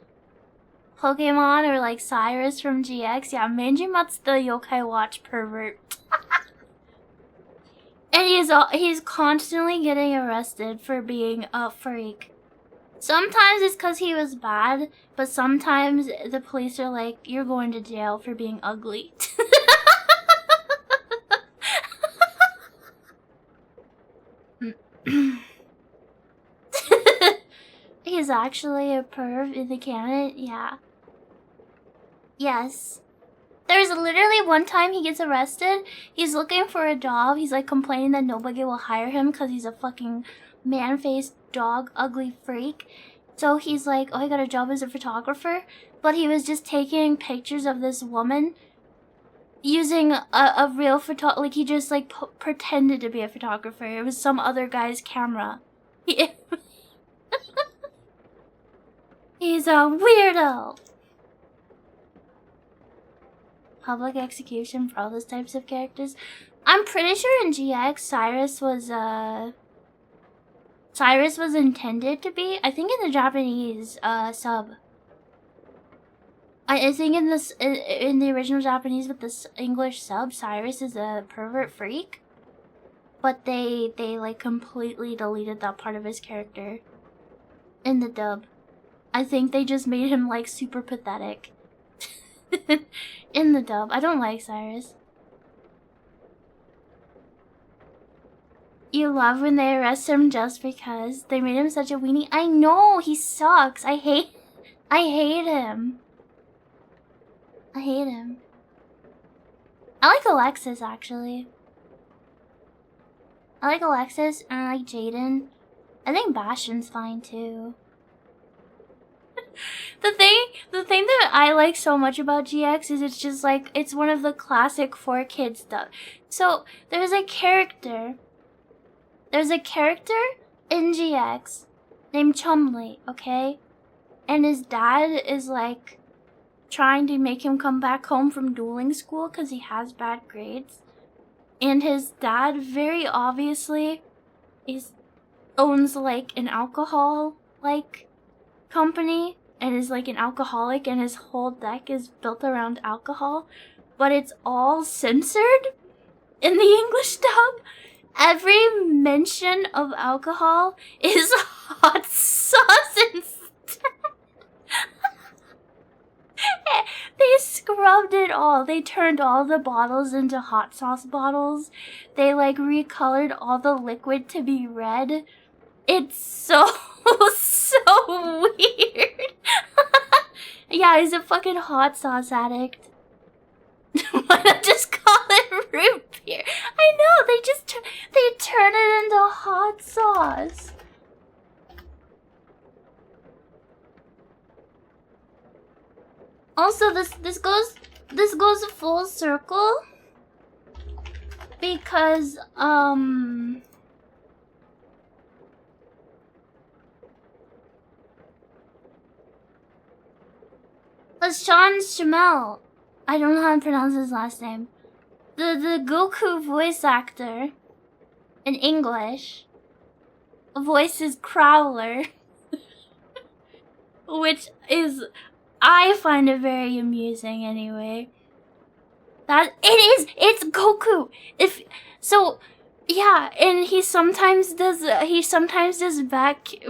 Pokemon, or like Cyrus from GX. Yeah, Manjimutt's the Yokai Watch pervert. And he's constantly getting arrested for being a freak. Sometimes it's because he was bad, but sometimes the police are like, you're going to jail for being ugly. He's actually a perv in the canon? Yeah. Yes. There's literally one time he gets arrested. He's looking for a job. He's like complaining that nobody will hire him because he's a fucking man-faced dog, ugly freak. So he's like, oh, I got a job as a photographer. But he was just taking pictures of this woman using a real photo. Like he just like pretended to be a photographer. It was some other guy's camera. He's a weirdo. Public execution for all those types of characters. I'm pretty sure in GX Cyrus was intended to be. I think in the Japanese sub. I think in the original Japanese with this English sub, Cyrus is a pervert freak. But they like completely deleted that part of his character in the dub. I think they just made him like super pathetic. In the dub. I don't like Cyrus. You love when they arrest him just because they made him such a weenie. I know, he sucks. I hate him. I hate him. I like Alexis, actually. I like Alexis and I like Jaden. I think Bastion's fine too. The thing that I like so much about GX is it's just like, it's one of the classic 4Kids stuff. So, there's a character in GX named Chumley, okay? And his dad is like trying to make him come back home from dueling school because he has bad grades. And his dad very obviously owns like an alcohol like company and is like an alcoholic, and his whole deck is built around alcohol, but it's all censored in the English dub. Every mention of alcohol is hot sauce instead. They scrubbed it all. They turned all the bottles into hot sauce bottles. They like recolored all the liquid to be red. It's so weird. Yeah, he's a fucking hot sauce addict. Why not just call it root beer? I know, they turn it into hot sauce. Also, this goes full circle because Sean Schmel, I don't know how to pronounce his last name. The Goku voice actor in English voices Crowler, which is, I find it very amusing anyway. It's Goku. Yeah, and he sometimes does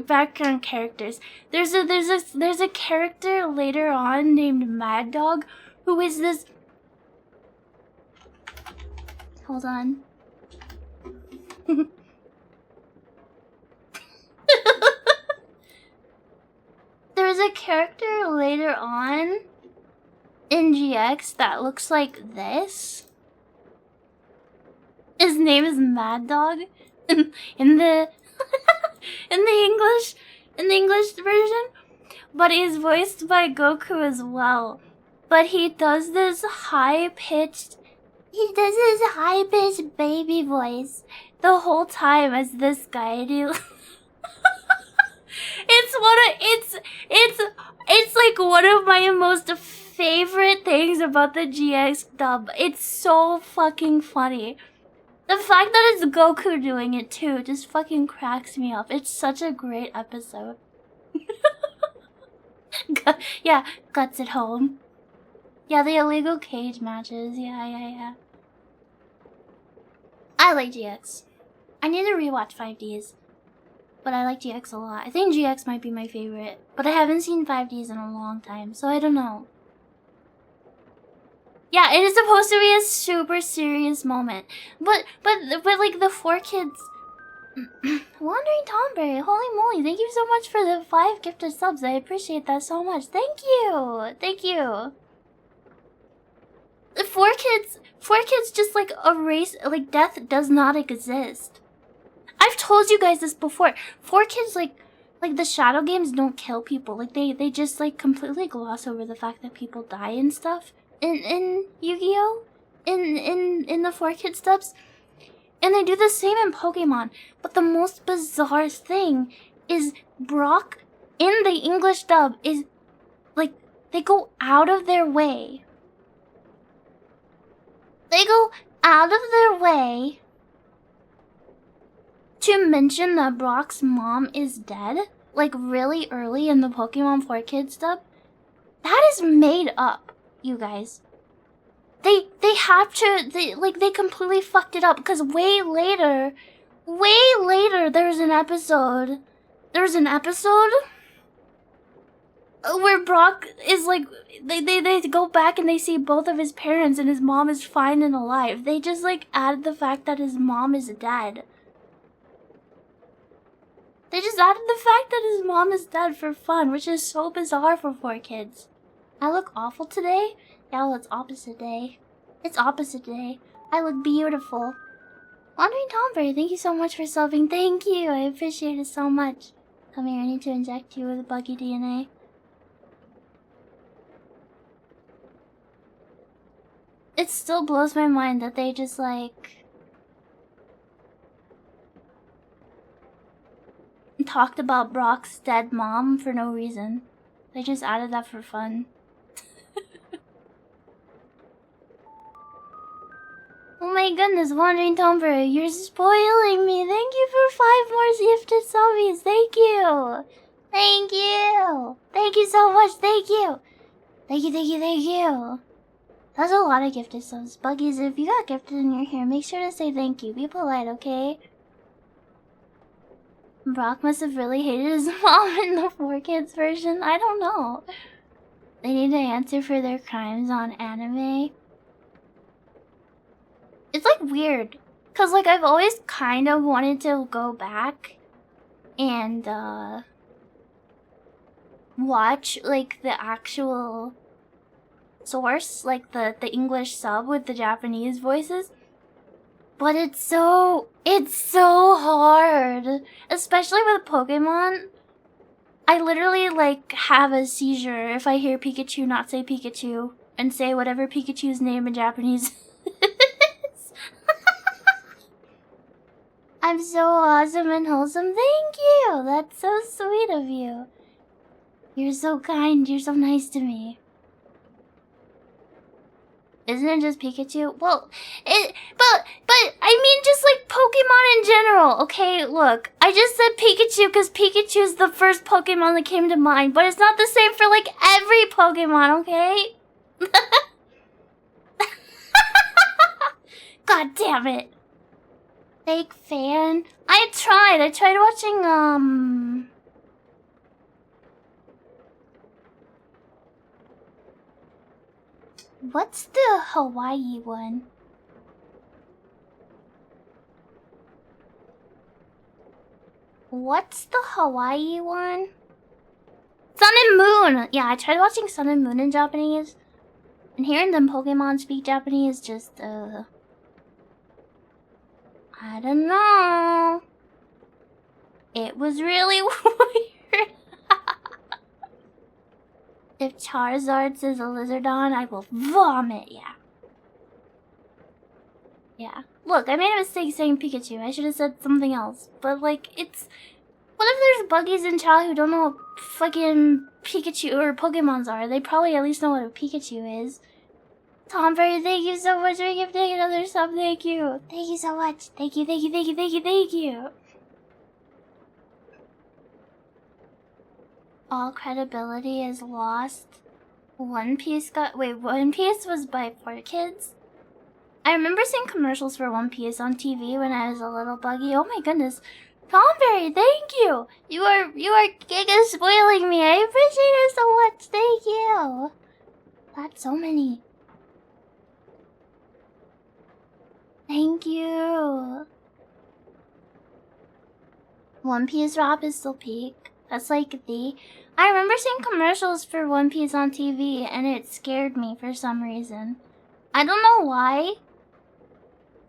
background characters. There's a character later on named Mad Dog who is this. Hold on. There's a character later on in GX that looks like this. His name is Mad Dog in the English version, but he's voiced by Goku as well. But he does this high-pitched baby voice the whole time as this guy. And it's like one of my most favorite things about the GX dub. It's so fucking funny. The fact that it's Goku doing it too just fucking cracks me up. It's such a great episode. Yeah, Guts at home. Yeah, the illegal cage matches. Yeah. I like GX. I need to rewatch 5Ds. But I like GX a lot. I think GX might be my favorite. But I haven't seen 5Ds in a long time, so I don't know. Yeah, it is supposed to be a super serious moment. But like the 4Kids. Wandering Tomberry, holy moly, thank you so much for the 5 gifted subs. I appreciate that so much. Thank you. four kids just like erase, like death does not exist. I've told you guys this before. Four kids like the shadow games don't kill people. Like they just like completely gloss over the fact that people die and stuff in Yu-Gi-Oh! In the four kid steps. And they do the same in Pokemon. But the most bizarre thing is Brock in the English dub is like they go out of their way. They go out of their way to mention that Brock's mom is dead, like really early in the Pokemon 4 Kids dub. That is made up, you guys. They have to, they completely fucked it up because way later, there's an episode where Brock is like, they go back and they see both of his parents and his mom is fine and alive. They just like added the fact that his mom is dead. They just added the fact that his mom is dead for fun, which is so bizarre for 4 kids. I look awful today? Yeah, well, it's opposite day. It's opposite day. I look beautiful. Wandering Tomberry, thank you so much for subbing. Thank you. I appreciate it so much. Come here, I need to inject you with buggy DNA. It still blows my mind that they just like talked about Brock's dead mom for no reason. They just added that for fun. Oh my goodness, Wandering Tomber, you're spoiling me. Thank you for 5 more gifted subbies. Thank you. Thank you. Thank you so much. Thank you. Thank you, thank you, thank you. That's a lot of gifted subs. Buggies, if you got gifted and you're here, make sure to say thank you. Be polite, okay? Brock must have really hated his mom in the 4 Kids version. I don't know. They need to answer for their crimes on anime. It's like weird. Cause like I've always kind of wanted to go back and watch like the actual source, like the English sub with the Japanese voices. But it's so hard. Especially with Pokemon. I literally like have a seizure if I hear Pikachu not say Pikachu and say whatever Pikachu's name in Japanese is. I'm so awesome and wholesome. Thank you. That's so sweet of you. You're so kind. You're so nice to me. Isn't it just Pikachu? Well, but I mean just like Pokemon in general. Okay, look, I just said Pikachu because Pikachu is the first Pokemon that came to mind, but it's not the same for like every Pokemon, okay? God damn it. Fake fan. I tried watching what's the Hawaii one? What's the Hawaii one? Sun and Moon! Yeah, I tried watching Sun and Moon in Japanese. And hearing them Pokemon speak Japanese just, I don't know. It was really weird. If Charizard says a Lizardon, I will vomit, yeah. Yeah. Look, I made a mistake saying Pikachu. I should have said something else. But, like, it's... What if there's buggies in chat who don't know what fucking Pikachu or Pokemons are? They probably at least know what a Pikachu is. Tomberry, thank you so much for gifting another sub. Thank you. Thank you so much. Thank you, thank you, thank you, thank you, thank you. All credibility is lost. One Piece was by 4 Kids? I remember seeing commercials for One Piece on TV when I was a little buggy. Oh my goodness. Tomberry, thank you! You are giga spoiling me. I appreciate it so much. Thank you. That's so many. Thank you. One Piece rap is still peak. That's like the... I remember seeing commercials for One Piece on TV and it scared me for some reason. I don't know why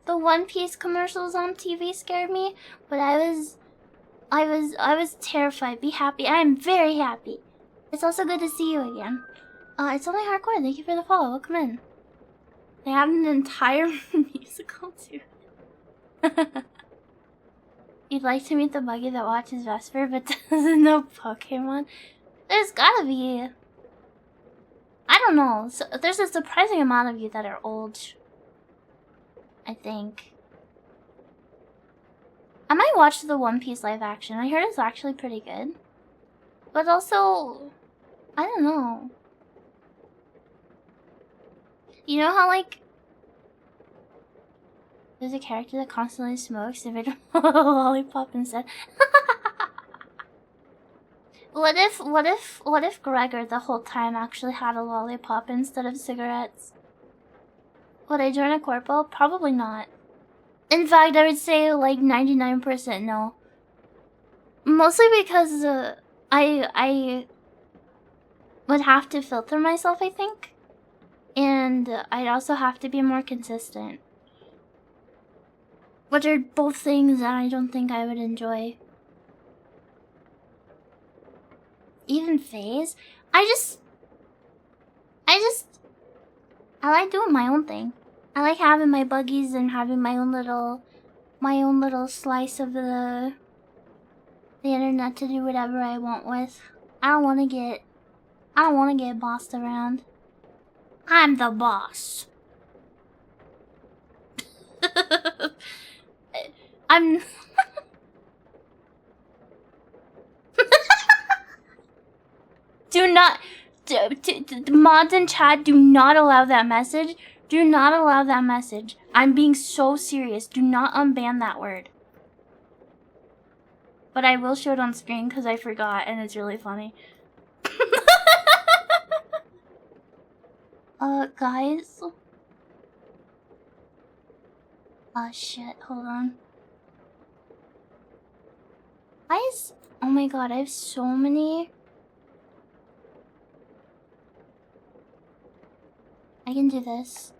the One Piece commercials on TV scared me, but I was terrified. Be happy. I am very happy. It's also good to see you again. It's only hardcore. Thank you for the follow. Welcome in. They have an entire musical too. You'd like to meet the buggy that watches Vesper but doesn't know Pokemon? There's gotta be. I don't know. So, there's a surprising amount of you that are old. I think. I might watch the One Piece live action. I heard it's actually pretty good. But also, I don't know. You know how, like, there's a character that constantly smokes and made a lollipop instead? What if Gregor the whole time actually had a lollipop instead of cigarettes? Would I join a corpo? Probably not. In fact, I would say like 99% no. Mostly because I would have to filter myself, I think. And I'd also have to be more consistent. Which are both things that I don't think I would enjoy. Even phase? I like doing my own thing. I like having my buggies and having my own little slice of the internet to do whatever I want with. I don't wanna get bossed around. I'm the boss. I'm Do not mods in chat, do not allow that message. Do not allow that message. I'm being so serious. Do not unban that word. But I will show it on screen because I forgot and it's really funny. Guys. Oh shit, hold on. Oh my god, I have so many. I can do this.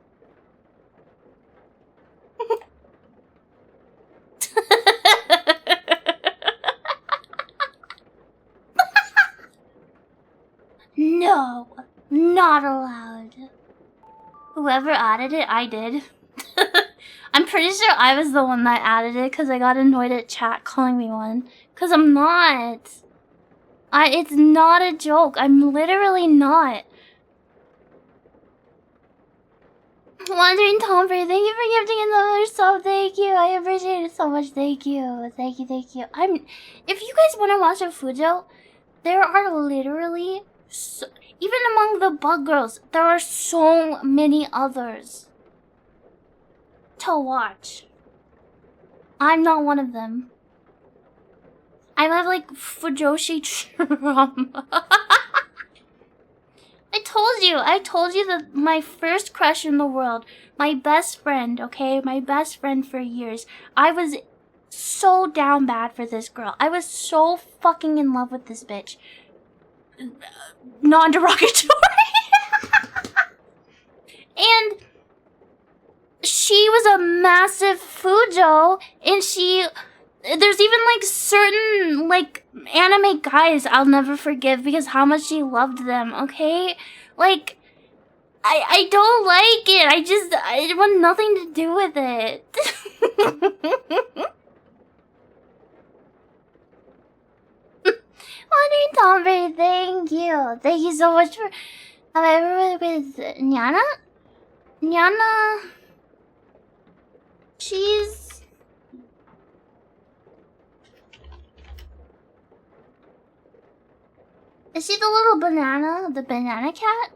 No, not allowed. Whoever added it, I did. I'm pretty sure I was the one that added it because I got annoyed at chat calling me one. Because I'm not. It's not a joke. I'm literally not. Wandering Tomber, thank you for gifting another sub. Thank you. I appreciate it so much. Thank you. Thank you. Thank you. If you guys want to watch a Fujo, there are literally even among the bug girls, there are so many others to watch. I'm not one of them. I have like Fujoshi trauma. I told you that my first crush in the world, my best friend, okay? My best friend for years. I was so down bad for this girl. I was so fucking in love with this bitch. Non-derogatory. And she was a massive Fujo, and there's even like certain like anime guys I'll never forgive because how much she loved them, okay? Like, I don't like it. I want nothing to do with it. Wandering Tomber, thank you. Thank you so much for... Have I ever with Nyana? Nyana... She's... Is she the little banana? The banana cat?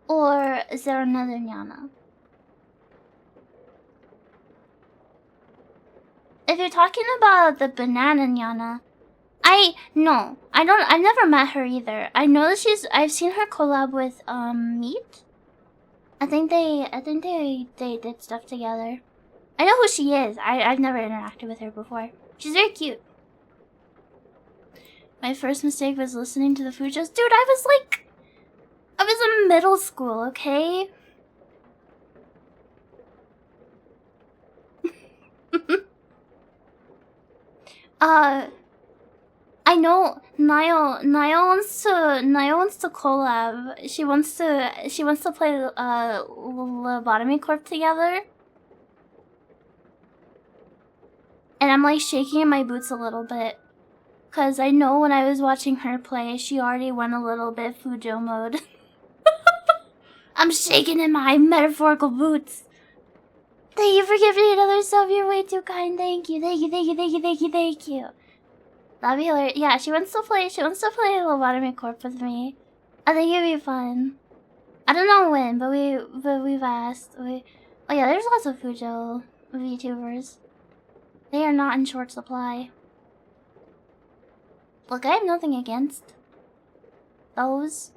Or is there another Nyana? If you're talking about the banana Nyana, no, I've never met her either. I know that I've seen her collab with, Meat. I think they did stuff together. I know who she is. I've never interacted with her before. She's very cute. My first mistake was listening to the Fujos. Dude, I was in middle school, okay? I know Niall wants to collab. She wants to play Lobotomy Corp together. And I'm like shaking in my boots a little bit. Cause I know when I was watching her play, she already went a little bit Fujo mode. I'm shaking in my metaphorical boots. Thank you for giving me another sub. You're way too kind. Thank you. Thank you. Thank you. Thank you. Thank you. Thank you. That'd be hilarious. Yeah, she wants to play Lobotomy Corp with me. I think it'd be fun. I don't know when, but we've asked. Oh yeah, there's lots of Fujo VTubers. They are not in short supply. Look, I have nothing against those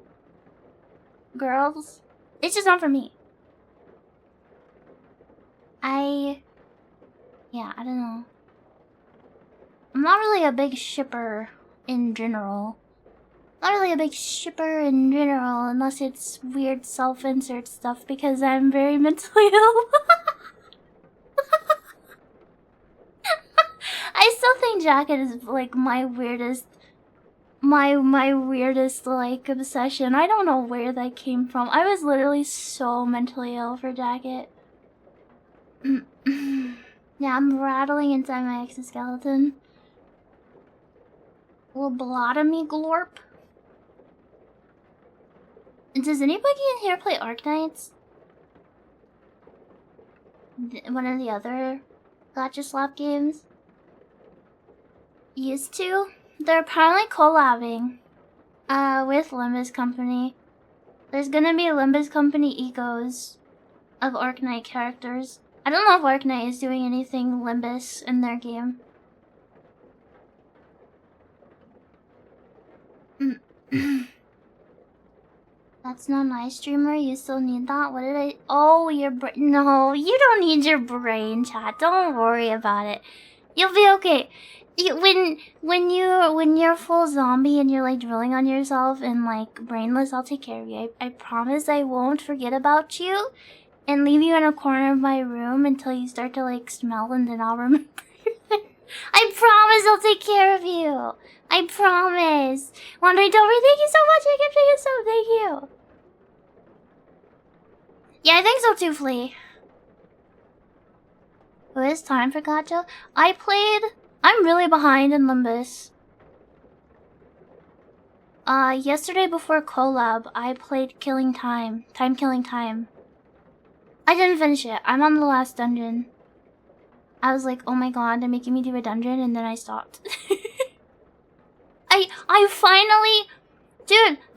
girls. It's just not for me. Yeah, I don't know. I'm not really a big shipper in general. Not really a big shipper in general, unless it's weird self-insert stuff, because I'm very mentally ill. I still think Jacket is like my weirdest like obsession. I don't know where that came from. I was literally so mentally ill for Jacket. Yeah, I'm rattling inside my exoskeleton. Lobotomy glorp. Does anybody in here play Arknights? One of the other Gotcha Slap games? Used to? They're apparently collabing with Limbus Company. There's gonna be Limbus Company ecos of Arknight characters. I don't know if Arknight is doing anything Limbus in their game. That's not nice, streamer. You still need that? What did I... Oh, your brain... No, you don't need your brain, chat. Don't worry about it. You'll be okay. When you're full zombie and you're like drilling on yourself and like brainless, I'll take care of you. I promise I won't forget about you and leave you in a corner of my room until you start to like smell, and then I'll remember you there. I promise I'll take care of you. I promise. Wandering Dover, thank you so much. I kept taking so. Thank you. Yeah, I think so too, Flea. It is time for Gacha. I'm really behind in Limbus. Yesterday before collab, I played Killing Time. Killing Time. I didn't finish it. I'm on the last dungeon. I was like, oh my god, they're making me do a dungeon, and then I stopped.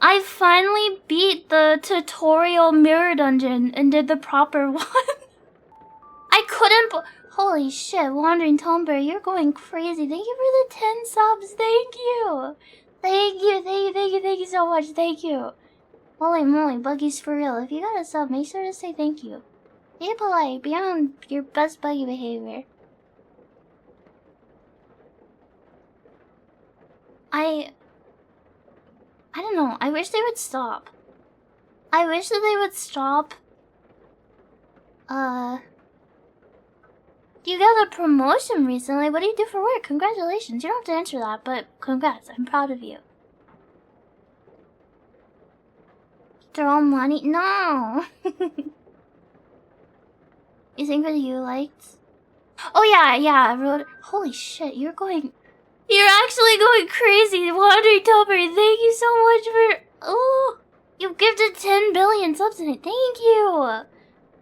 I finally beat the tutorial mirror dungeon and did the proper one. I couldn't. Holy shit, Wandering Tomber, you're going crazy. Thank you for the 10 subs. Thank you. Thank you so much. Thank you. Holy moly, Buggy's for real. If you got a sub, make sure to say thank you. Be polite. Be on your best Buggy behavior. I don't know. I wish they would stop. I wish that they would stop. You got a promotion recently. What do you do for work? Congratulations. You don't have to answer that, but congrats. I'm proud of you. Throw money? No. You think that you liked? Oh yeah, I wrote. Holy shit, you're actually going crazy. Wandering Topper, thank you so much for... Oh, you gifted 10 billion subs in it. Thank you.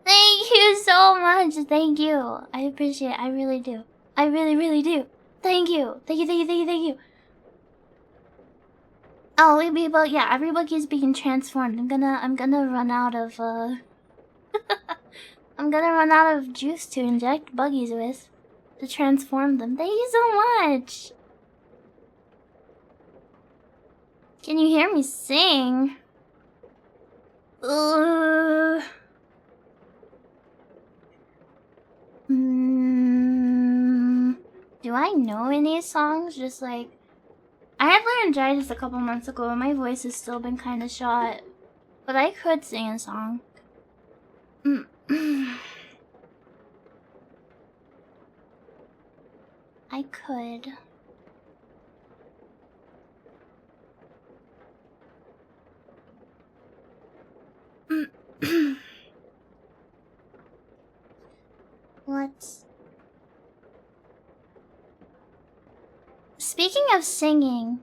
Thank you so much. Thank you. I appreciate it. I really do. I really do. Thank you. Thank you. Oh, yeah, every book is being transformed. I'm gonna run out of, I'm gonna run out of juice to inject buggies with. To transform them. Thank you so much. Can you hear me sing? Do I know any songs? Just like... I had laryngitis a couple months ago and my voice has still been kind of shot. But I could sing a song. I could. Let's... Speaking of singing,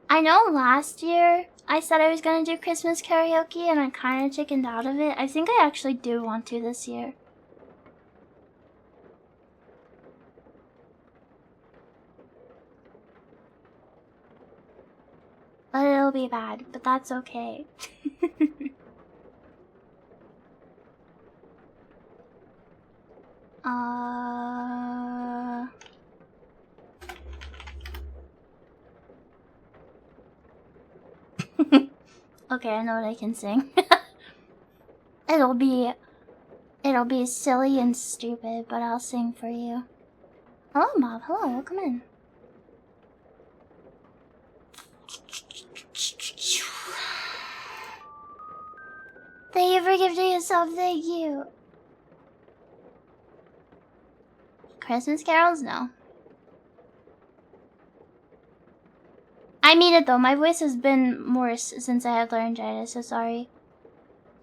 I know last year I said I was gonna do Christmas karaoke and I kinda chickened out of it. I think I actually do want to this year. But it'll be bad, but that's okay. Okay, I know what I can sing. It'll be silly and stupid, but I'll sing for you. Hello, Bob. Hello, welcome in. Thank you for gifting yourself, thank you. Christmas carols? No. I mean it though, my voice has been worse since I had laryngitis, so sorry.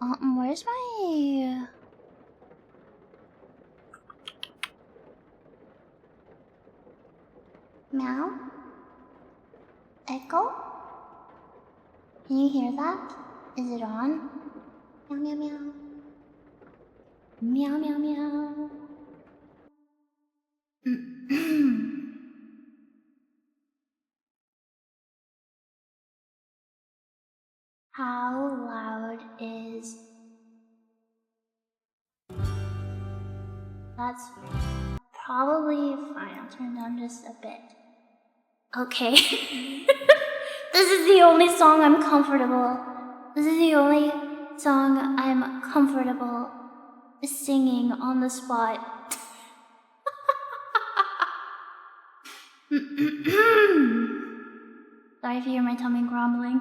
Where's my... Meow? Echo? Can you hear that? Is it on? Meow meow meow. Meow meow meow. How loud is... That's probably fine. I'll turn down just a bit. Okay. This is the only song I'm comfortable. This is the only song I'm comfortable singing on the spot. Sorry if you hear my tummy grumbling.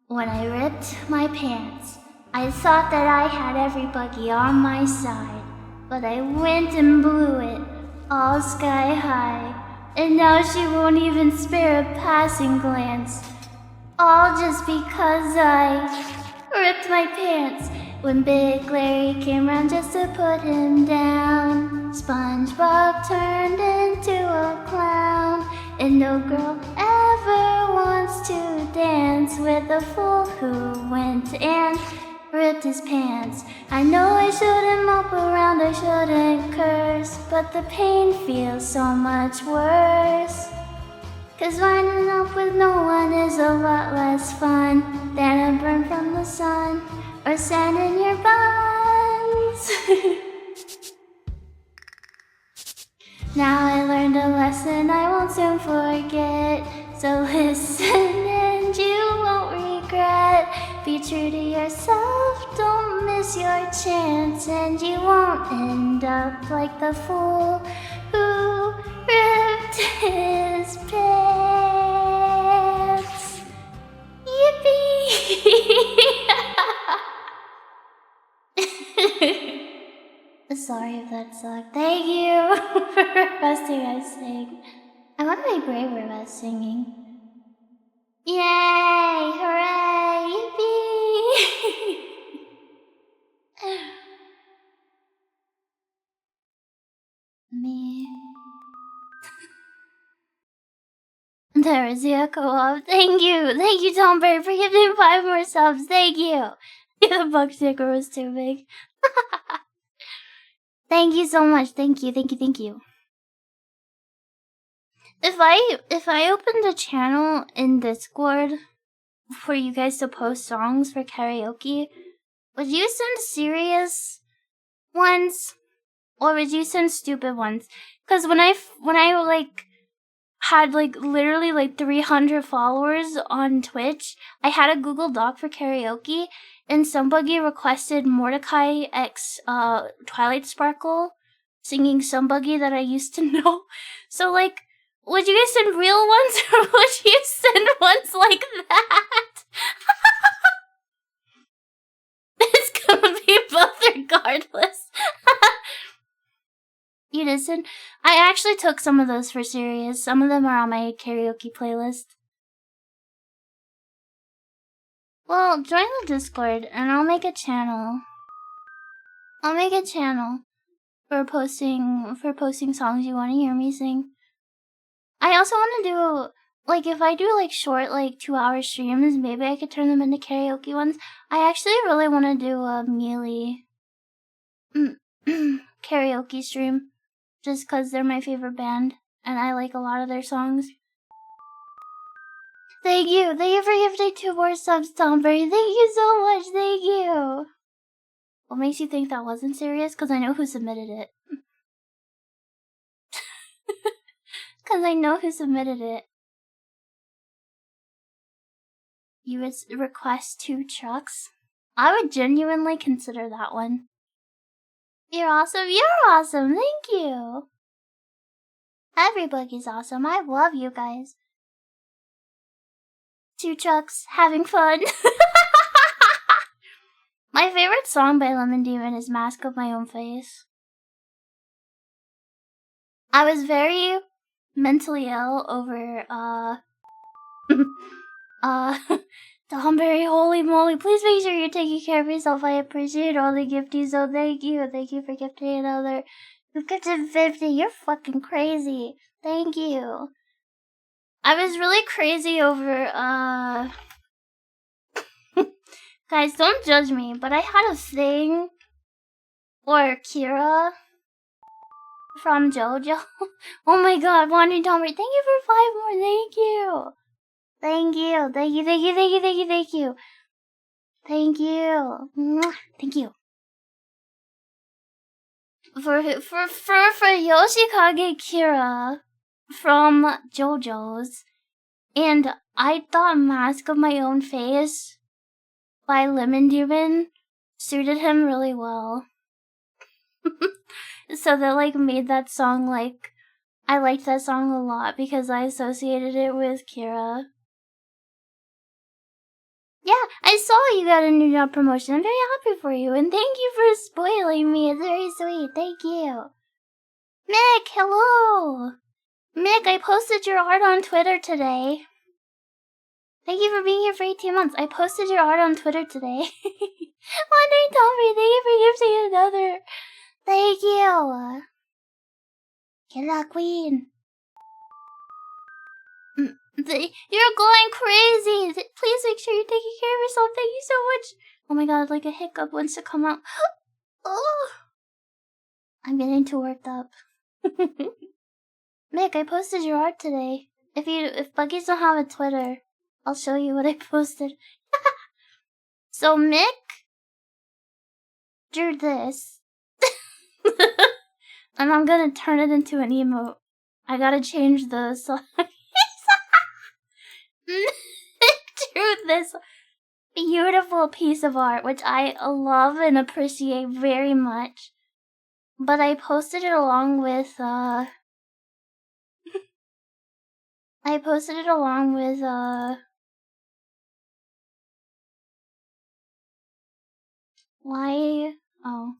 When I ripped my pants, I thought that I had everybody on my side, but I went and blew it all sky high, and now she won't even spare a passing glance, all just because I ripped my pants. When Big Larry came round just to put him down, SpongeBob turned into a clown, and no girl ever wants to dance with a fool who went and ripped his pants. I know I shouldn't mope around, I shouldn't curse, but the pain feels so much worse. 'Cause winding up with no one is a lot less fun than a burn from the sun or sand in your buns. Now I learned a lesson I won't soon forget, so listen and you won't regret. Be true to yourself, don't miss your chance, and you won't end up like the fool who ripped his pants. Yippee! Sorry if that sucked. Thank you for requesting I sing. I want to be braver about singing. Yay! Hooray! Yippee! Me. There is the echo of. Thank you, Tom Bird, for giving 5 more subs. Thank you. The bug sticker was too big. Thank you so much. Thank you. If I opened a channel in Discord for you guys to post songs for karaoke, would you send serious ones or would you send stupid ones? Because when I like had like literally like 300 followers on Twitch, I had a Google Doc for karaoke, and somebody requested Mordecai X Twilight Sparkle singing somebody that I used to know. So like, would you guys send real ones or would you send ones like that? It's gonna be both regardless. You listen? I actually took some of those for serious. Some of them are on my karaoke playlist. Well, join the Discord and I'll make a channel. I'll make a channel for posting songs you want to hear me sing. I also want to do, like, if I do, like, short, like, 2-hour streams, maybe I could turn them into karaoke ones. I actually really want to do a Mealy karaoke stream, just because they're my favorite band, and I like a lot of their songs. Thank you for gifting 2 more subs, Tomberry. Thank you so much, thank you. What makes you think that wasn't serious? Because I know who submitted it. Because I know who submitted it. You would request 2 trucks? I would genuinely consider that one. You're awesome, thank you! Everybody's awesome, I love you guys. 2 trucks, having fun. My favorite song by Lemon Demon is Mask of My Own Face. I was very mentally ill over, Tomberry, holy moly, please make sure you're taking care of yourself. I appreciate all the gifties, so thank you. Thank you for gifting another. You've gifted 50, you're fucking crazy. Thank you. I was really crazy over, guys, don't judge me, but I had a thing for Kira from JoJo. Oh my god, Wandering Tomberry, thank you for 5 more, thank you. Thank you. Thank you. Thank you. For Yoshikage Kira from JoJo's, and I thought Mask of My Own Face by Lemon Demon suited him really well. So that, like, made that song, like, I liked that song a lot because I associated it with Kira. Yeah, I saw you got a new job promotion. I'm very happy for you, and thank you for spoiling me. It's very sweet. Thank you. Mick, hello! Mick, I posted your art on Twitter today. Thank you for being here for 18 months. I posted your art on Twitter today. Wandering Tomberry, thank you for gifting another. Thank you. Killer Queen. You're going crazy. Please make sure you're taking care of yourself. Thank you so much. Oh my god, like a hiccup wants to come out. Oh, I'm getting too worked up. Mick, I posted your art today. If Buggies don't have a Twitter, I'll show you what I posted. So Mick drew this. And I'm gonna turn it into an emote. I gotta change the song. Drew this beautiful piece of art, which I love and appreciate very much. But I posted it along with, why? Oh.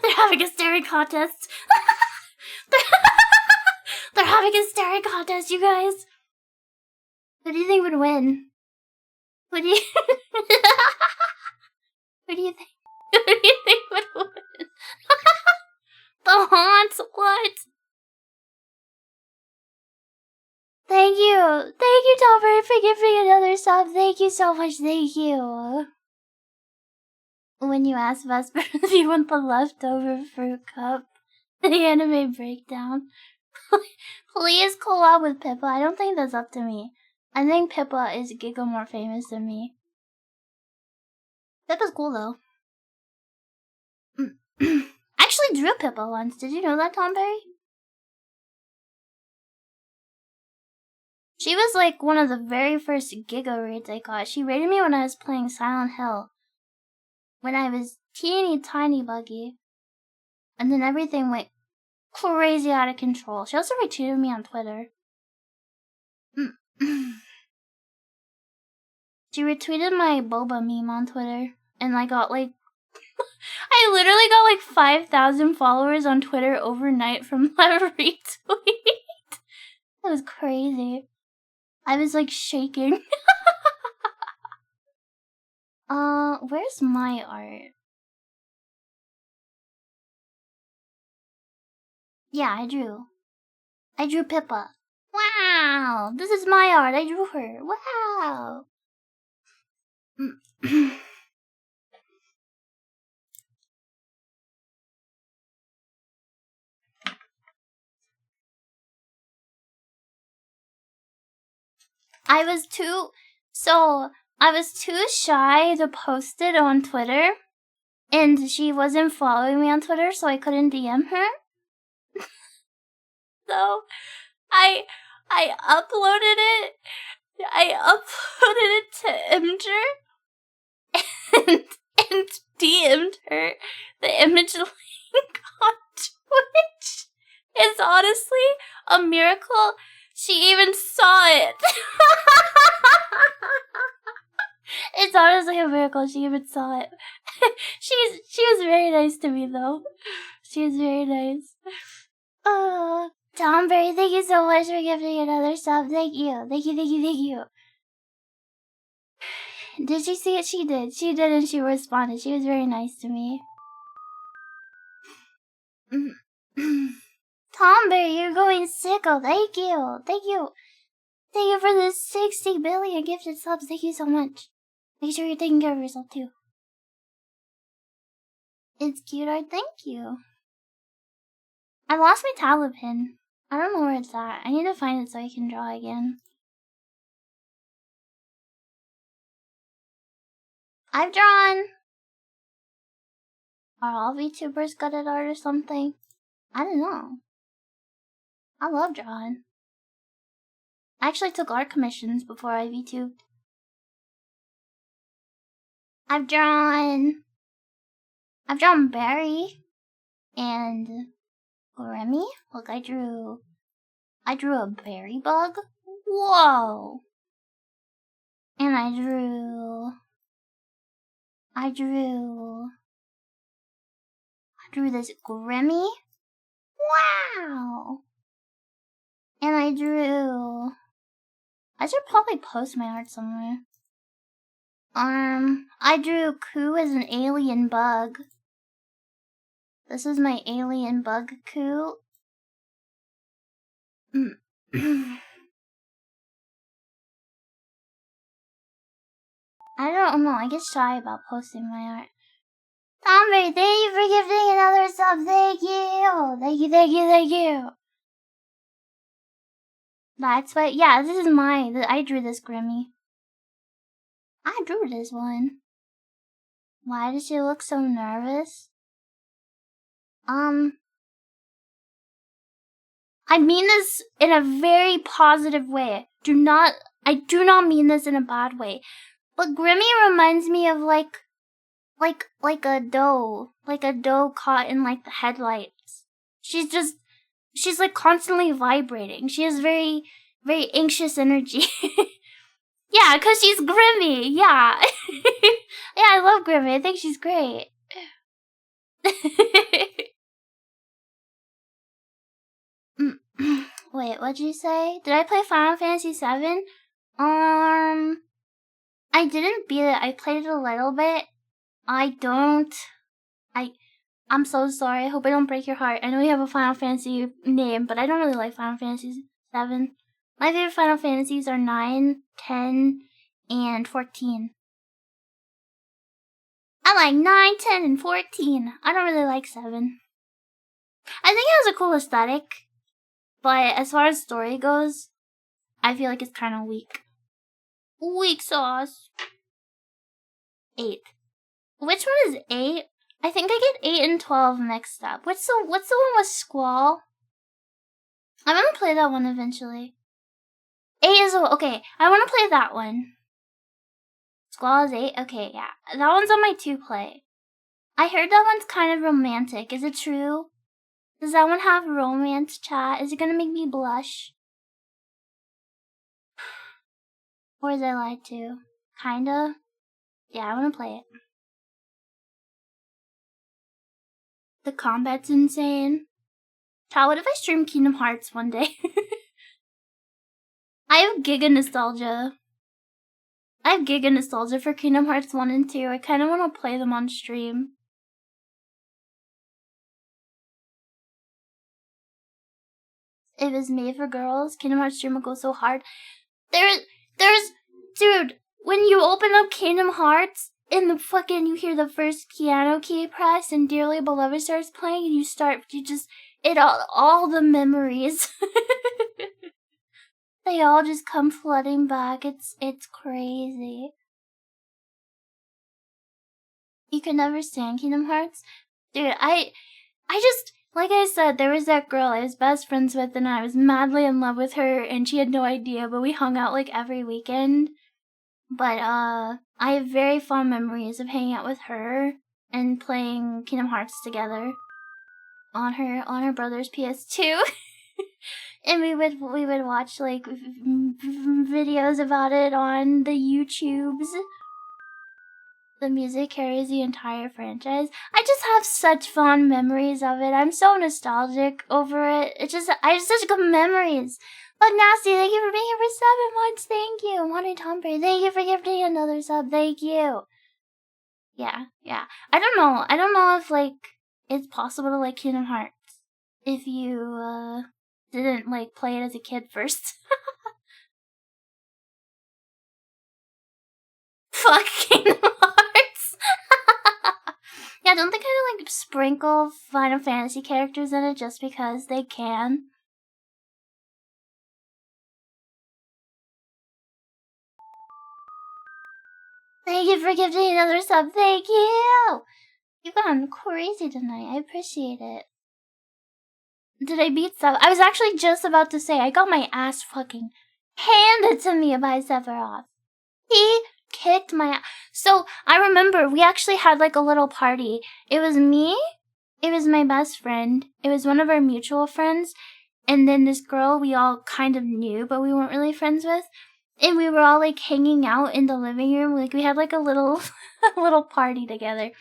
They're having a staring contest. They're having a staring contest, you guys. Who do you think would win? Who do you think? Who do you think would win? The haunts, what? Thank you, Tomberry, for giving another sub. Thank you so much. Thank you. When you ask Vesper if you want the leftover fruit cup, the anime breakdown. Please collab with Pippa. I don't think that's up to me. I think Pippa is giga more famous than me. Pippa's cool though. I actually drew Pippa once. Did you know that, Tomberry? She was like one of the very first giga raids I got. She raided me when I was playing Silent Hill. When I was teeny tiny Buggy. And then everything went crazy out of control. She also retweeted me on Twitter. She retweeted my boba meme on Twitter. And I got like... I literally got like 5,000 followers on Twitter overnight from that retweet. That was crazy. I was like shaking. Where's my art? Yeah, I drew. I drew Pippa. Wow! This is my art. I drew her. Wow! I was too shy to post it on Twitter, and she wasn't following me on Twitter, so I couldn't DM her. So I uploaded it. I uploaded it to Imgur and DM'd her the image link on Twitch. It's honestly a miracle she even saw it. It's honestly a miracle she even saw it. She was very nice to me though. She was very nice. Tomberry, thank you so much for giving another sub. Thank you. Thank you, thank you, thank you. Did she see it? She did. She did, and she responded. She was very nice to me. Tomberry, you're going sicko. Thank you. Thank you. Thank you for the 60 billion gifted subs. Thank you so much. Make sure you're taking care of yourself too. It's cute art. Thank you. I lost my tablet pin. I don't know where it's at. I need to find it so I can draw again. I've drawn. Are all VTubers good at art or something? I don't know. I love drawing. I actually took art commissions before I VTubed. I've drawn Barry and Remy. Look, I drew a berry bug. Whoa! And I drew this Grimmy. Wow! And I should probably post my art somewhere. I drew Koo as an alien bug. This is my alien bug Koo. I don't know, I get shy about posting my art. Tomberry, thank you for gifting another sub. Thank you. Thank you, thank you, thank you. That's what, yeah, this is mine. I drew this Grimmy. I drew this one. Why does she look so nervous? I mean this in a very positive way. I do not mean this in a bad way. But Grimmy reminds me of like a doe caught in like the headlights. She's like constantly vibrating. She has very, very anxious energy. Yeah, 'cause she's Grimmy. Yeah. Yeah, I love Grimmy. I think she's great. Wait, what'd you say? Did I play Final Fantasy VII? I didn't beat it. I played it a little bit. I'm so sorry. I hope I don't break your heart. I know you have a Final Fantasy name, but I don't really like Final Fantasy VII. My favorite Final Fantasies are 9, 10, and 14. I like 9, 10, and 14. I don't really like 7. I think it has a cool aesthetic, but as far as story goes, I feel like it's kind of weak. Weak sauce. 8. Which one is 8? I think I get 8 and 12 mixed up. What's the one with Squall? I'm gonna play that one eventually. 8 is okay. I want to play that one. Squall is 8. Okay, yeah, that one's on my 2 play. I heard that one's kind of romantic. Is it true? Does that one have romance chat? Is it gonna make me blush? Or is I lied to? Kinda. Yeah, I want to play it. The combat's insane. Child, what if I stream Kingdom Hearts one day? I have giga nostalgia. I have giga nostalgia for Kingdom Hearts 1 and 2. I kind of want to play them on stream. It was made for girls. Kingdom Hearts stream will go so hard. Dude, when you open up Kingdom Hearts and you hear the first piano key press and Dearly Beloved starts playing and all the memories. They all just come flooding back. It's crazy. You can never stand Kingdom Hearts? Dude, I just, like I said, there was that girl I was best friends with and I was madly in love with her and she had no idea, but we hung out like every weekend. But I have very fond memories of hanging out with her and playing Kingdom Hearts together on her brother's PS2. And we would watch like videos about it on the YouTubes. The music carries the entire franchise. I just have such fond memories of it. I'm so nostalgic over it. I have such good memories. But Nasty, thank you for being here for 7 months. Thank you. Monty Tomper, thank you for gifting another sub. Thank you. Yeah. I don't know if like it's possible to like Kingdom Hearts if you didn't like play it as a kid first. Fuck Kingdom Hearts. Yeah, don't they kind of like sprinkle Final Fantasy characters in it just because they can? Thank you for gifting another sub. Thank you. You've gone crazy tonight. I appreciate it. Did I beat Sephiroth? I was actually just about to say I got my ass fucking handed to me by Sephiroth. He kicked my ass. So I remember we actually had like a little party. It was me, it was my best friend, it was one of our mutual friends, and then this girl we all kind of knew but we weren't really friends with. And we were all like hanging out in the living room. Like we had like a little little party together.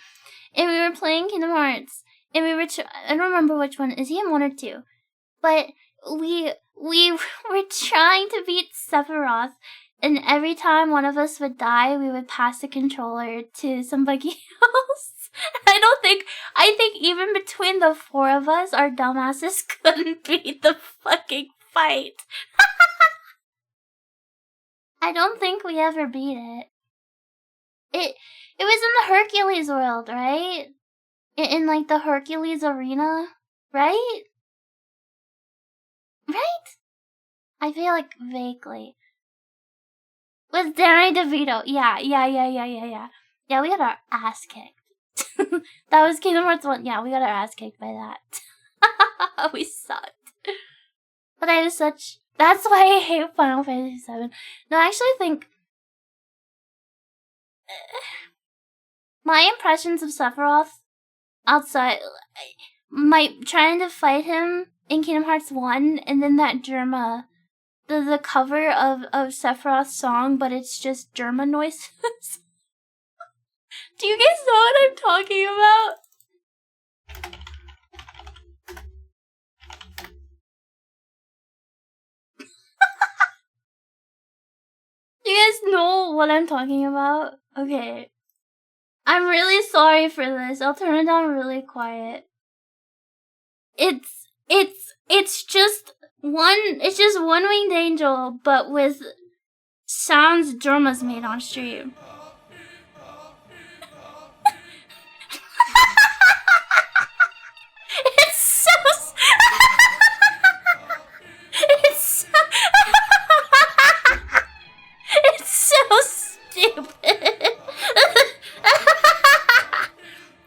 And we were playing Kingdom Hearts. And we were I don't remember which one. Is he in 1 or 2? But we were trying to beat Sephiroth. And every time one of us would die, we would pass the controller to somebody else. I think even between the 4 of us, our dumbasses couldn't beat the fucking fight. I don't think we ever beat it. It was in the Hercules world, right? In like the Hercules arena, right? Right? I feel like vaguely. With Danny DeVito. Yeah. Yeah, we got our ass kicked. That was Kingdom Hearts 1. Yeah, we got our ass kicked by that. We sucked. But I was that's why I hate Final Fantasy 7. No, I actually think my impressions of Sephiroth outside, trying to fight him in Kingdom Hearts 1, and then that Germa, the cover of Sephiroth's song, but it's just Germa noises. Do you guys know what I'm talking about? Do you guys know what I'm talking about? Okay. I'm really sorry for this. I'll turn it down really quiet. It's just one winged angel, but with sounds Germa's made on stream. It's so stupid.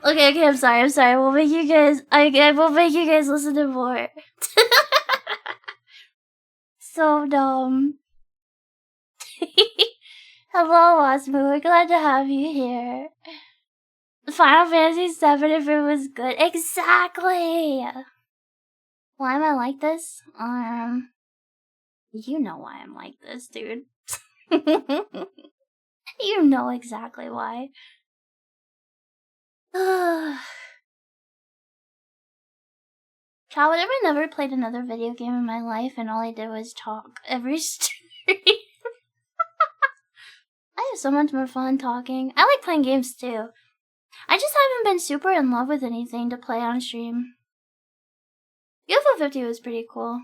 Okay, I'm sorry. I will make you guys. I will make you guys listen to more. So dumb. Hello, Osmo. We're glad to have you here. Final Fantasy 7 if it was good. Exactly. Why am I like this? You know why I'm like this, dude. You know exactly why. Child, whatever, I never played another video game in my life and all I did was talk every stream. I have so much more fun talking. I like playing games too. I just haven't been super in love with anything to play on stream. UFO 50 was pretty cool.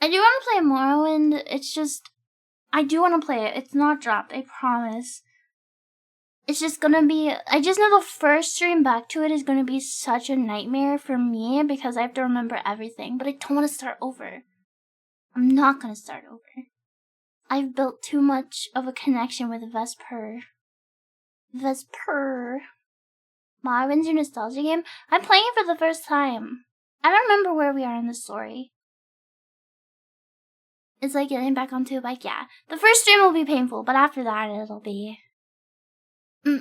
I do want to play Morrowind. It's just, I do want to play it. It's not dropped, I promise. It's just gonna be, I just know the first stream back to it is gonna be such a nightmare for me because I have to remember everything, but I don't want to start over. I'm not gonna start over. I've built too much of a connection with Vesper. Morrowind's your nostalgia game? I'm playing it for the first time. I don't remember where we are in the story. It's like getting back onto a bike, yeah. The first stream will be painful, but after that it'll be... I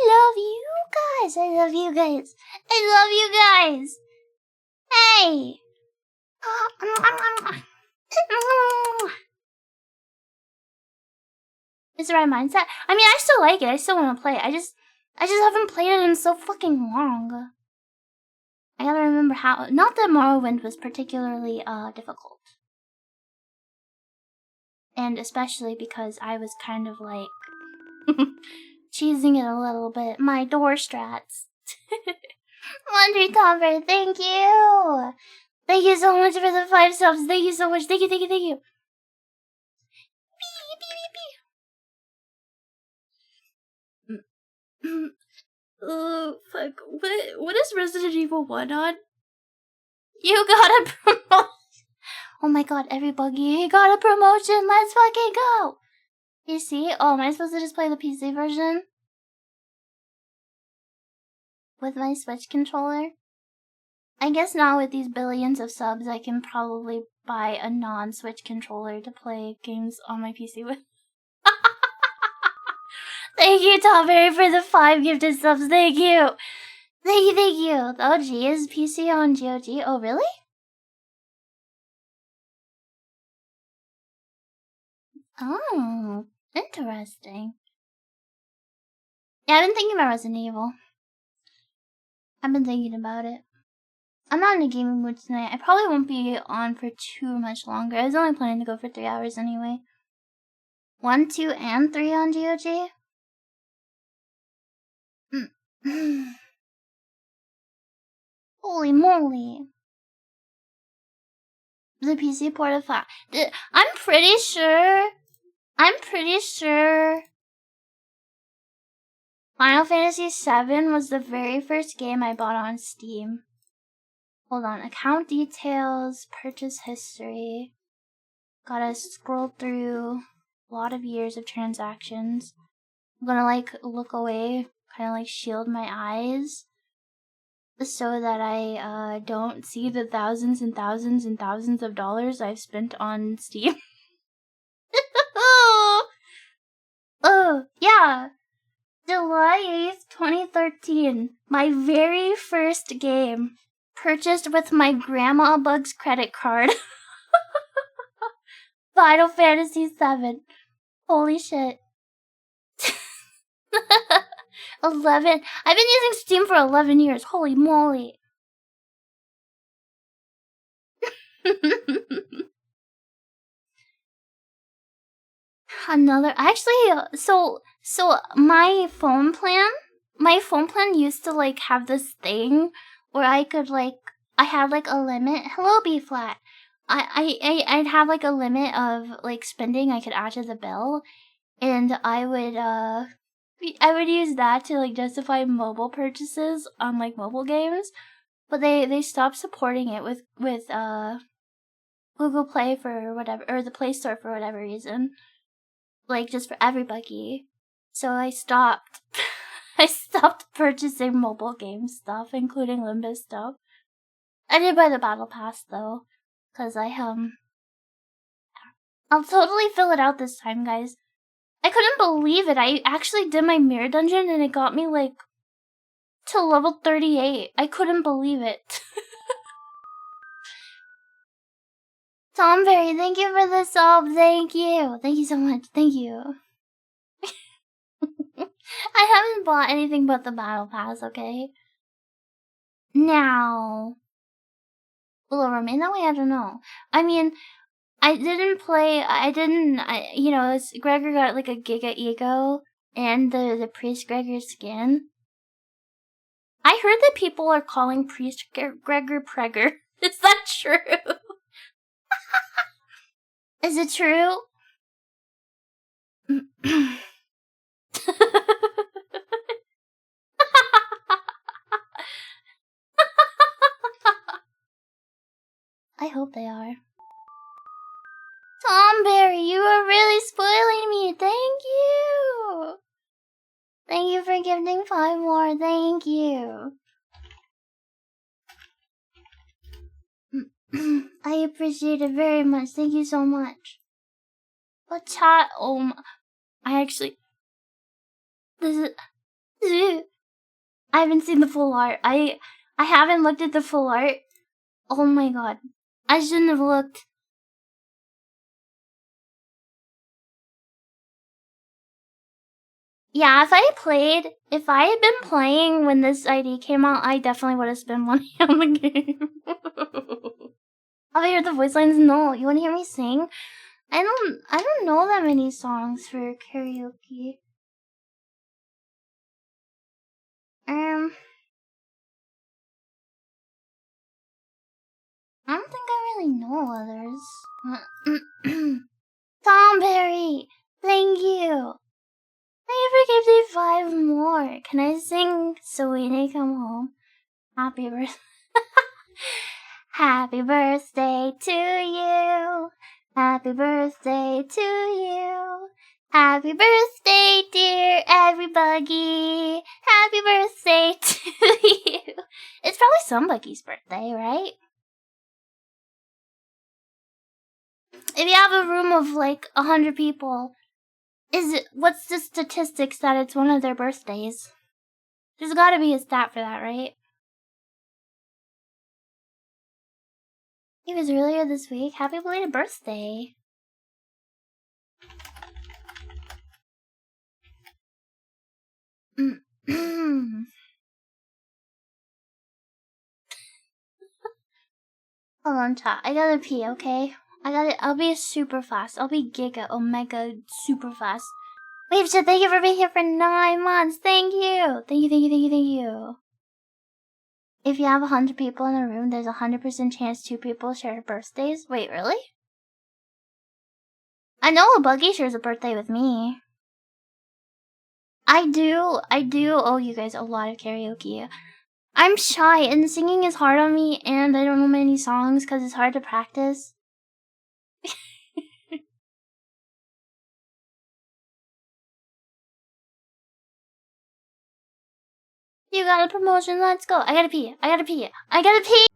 love you guys. I love you guys. I love you guys. Hey. It's the right mindset. I mean, I still like it. I still want to play it. I just haven't played it in so fucking long. I gotta remember how. Not that Morrowind was particularly difficult, and especially because I was kind of like cheesing it a little bit. My door strats. Laundry Tomber, thank you. Thank you so much for the 5 subs. Thank you so much. Thank you, thank you, thank you. Oh, fuck. What is Resident Evil 1 on? You got a promotion. Oh my god, every buggy got a promotion. Let's fucking go. PC? Oh, am I supposed to just play the PC version? With my Switch controller? I guess now with these billions of subs, I can probably buy a non-Switch controller to play games on my PC with. Thank you, Tomberry, for the 5 gifted subs. Thank you. Thank you, thank you. Oh, gee, is PC on GOG? Oh, really? Oh, interesting. Yeah, I've been thinking about Resident Evil. I've been thinking about it. I'm not in a gaming mood tonight. I probably won't be on for too much longer. I was only planning to go for 3 hours anyway. 1, 2, and 3 on GOG? Holy moly. The PC port of I'm pretty sure Final Fantasy VII was the very first game I bought on Steam. Hold on, account details, purchase history. Gotta scroll through a lot of years of transactions. I'm gonna like look away, kind of like shield my eyes so that I don't see the thousands and thousands and thousands of dollars I've spent on Steam. Oh, yeah. July 8th, 2013. My very first game. Purchased with my Grandma Bug's credit card. Final Fantasy VII. Holy shit. 11. I've been using Steam for 11 years. Holy moly. So my phone plan used to like have this thing where I could like, I had like a limit. Hello, B flat. I'd have like a limit of like spending I could add to the bill, and I would use that to like justify mobile purchases on like mobile games, but they stopped supporting it with Google Play for whatever, or the Play Store for whatever reason, like just for everybody. So I stopped. I stopped purchasing mobile game stuff, including Limbus stuff. I did buy the Battle Pass though, cause I'll totally fill it out this time, guys. I couldn't believe it. I actually did my mirror dungeon and it got me like to level 38. I couldn't believe it. Tomberry, thank you for the sub. Thank you. Thank you so much. Thank you. I haven't bought anything but the Battle Pass, okay? Now, Will it remain that way? I don't know. I mean, Gregor got like a Giga Ego and the Priest Gregor skin. I heard that people are calling Priest Gregor Pregor. Is that true? Is it true? I hope they are. Tomberry, you are really spoiling me. Thank you. Thank you for gifting 5 more. Thank you. I appreciate it very much. Thank you so much. But chat, I actually, this is, I haven't seen the full art. I haven't looked at the full art. Oh my god. I shouldn't have looked. Yeah, if I had been playing when this ID came out, I definitely would have spent money on the game. Have I heard the voice lines? No. You wanna hear me sing? I don't know that many songs for karaoke. I don't think I really know others. Tomberry, thank you. Thank you for giving me 5 more. Can I sing Sweetie Come Home? Happy birthday. Happy birthday to you. Happy birthday to you. Happy birthday, dear everybody. Happy birthday to you. It's probably somebody's birthday, right? If you have a room of like 100 people, what's the statistics that it's one of their birthdays? There's gotta be a stat for that, right? It was earlier this week. Happy belated birthday. Hold on, chat. I gotta pee, okay? I'll be super fast. I'll be giga, omega, super fast. Wave chat, thank you for being here for 9 months. Thank you. Thank you, thank you, thank you, thank you. If you have 100 people in a room, there's a 100% chance 2 people share birthdays. Wait, really? I know a Buggy shares a birthday with me. I do owe you guys a lot of karaoke. I'm shy and singing is hard on me and I don't know many songs because it's hard to practice. You got a promotion, let's go. I gotta pee. I gotta pee. I gotta pee!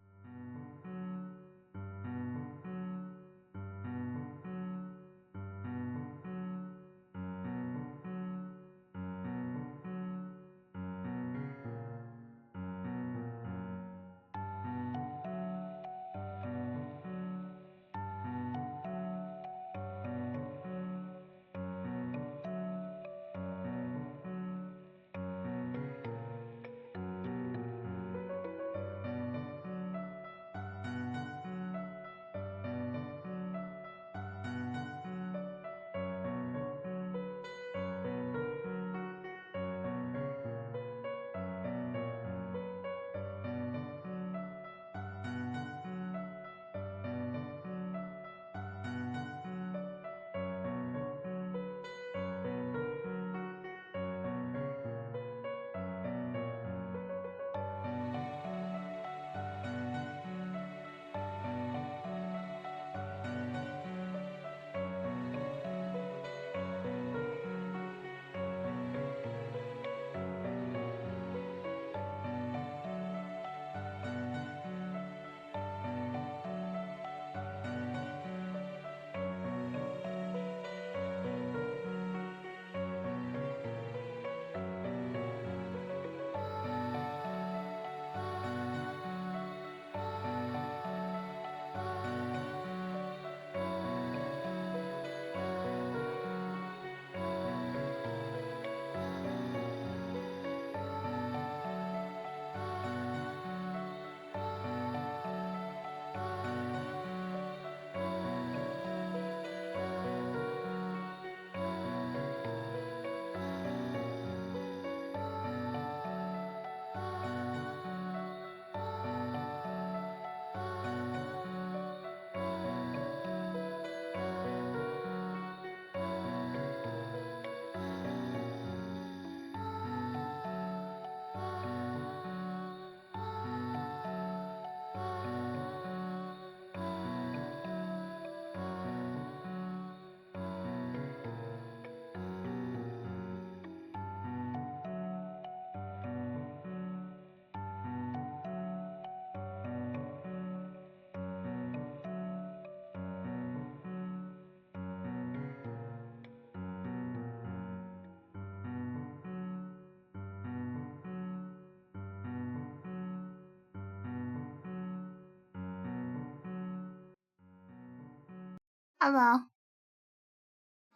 Hello.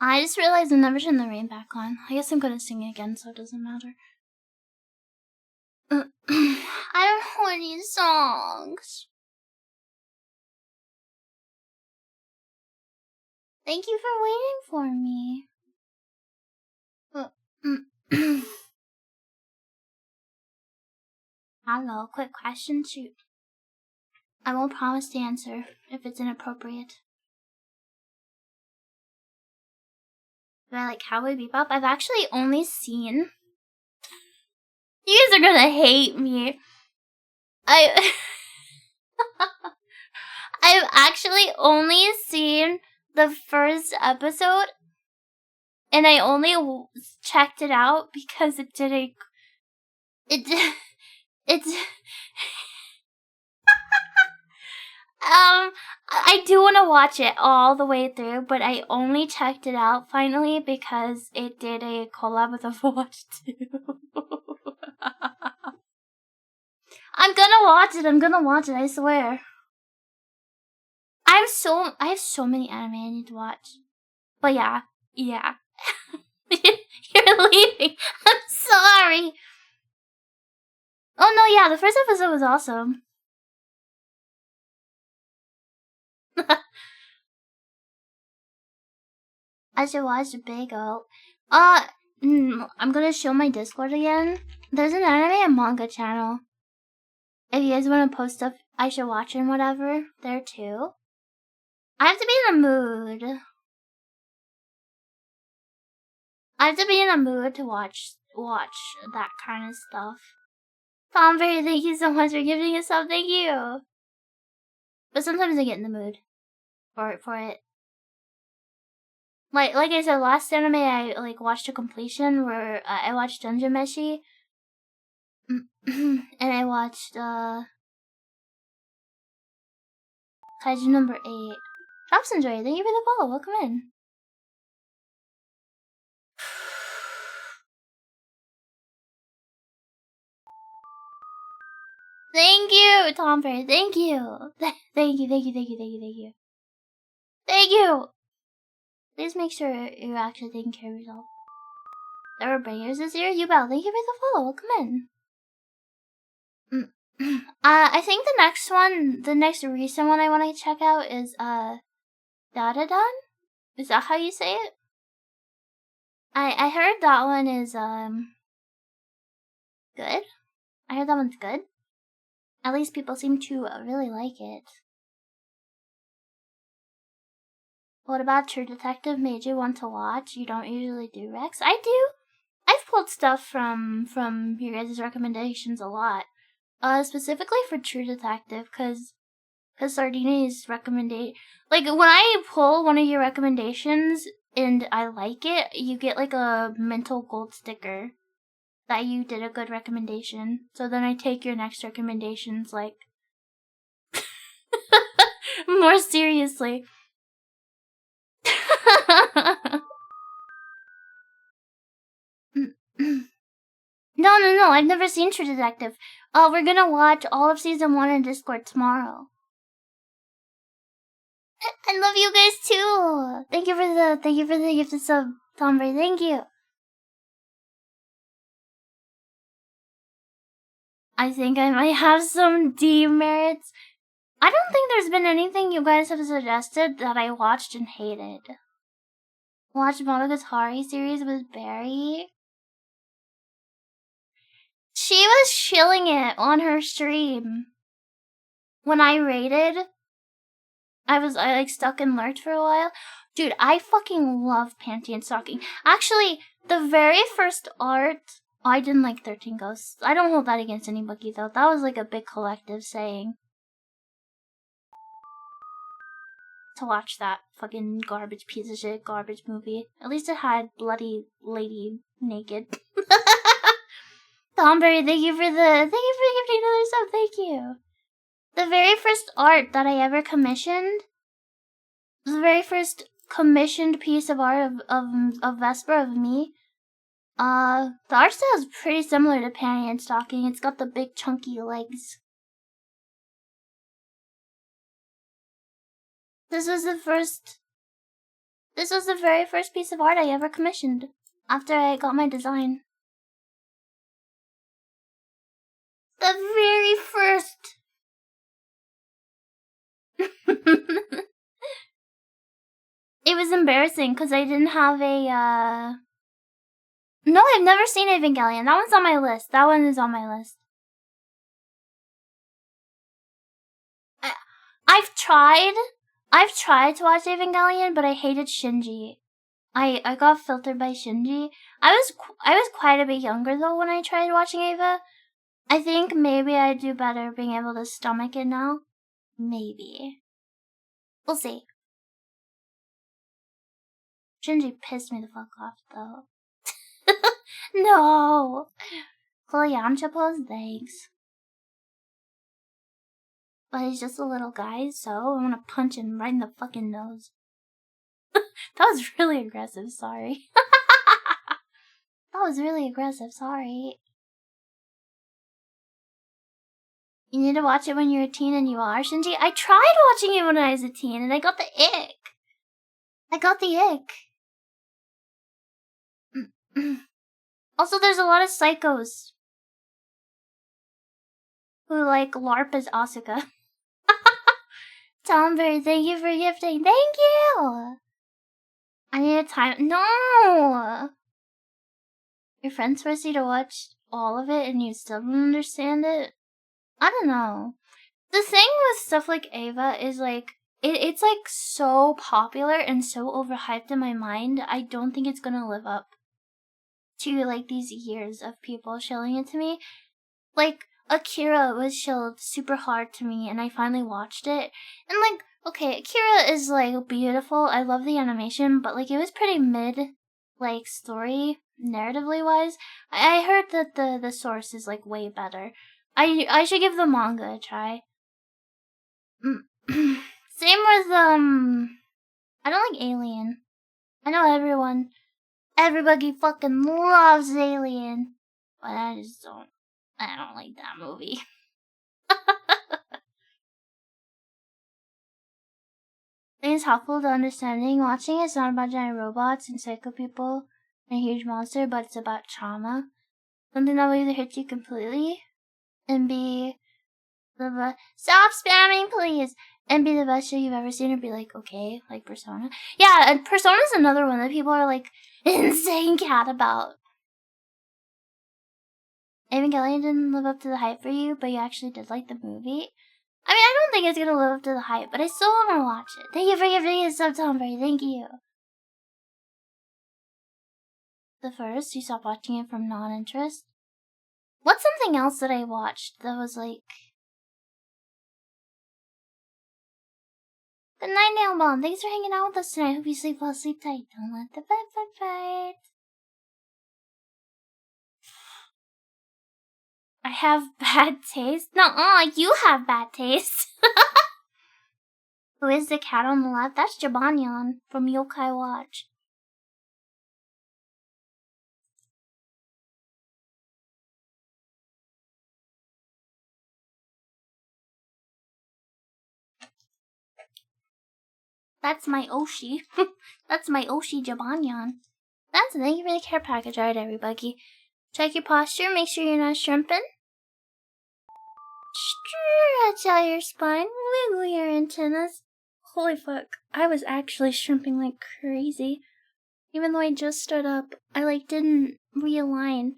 I just realized I never turned the rain back on. I guess I'm gonna sing again, so it doesn't matter. I don't know any songs. Thank you for waiting for me. Hello, quick question, shoot. I won't promise to answer if it's inappropriate. Do I like Cowboy Bebop? I've actually only seen... You guys are gonna hate me. I've actually only seen the first episode, and I only checked it out because it didn't... I do want to watch it all the way through, but I only checked it out finally because it did a collab with Overwatch 2. I'm gonna watch it, I swear. I have so many anime I need to watch. But yeah. You're leaving. I'm sorry. Oh no, yeah, the first episode was awesome. I should watch the Big O. I'm gonna show my Discord again. There's an anime and manga channel. If you guys want to post stuff I should watch and whatever, there too. I have to be in a mood. I have to be in a mood to watch that kind of stuff. Tomberry, thank you so much for giving us up. Thank you. But sometimes I get in the mood for it. Like I said, last anime I watched to completion where I watched Dungeon Meshi. And I watched Kaiju number 8. Drops Enjoy, thank you for the follow. Welcome in. Thank you, Tomberry. Thank you. Thank you. Thank you. Please make sure you're actually taking care of yourself. There were bangers this year. You Bell, thank you for the follow. Welcome in. I think the next recent one I want to check out is Dadadan? Is that how you say it? I heard that one is good. I heard that one's good. At least people seem to really like it. What about True Detective made you want to watch? You don't usually do, Rex? I do. I've pulled stuff from your guys' recommendations a lot. Specifically for True Detective, cause Sardini's recommendation, like when I pull one of your recommendations and I like it, you get like a mental gold sticker that you did a good recommendation. So then I take your next recommendations like more seriously. No, I've never seen True Detective. We're gonna watch all of season 1 in Discord tomorrow. I love you guys too. Thank you for the gift of sub, Tomberry. Thank you. I think I might have some demerits. I don't think there's been anything you guys have suggested that I watched and hated. Watched Monogatari series with Barry. She was chilling it on her stream. When I raided, I stuck and lurked for a while. Dude, I fucking love Pantheon stalking. Actually, the very first art, I didn't like 13 Ghosts. I don't hold that against anybody though. That was like a big collective saying. To watch that fucking garbage piece of shit, garbage movie. At least it had bloody lady naked. Tomberry, thank you for gifting another sub, thank you. The very first art that I ever commissioned, the very first commissioned piece of art of Vesper of me, the art style is pretty similar to Panty Stocking. It's got the big chunky legs. This was the first This was the very first piece of art I ever commissioned after I got my design. The very first. It was embarrassing because I didn't have a, No, I've never seen Evangelion. That one's on my list. That one is on my list. I've tried to watch Evangelion, but I hated Shinji. I got filtered by Shinji. I was quite a bit younger though when I tried watching Eva. I think maybe I'd do better being able to stomach it now. Maybe. We'll see. Shinji pissed me the fuck off though. No! Chloe Yamcha pose? Thanks. But he's just a little guy, so I wanna punch him right in the fucking nose. That was really aggressive, sorry. That was really aggressive, sorry. You need to watch it when you're a teen, and you are, Shinji. I tried watching it when I was a teen, and I got the ick. Also, there's a lot of psychos who like LARP as Asuka. Tomberry, thank you for gifting. Thank you! I need a time. No! Your friends force you to watch all of it and you still don't understand it? I don't know. The thing with stuff like Ava is like, it's like so popular and so overhyped in my mind, I don't think it's gonna live up to like these years of people shilling it to me. Like, Akira was shilled super hard to me and I finally watched it. And like, okay, Akira is like beautiful, I love the animation, but like it was pretty mid, like story, narratively wise. I heard that the source is like way better. I should give the manga a try. Same with, I don't like Alien. I know everybody fucking loves Alien. But I don't like that movie. It's helpful to understanding. Watching it's not about giant robots and psycho people and a huge monster, but it's about trauma. Something that will either hit you completely and be the best. Stop spamming, please! And be the best show you've ever seen, or be like, okay, like Persona. Yeah, and Persona's another one that people are like insane cat about. Evangelion didn't live up to the hype for you, but you actually did like the movie. I mean, I don't think it's gonna live up to the hype, but I still want to watch it. Thank you for giving me a sub, Tomberry. Thank you. The first, you stopped watching it from non-interest. What's something else that I watched that was like... Good night, Nail Bomb. Thanks for hanging out with us tonight. Hope you sleep well, sleep tight. Don't let the bed fight. I have bad taste? Nuh-uh, you have bad taste. Who is the cat on the left? That's Jabanyan from Yokai Watch. That's my Oshi. That's my Oshi Jabanyan. Thank you for the care package. Alright, everybody. Check your posture. Make sure you're not shrimping. Stretch out your spine. Wiggle your antennas. Holy fuck. I was actually shrimping like crazy. Even though I just stood up, I like didn't realign.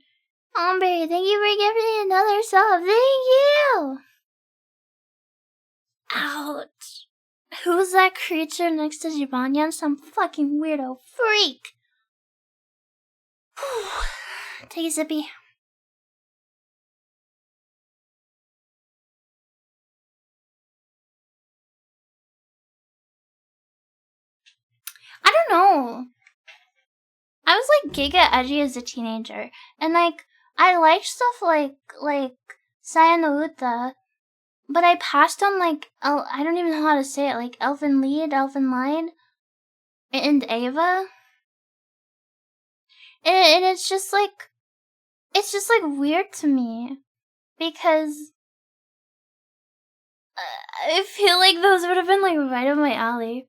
Ombre, thank you for giving me another sub. Thank you! Ouch. Who's that creature next to Jibanyan? Some fucking weirdo freak. Take a sippy. I don't know. I was like giga edgy as a teenager. And like, I liked stuff like Saya no Uta. But I passed on like, I don't even know how to say it, like Elfen Lied, Elfen Lied, and Ava. And it's just like weird to me. Because I feel like those would have been like right up my alley.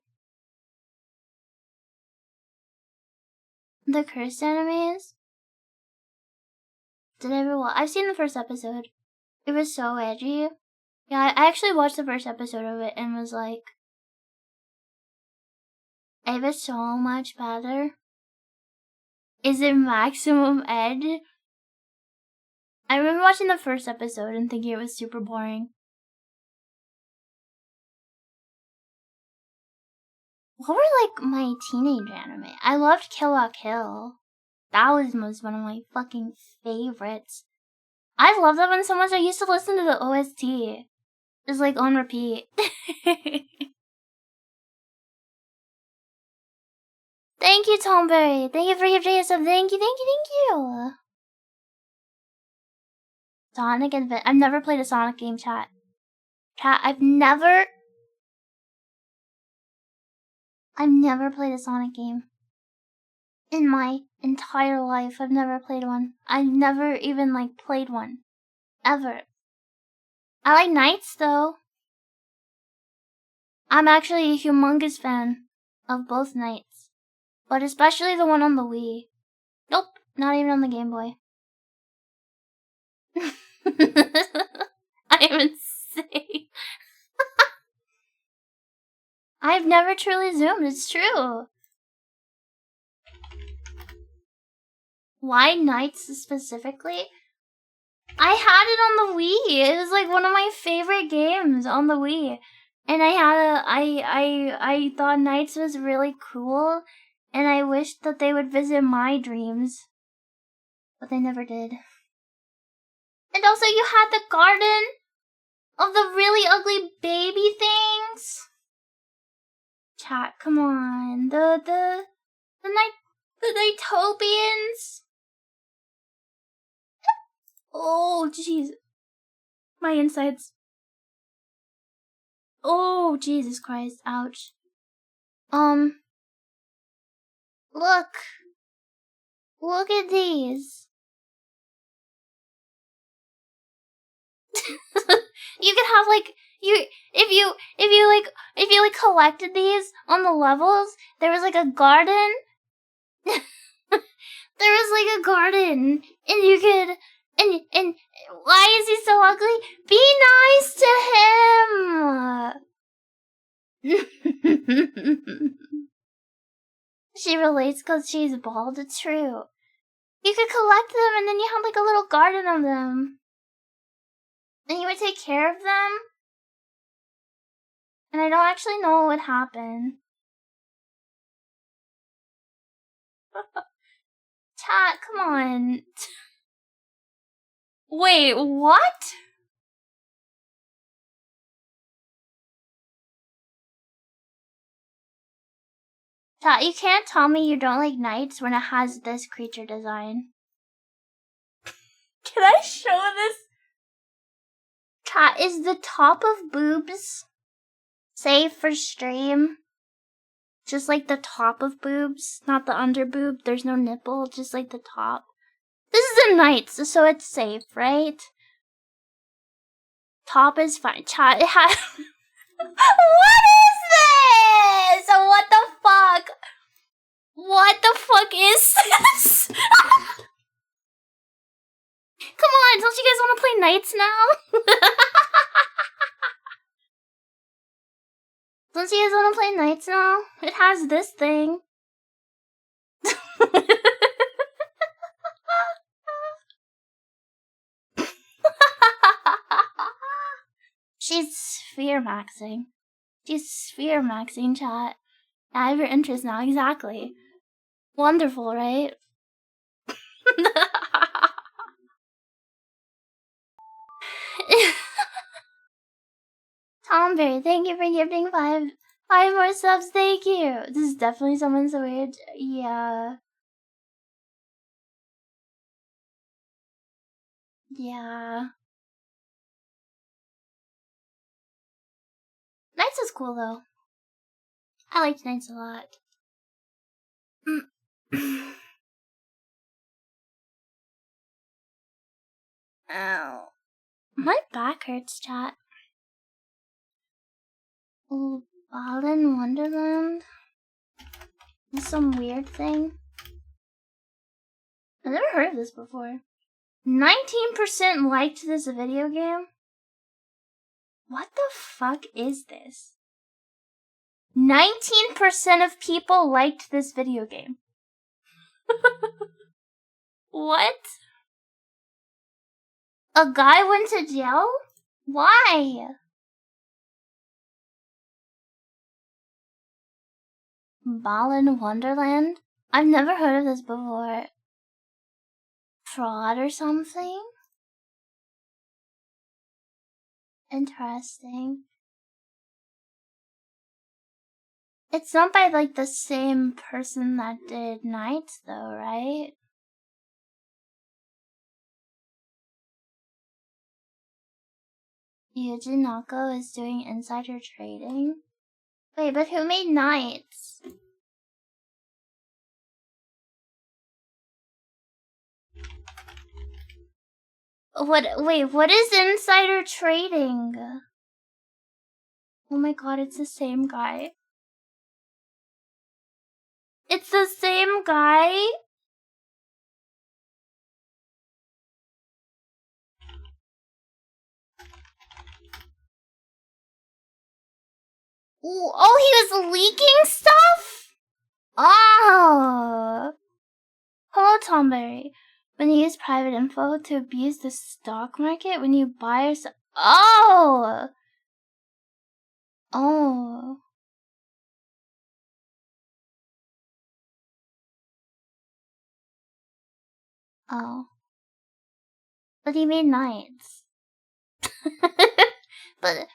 The cursed animes? Did I ever watch? I've seen the first episode. It was so edgy. Yeah, I actually watched the first episode of it and was like, it was so much better. Is it maximum ed? I remember watching the first episode and thinking it was super boring. What were like my teenage anime? I loved Kill la Kill. That was one of my fucking favorites. I love that one so much I used to listen to the OST. Just like on repeat. Thank you, Tomberry. Thank you for your JS sub. Thank you. Sonic Adventure. I've never played a Sonic game, chat. I've never played a Sonic game. In my entire life, I've never played one. I've never even, like, played one. Ever. I like Knights, though. I'm actually a humongous fan of both Knights. But especially the one on the Wii. Nope, not even on the Game Boy. I am insane. I've never truly zoomed, it's true. Why Knights specifically? I had it on the Wii. It was like one of my favorite games on the Wii. And I thought Knights was really cool. And I wished that they would visit my dreams. But they never did. And also you had the garden of the really ugly baby things. Chat, come on. The Nighttopians. Oh, jeez. My insides. Oh, Jesus Christ. Ouch. Look. Look at these. You could have like if you collected these on the levels, there was like a garden. There was like a garden, and you could and why is he so ugly? Be nice to him. She relates because she's bald. It's true. You could collect them, and then you had like a little garden of them. And you would take care of them. And I don't actually know what would happen. Chat, come on. Wait, what? Chat, you can't tell me you don't like Knights when it has this creature design. Can I show this? Chat, is the top of boobs safe for stream? Just like the top of boobs, not the under boob. There's no nipple, just like the top. This is a Knights, so it's safe, right? Top is fine. Chat, it has... What is this? What the fuck? What the fuck is this? Come on, don't you guys want to play Knights now? Don't you guys want to play Knights now? It has this thing. She's sphere maxing. She's sphere maxing, chat. I have your interest now, exactly. Wonderful, right? Tomberry, thank you for gifting five more subs, thank you. This is definitely someone's weird. Yeah. Yeah. Knights is cool though. I liked Knights a lot. Ow. My back hurts, chat. Oh, Ballin Wonderland? Some weird thing. I've never heard of this before. 19% liked this video game? What the fuck is this? 19% of people liked this video game. What? A guy went to jail? Why? Ballin Wonderland? I've never heard of this before. Fraud or something? Interesting. It's not by like the same person that did Nights though, right? Yuji Nako is doing insider trading? Wait, but who made Nights? What is insider trading? Oh my god, it's the same guy. It's the same guy? Ooh, oh, he was leaking stuff? Oh. Hello, Tomberry. When you use private info to abuse the stock market, when you buy or sell. Oh! Oh. Oh. But he made Nights. but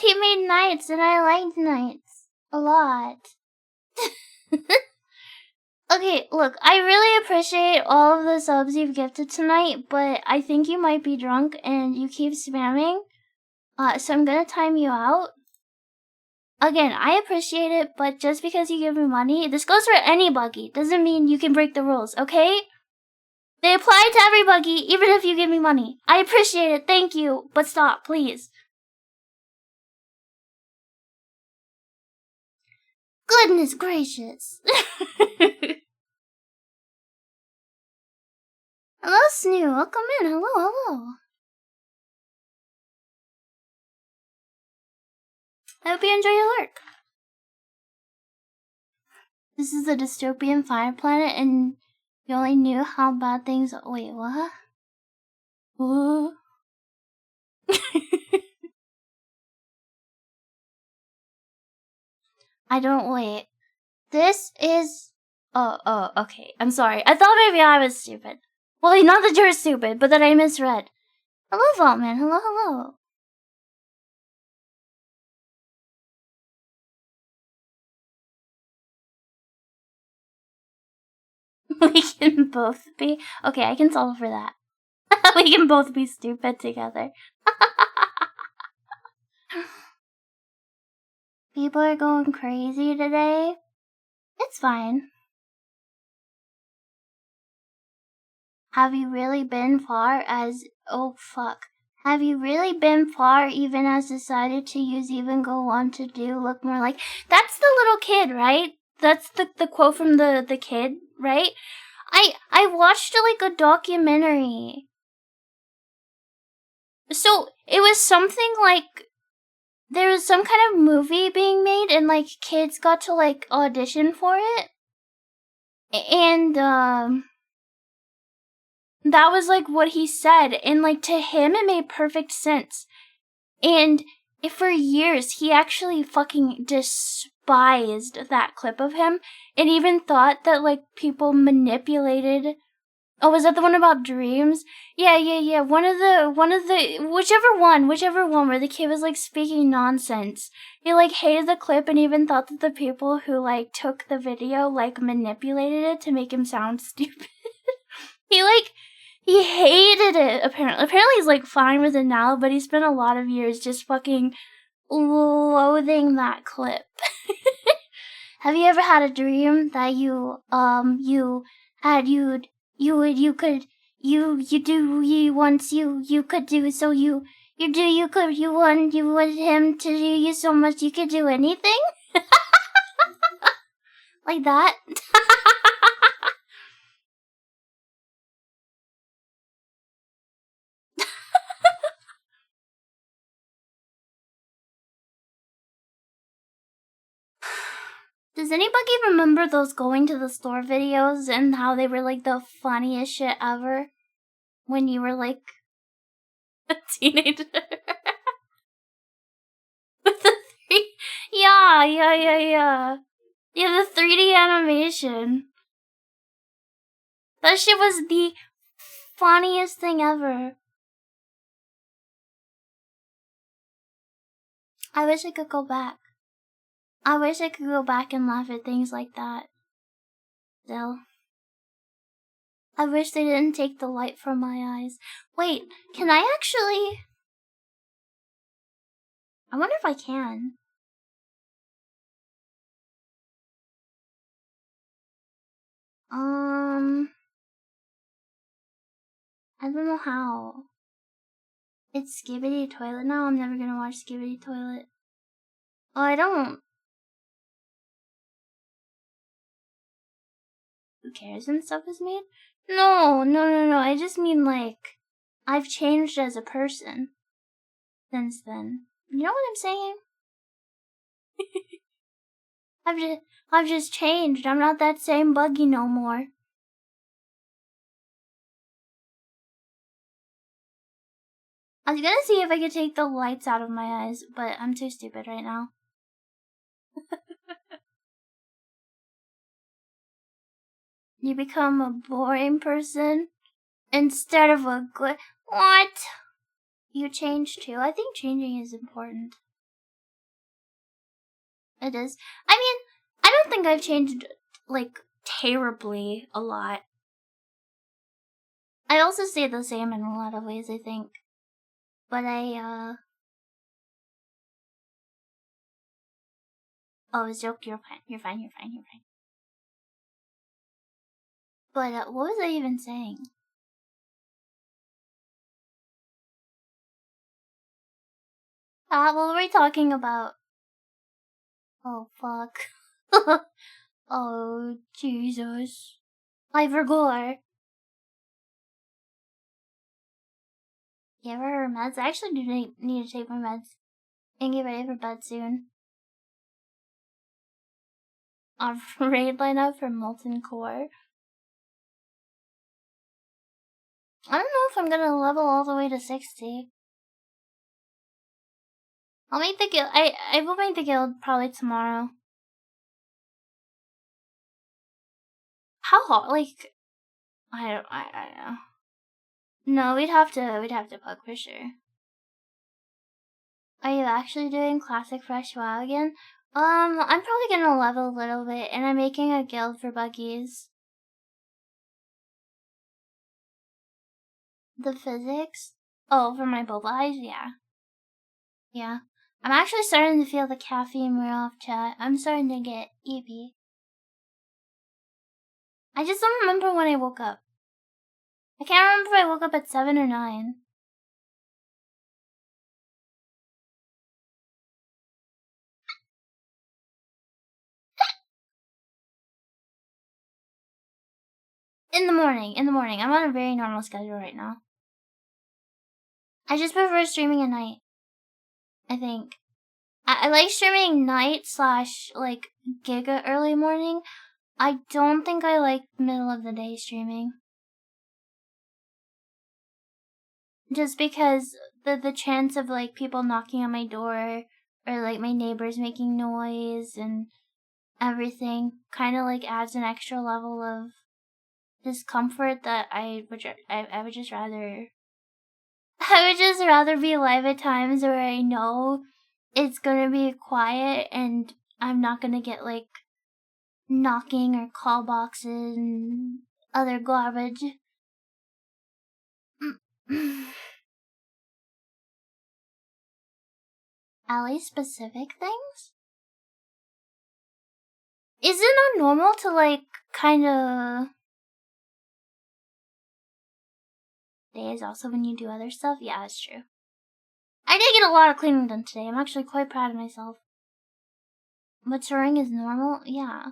he made Nights, and I liked Nights a lot. Okay, look, I really appreciate all of the subs you've gifted tonight, but I think you might be drunk and you keep spamming. So I'm gonna time you out. Again, I appreciate it, but just because you give me money, this goes for any buggy, doesn't mean you can break the rules, okay? They apply to every buggy, even if you give me money. I appreciate it, thank you, but stop, please. Goodness gracious. Hello, Snoo. Welcome in. Hello. I hope you enjoy your work. This is a dystopian fire planet, and you only knew how bad things. Wait, what? What? I don't wait. This is. Oh, okay. I'm sorry. I thought maybe I was stupid. Well, not that you're stupid, but that I misread. Hello, Vaultman. Hello. We can both be. Okay, I can solve for that. We can both be stupid together. People are going crazy today. It's fine. Have you really been far as... Oh, fuck. Have you really been far even as decided to use even go on to do look more like... That's the little kid, right? That's the quote from the kid, right? I watched like a documentary. So, it was something like... There was some kind of movie being made and like kids got to like audition for it. And, that was like what he said, and like to him it made perfect sense. And for years he actually fucking despised that clip of him, and even thought that like people manipulated. Oh, was that the one about dreams? Yeah. One of the whichever one where the kid was like speaking nonsense. He like hated the clip and even thought that the people who like took the video like manipulated it to make him sound stupid. He hated it, apparently. Apparently he's, like, fine with it now, but he spent a lot of years just fucking loathing that clip. Have you ever had a dream that you could you wanted him to do you so much you could do anything? Like that? Does anybody remember those going to the store videos and how they were like the funniest shit ever? When you were like a teenager? With the yeah. Yeah, the 3D animation. That shit was the funniest thing ever. I wish I could go back. I wish I could go back and laugh at things like that. Still. I wish they didn't take the light from my eyes. Wait, can I actually... I wonder if I can. I don't know how. It's Skibidi Toilet now? I'm never gonna watch Skibidi Toilet. Oh, I don't. Who cares and stuff is made? No. I just mean like, I've changed as a person since then. You know what I'm saying? I've just changed. I'm not that same buggy no more. I was gonna see if I could take the lights out of my eyes, but I'm too stupid right now. You become a boring person instead of a good... What? You changed too? I think changing is important. It is. I mean, I don't think I've changed, like, terribly a lot. I also stay the same in a lot of ways, I think. But oh, it's a joke. You're fine. But, what was I even saying? What were we talking about? Oh, fuck. Oh, Jesus. I forgot. You ever heard meds? I actually do need to take my meds and get ready for bed soon. Our raid lineup for Molten Core. I don't know if I'm gonna level all the way to 60. I'll make the guild. I will make the guild probably tomorrow. How hard? Like, I don't know. No, we'd have to bug for sure. Are you actually doing Classic Fresh WoW again? I'm probably gonna level a little bit, and I'm making a guild for buggies. The physics? Oh, for my boba eyes? Yeah. Yeah. I'm actually starting to feel the caffeine wear off, chat. I'm starting to get eepy. I just don't remember when I woke up. I can't remember if I woke up at 7 or 9. In the morning. I'm on a very normal schedule right now. I just prefer streaming at night. I think. I like streaming night / like giga early morning. I don't think I like middle of the day streaming. Just because the chance of like people knocking on my door or like my neighbors making noise and everything kind of like adds an extra level of discomfort that I would just rather be live at times where I know it's gonna be quiet and I'm not gonna get like knocking or call boxes and other garbage. Alley specific things? Is it not normal to like kinda days also when you do other stuff? Yeah, that's true. I did get a lot of cleaning done today. I'm actually quite proud of myself. Maturing is normal? Yeah.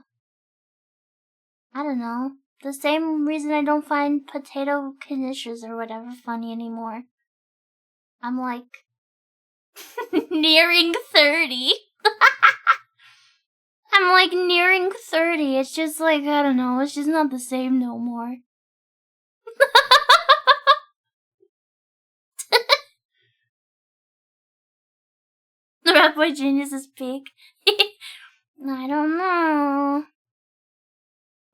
I don't know. The same reason I don't find potato knishes or whatever funny anymore. I'm like nearing 30. I'm like nearing 30. It's just like, I don't know, it's just not the same no more. The Rat Boy Genius is peak. I don't know.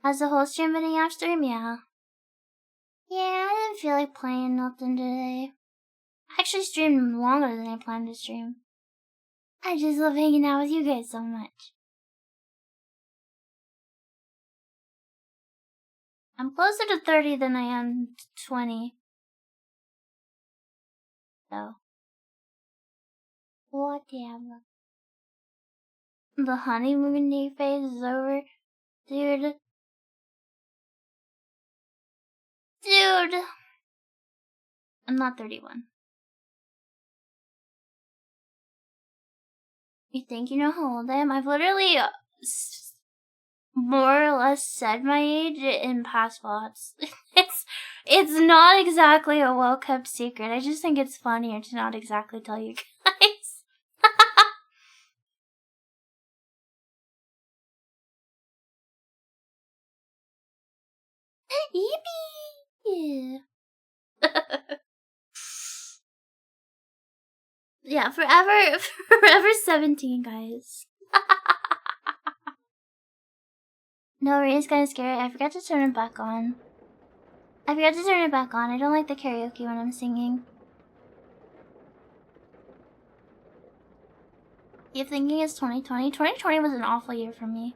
Has the whole stream been a yacht stream? Yeah. Yeah, I didn't feel like playing nothing today. I actually streamed longer than I planned to stream. I just love hanging out with you guys so much. I'm closer to 30 than I am to 20. So. Whatever. The honeymoon phase is over. Dude. I'm not 31. You think you know how old I am? I've literally more or less said my age in past VODs. It's not exactly a well-kept secret. I just think it's funnier to not exactly tell you guys. Yippee! Yeah, forever 17, guys. No, Rain's kinda scary. I forgot to turn it back on. I don't like the karaoke when I'm singing. You're thinking it's 2020? 2020 was an awful year for me.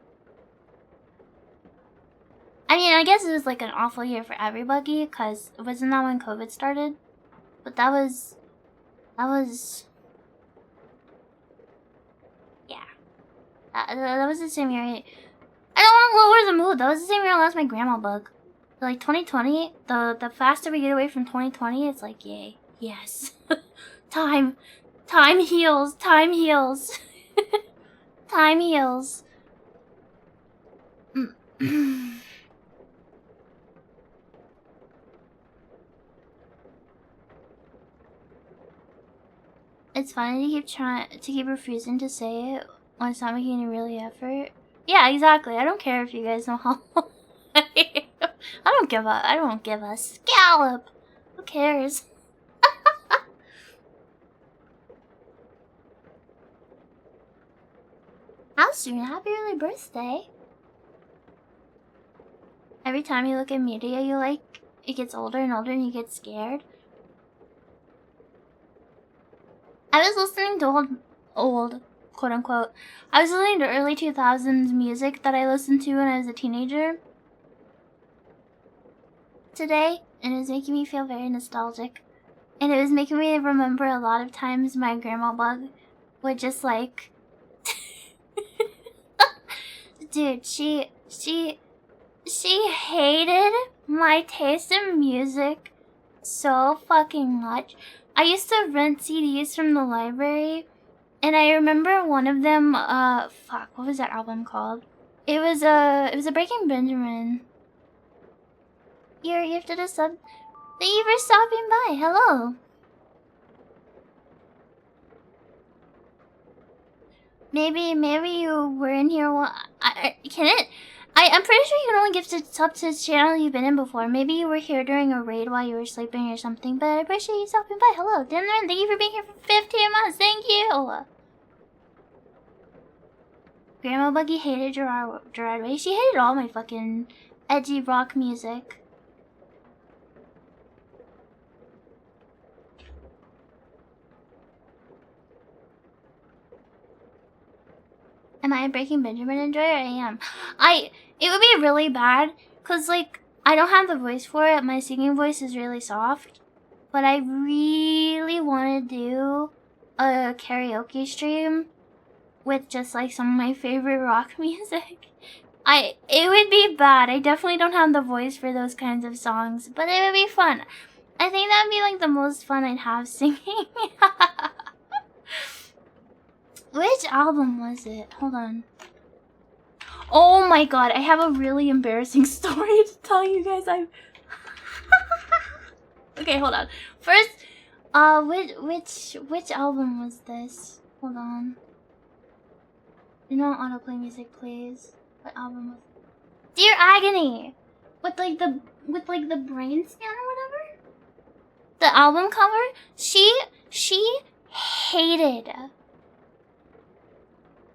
I mean, I guess it was like an awful year for everybody, because wasn't that when COVID started? But that was... Yeah. That was the same year I don't want to lower the mood. That was the same year I lost my grandma bug. Like 2020, the faster we get away from 2020, it's like, yay. Yes. Time heals. Time heals. Time heals. It's funny to keep refusing to say it when it's not making any really effort. Yeah, exactly. I don't care if you guys know how. I don't give a scallop. Who cares? How soon? Happy early birthday. Every time you look at media, you like, it gets older and older and you get scared. I was listening to old, quote unquote. I was listening to early 2000s music that I listened to when I was a teenager today, and it was making me feel very nostalgic. And it was making me remember a lot of times my grandma bug would just like... Dude, she hated my taste in music so fucking much. I used to rent CDs from the library, and I remember one of them, fuck, what was that album called? It was a Breaking Benjamin. You're gifted a sub. Thank you for stopping by. Hello. Maybe you were in here. I'm pretty sure you can only gift a sub to this channel you've been in before. Maybe you were here during a raid while you were sleeping or something. But I appreciate you stopping by. Hello, Dinner. Thank you for being here for 15 months. Thank you. Grandma Buggy hated Gerard Way. She hated all my fucking edgy rock music. Am I a Breaking Benjamin enjoyer? I am. It would be really bad, cause like, I don't have the voice for it. My singing voice is really soft. But I really want to do a karaoke stream with just like some of my favorite rock music. It would be bad. I definitely don't have the voice for those kinds of songs, but it would be fun. I think that would be like the most fun I'd have singing. Which album was it? Hold on. Oh my god, I have a really embarrassing story to tell you guys. Okay, hold on. First, which album was this? Hold on. Do not autoplay music, please. What album was it? Dear Agony! With like the brain scan or whatever? The album cover? She hated.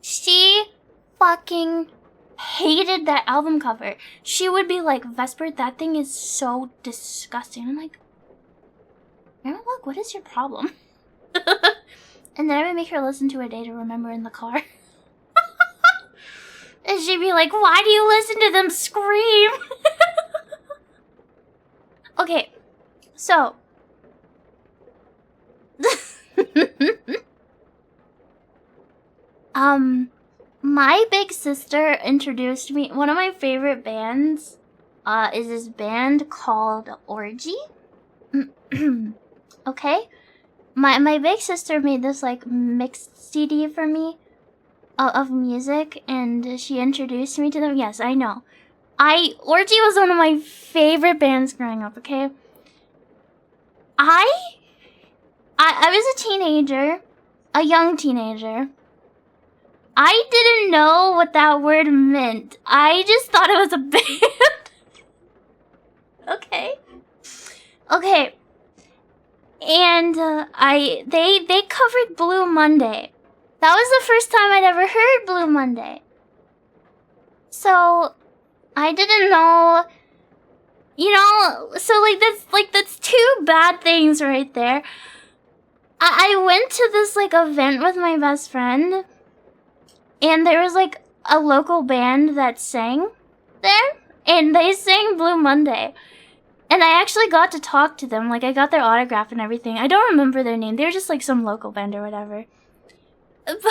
She fucking hated that album cover. She would be like, Vesper, that thing is so disgusting. I'm like, look, what is your problem? And then I would make her listen to A Day to Remember in the car. And she'd be like, why do you listen to them scream? Okay, so. My big sister introduced me. One of my favorite bands is this band called Orgy. Okay? My big sister made this like mixed CD for me of music, and she introduced me to them. Yes, I know. Orgy was one of my favorite bands growing up, okay? I was a teenager, a young teenager. I didn't know what that word meant. I just thought it was a band. Okay. And they covered Blue Monday. That was the first time I'd ever heard Blue Monday. So I didn't know, so that's two bad things right there. I went to this like event with my best friend, and there was like a local band that sang there, and they sang Blue Monday. And I actually got to talk to them. Like, I got their autograph and everything. I don't remember their name. They were just like some local band or whatever. But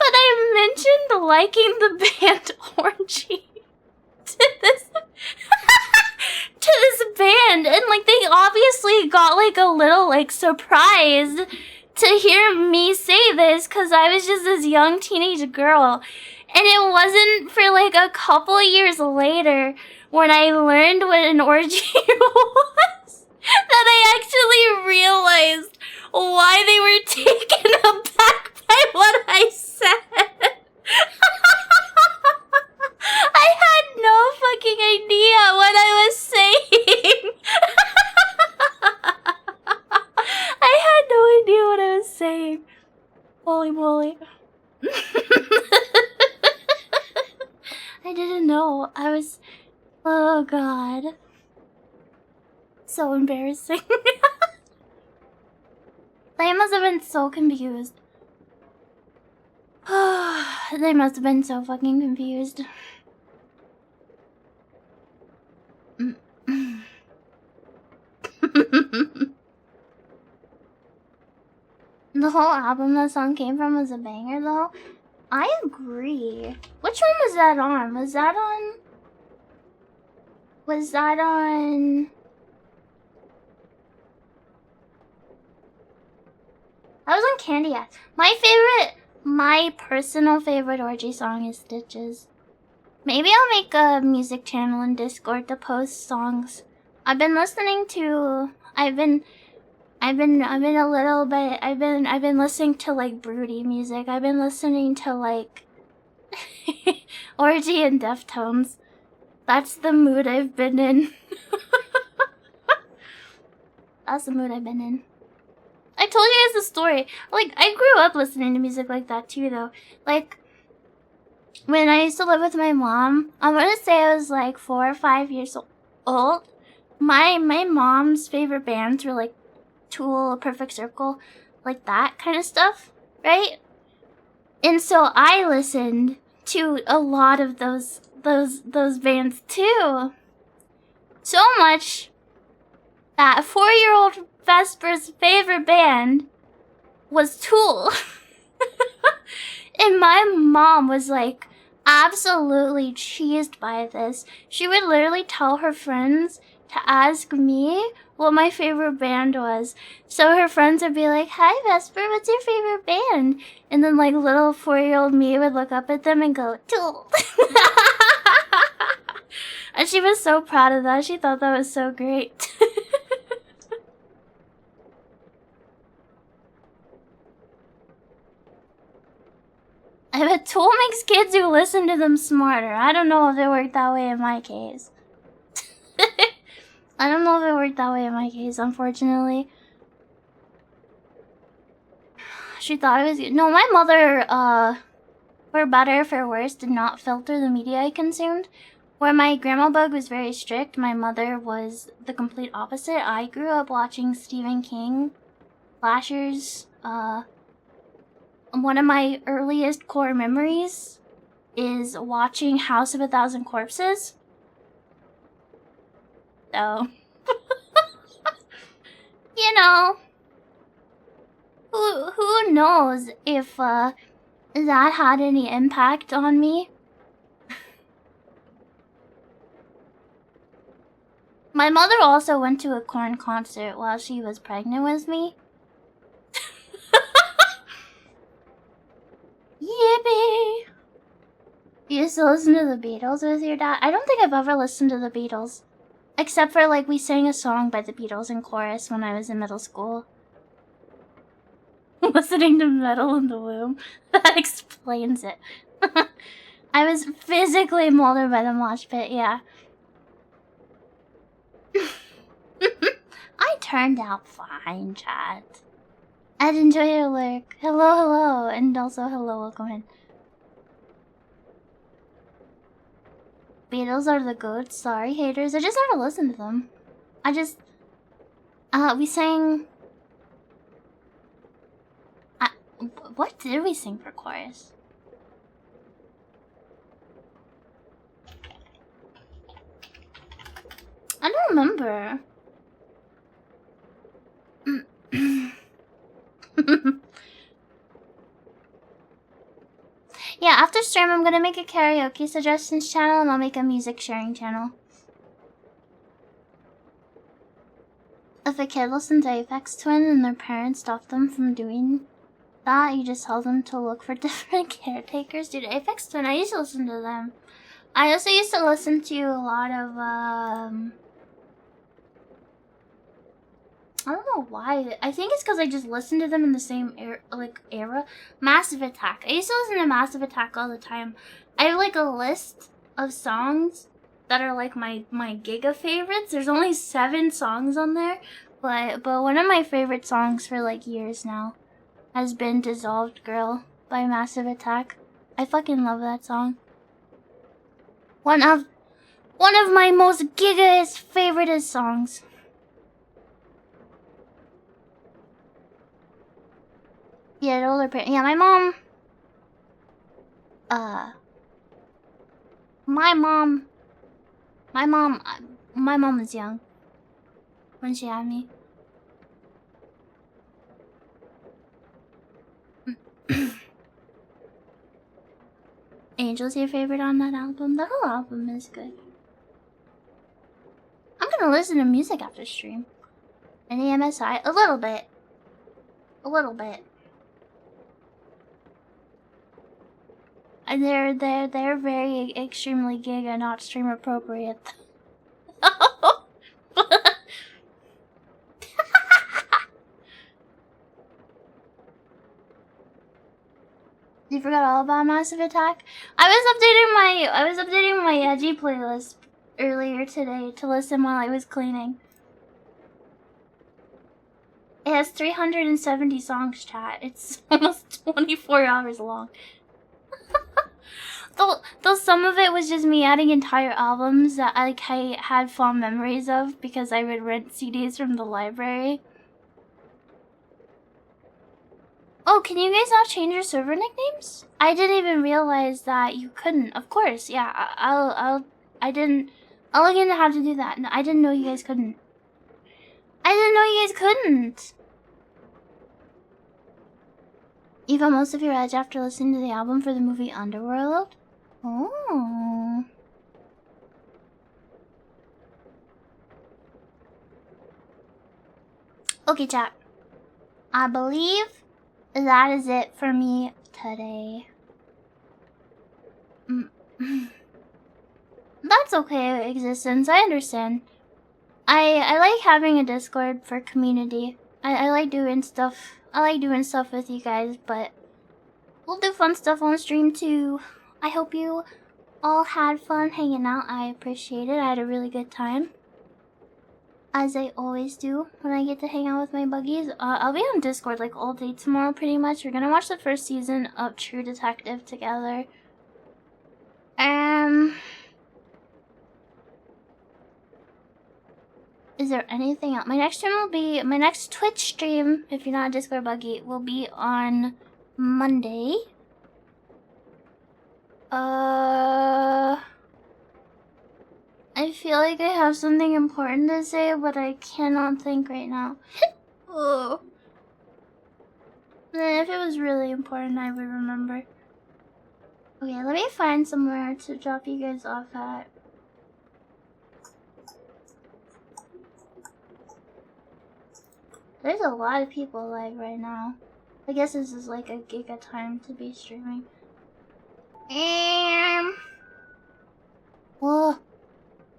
I mentioned liking the band Orgy to this band, and like they obviously got like a little like surprised to hear me say this, because I was just this young teenage girl. And it wasn't for like a couple years later, when I learned what an orgy was, that I actually realized why they were taken aback by what I said. I had no fucking idea what I was saying. I had no idea what I was saying. Holy moly. I didn't know. Oh god. So embarrassing. They must have been so confused. They must have been so fucking confused. The whole album that song came from was a banger though. I agree. Which one was that on? Was that on... That was on Candy Ass. My personal favorite orgy song is Stitches. Maybe I'll make a music channel in Discord to post songs. I've been listening to listening to like broody music. I've been listening to like Orgy and Deftones. That's the mood I've been in. That's the mood I've been in. I told you guys the story. Like, I grew up listening to music like that too, though. Like, when I used to live with my mom, I'm gonna say I was like 4 or 5 years old. My mom's favorite bands were like Tool, Perfect Circle, like that kind of stuff, right? And so I listened to a lot of those bands too. So much that 4-year-old Vesper's favorite band was Tool. And my mom was like absolutely cheesed by this. She would literally tell her friends to ask me what my favorite band was. So her friends would be like, "Hi Vesper, what's your favorite band?" And then like little 4-year-old me would look up at them and go, "Tool." And she was so proud of that. She thought that was so great. If a tool makes kids who listen to them smarter, I don't know if it worked that way in my case. I don't know if it worked that way in my case, unfortunately. She thought it was good. No, my mother, for better or for worse, did not filter the media I consumed. Where my grandma bug was very strict, my mother was the complete opposite. I grew up watching Stephen King, slashers. One of my earliest core memories is watching House of a Thousand Corpses. So, you know, who knows if that had any impact on me. My mother also went to a Korn concert while she was pregnant with me. Yippee! You used to listen to the Beatles with your dad? I don't think I've ever listened to the Beatles. Except for, like, we sang a song by the Beatles in chorus when I was in middle school. Listening to Metal in the Womb. That explains it. I was physically molded by the mosh pit, yeah. I turned out fine, chat. I'd enjoy your lurk. Hello, hello, and also hello, welcome in. Beatles are the goats. Sorry, haters. I just never listened to them. We sang... what did we sing for chorus? I don't remember. Yeah, after stream I'm gonna make a karaoke suggestions channel and I'll make a music sharing channel. If a kid listens to Apex Twin and their parents stop them from doing that, you just tell them to look for different caretakers. Dude, Apex Twin, I used to listen to them. I also used to listen to a lot of, I don't know why. I think it's because I just listened to them in the same era. Massive Attack. I used to listen to Massive Attack all the time. I have like a list of songs that are like my Giga favorites. There's only 7 songs on there, but one of my favorite songs for like years now has been Dissolved Girl by Massive Attack. I fucking love that song. One of my most Gigaest favoriteest songs. Yeah, older parent. Yeah, my mom. My mom was young when she had me. Angel's your favorite on that album? The whole album is good. I'm gonna listen to music after stream. Any MSI? A little bit. A little bit. They're very extremely Giga, not stream appropriate. You forgot all about Massive Attack? I was updating my edgy playlist earlier today to listen while I was cleaning. It has 370 songs, chat. It's almost 24 hours long. Though some of it was just me adding entire albums that I had fond memories of because I would rent CDs from the library. Oh, can you guys not change your server nicknames? I didn't even realize that you couldn't. Of course, yeah. I'll look into how to do that. No, I didn't know you guys couldn't. You got most of your edge after listening to the album for the movie Underworld? Oh. Okay, chat. I believe that is it for me today. That's okay, Existence. I understand. I like having a Discord for community. I like doing stuff. I like doing stuff with you guys, but we'll do fun stuff on stream too. I hope you all had fun hanging out. I appreciate it. I had a really good time, as I always do when I get to hang out with my buggies. I'll be on Discord like all day tomorrow pretty much. We're gonna watch the first season of True Detective together. Is there anything else? My next stream will be, my next Twitch stream, if you're not a Discord buggy, will be on Monday. I feel like I have something important to say, but I cannot think right now. Oh. If it was really important, I would remember. Okay, let me find somewhere to drop you guys off at. There's a lot of people live right now. I guess this is like a giga time to be streaming. Whoa.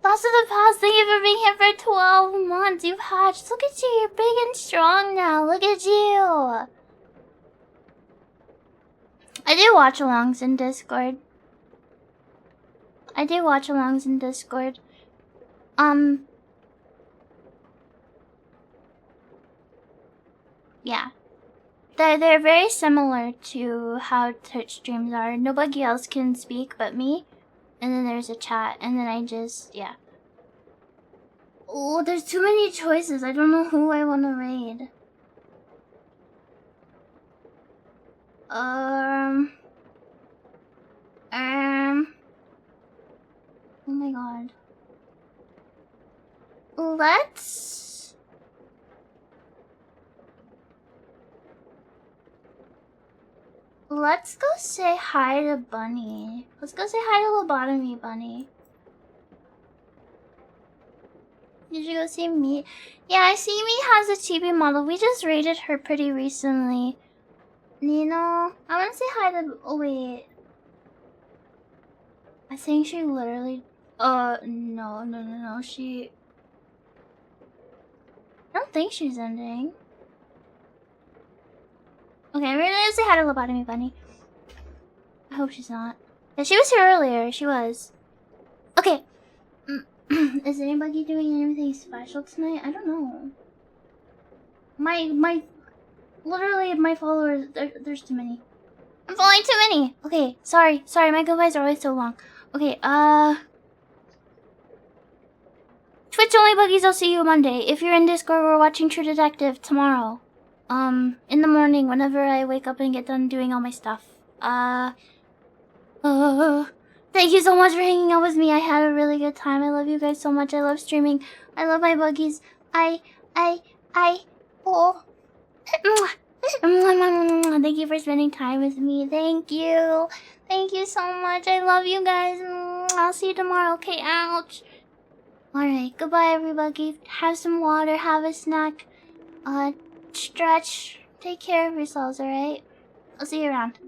Boss of the Past, thank you for being here for 12 months. You've hatched. Look at you, you're big and strong now. Look at you. I do watch-alongs in Discord. Yeah. They're very similar to how Twitch streams are. Nobody else can speak but me. And then there's a chat, and then I just, yeah. Oh, there's too many choices. I don't know who I want to raid. Oh my god. Let's go say hi to Bunny. Let's go say hi to Lobotomy Bunny. Did you go see me? Yeah, I see me has a chibi model. We just raided her pretty recently. Nino, I want to say hi to. Oh wait. I think she literally. No. She. I don't think she's ending. Okay, we're gonna say hi to Lobotomy Bunny. I hope she's not. Yeah, she was here earlier. She was. Okay. Is anybody doing anything special tonight? I don't know. Literally, my followers, there's too many. I'm following too many! Okay, sorry, my goodbyes are always so long. Okay, Twitch only buggies, I'll see you Monday. If you're in Discord, we're watching True Detective tomorrow. In the morning, whenever I wake up and get done doing all my stuff. Thank you so much for hanging out with me. I had a really good time. I love you guys so much. I love streaming. I love my buggies. Thank you for spending time with me. Thank you. Thank you so much. I love you guys. I'll see you tomorrow. Okay, ouch. Alright, goodbye everybody. Have some water, have a snack. Stretch. Take care of yourselves, alright? I'll see you around.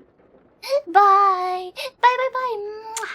Bye. Bye.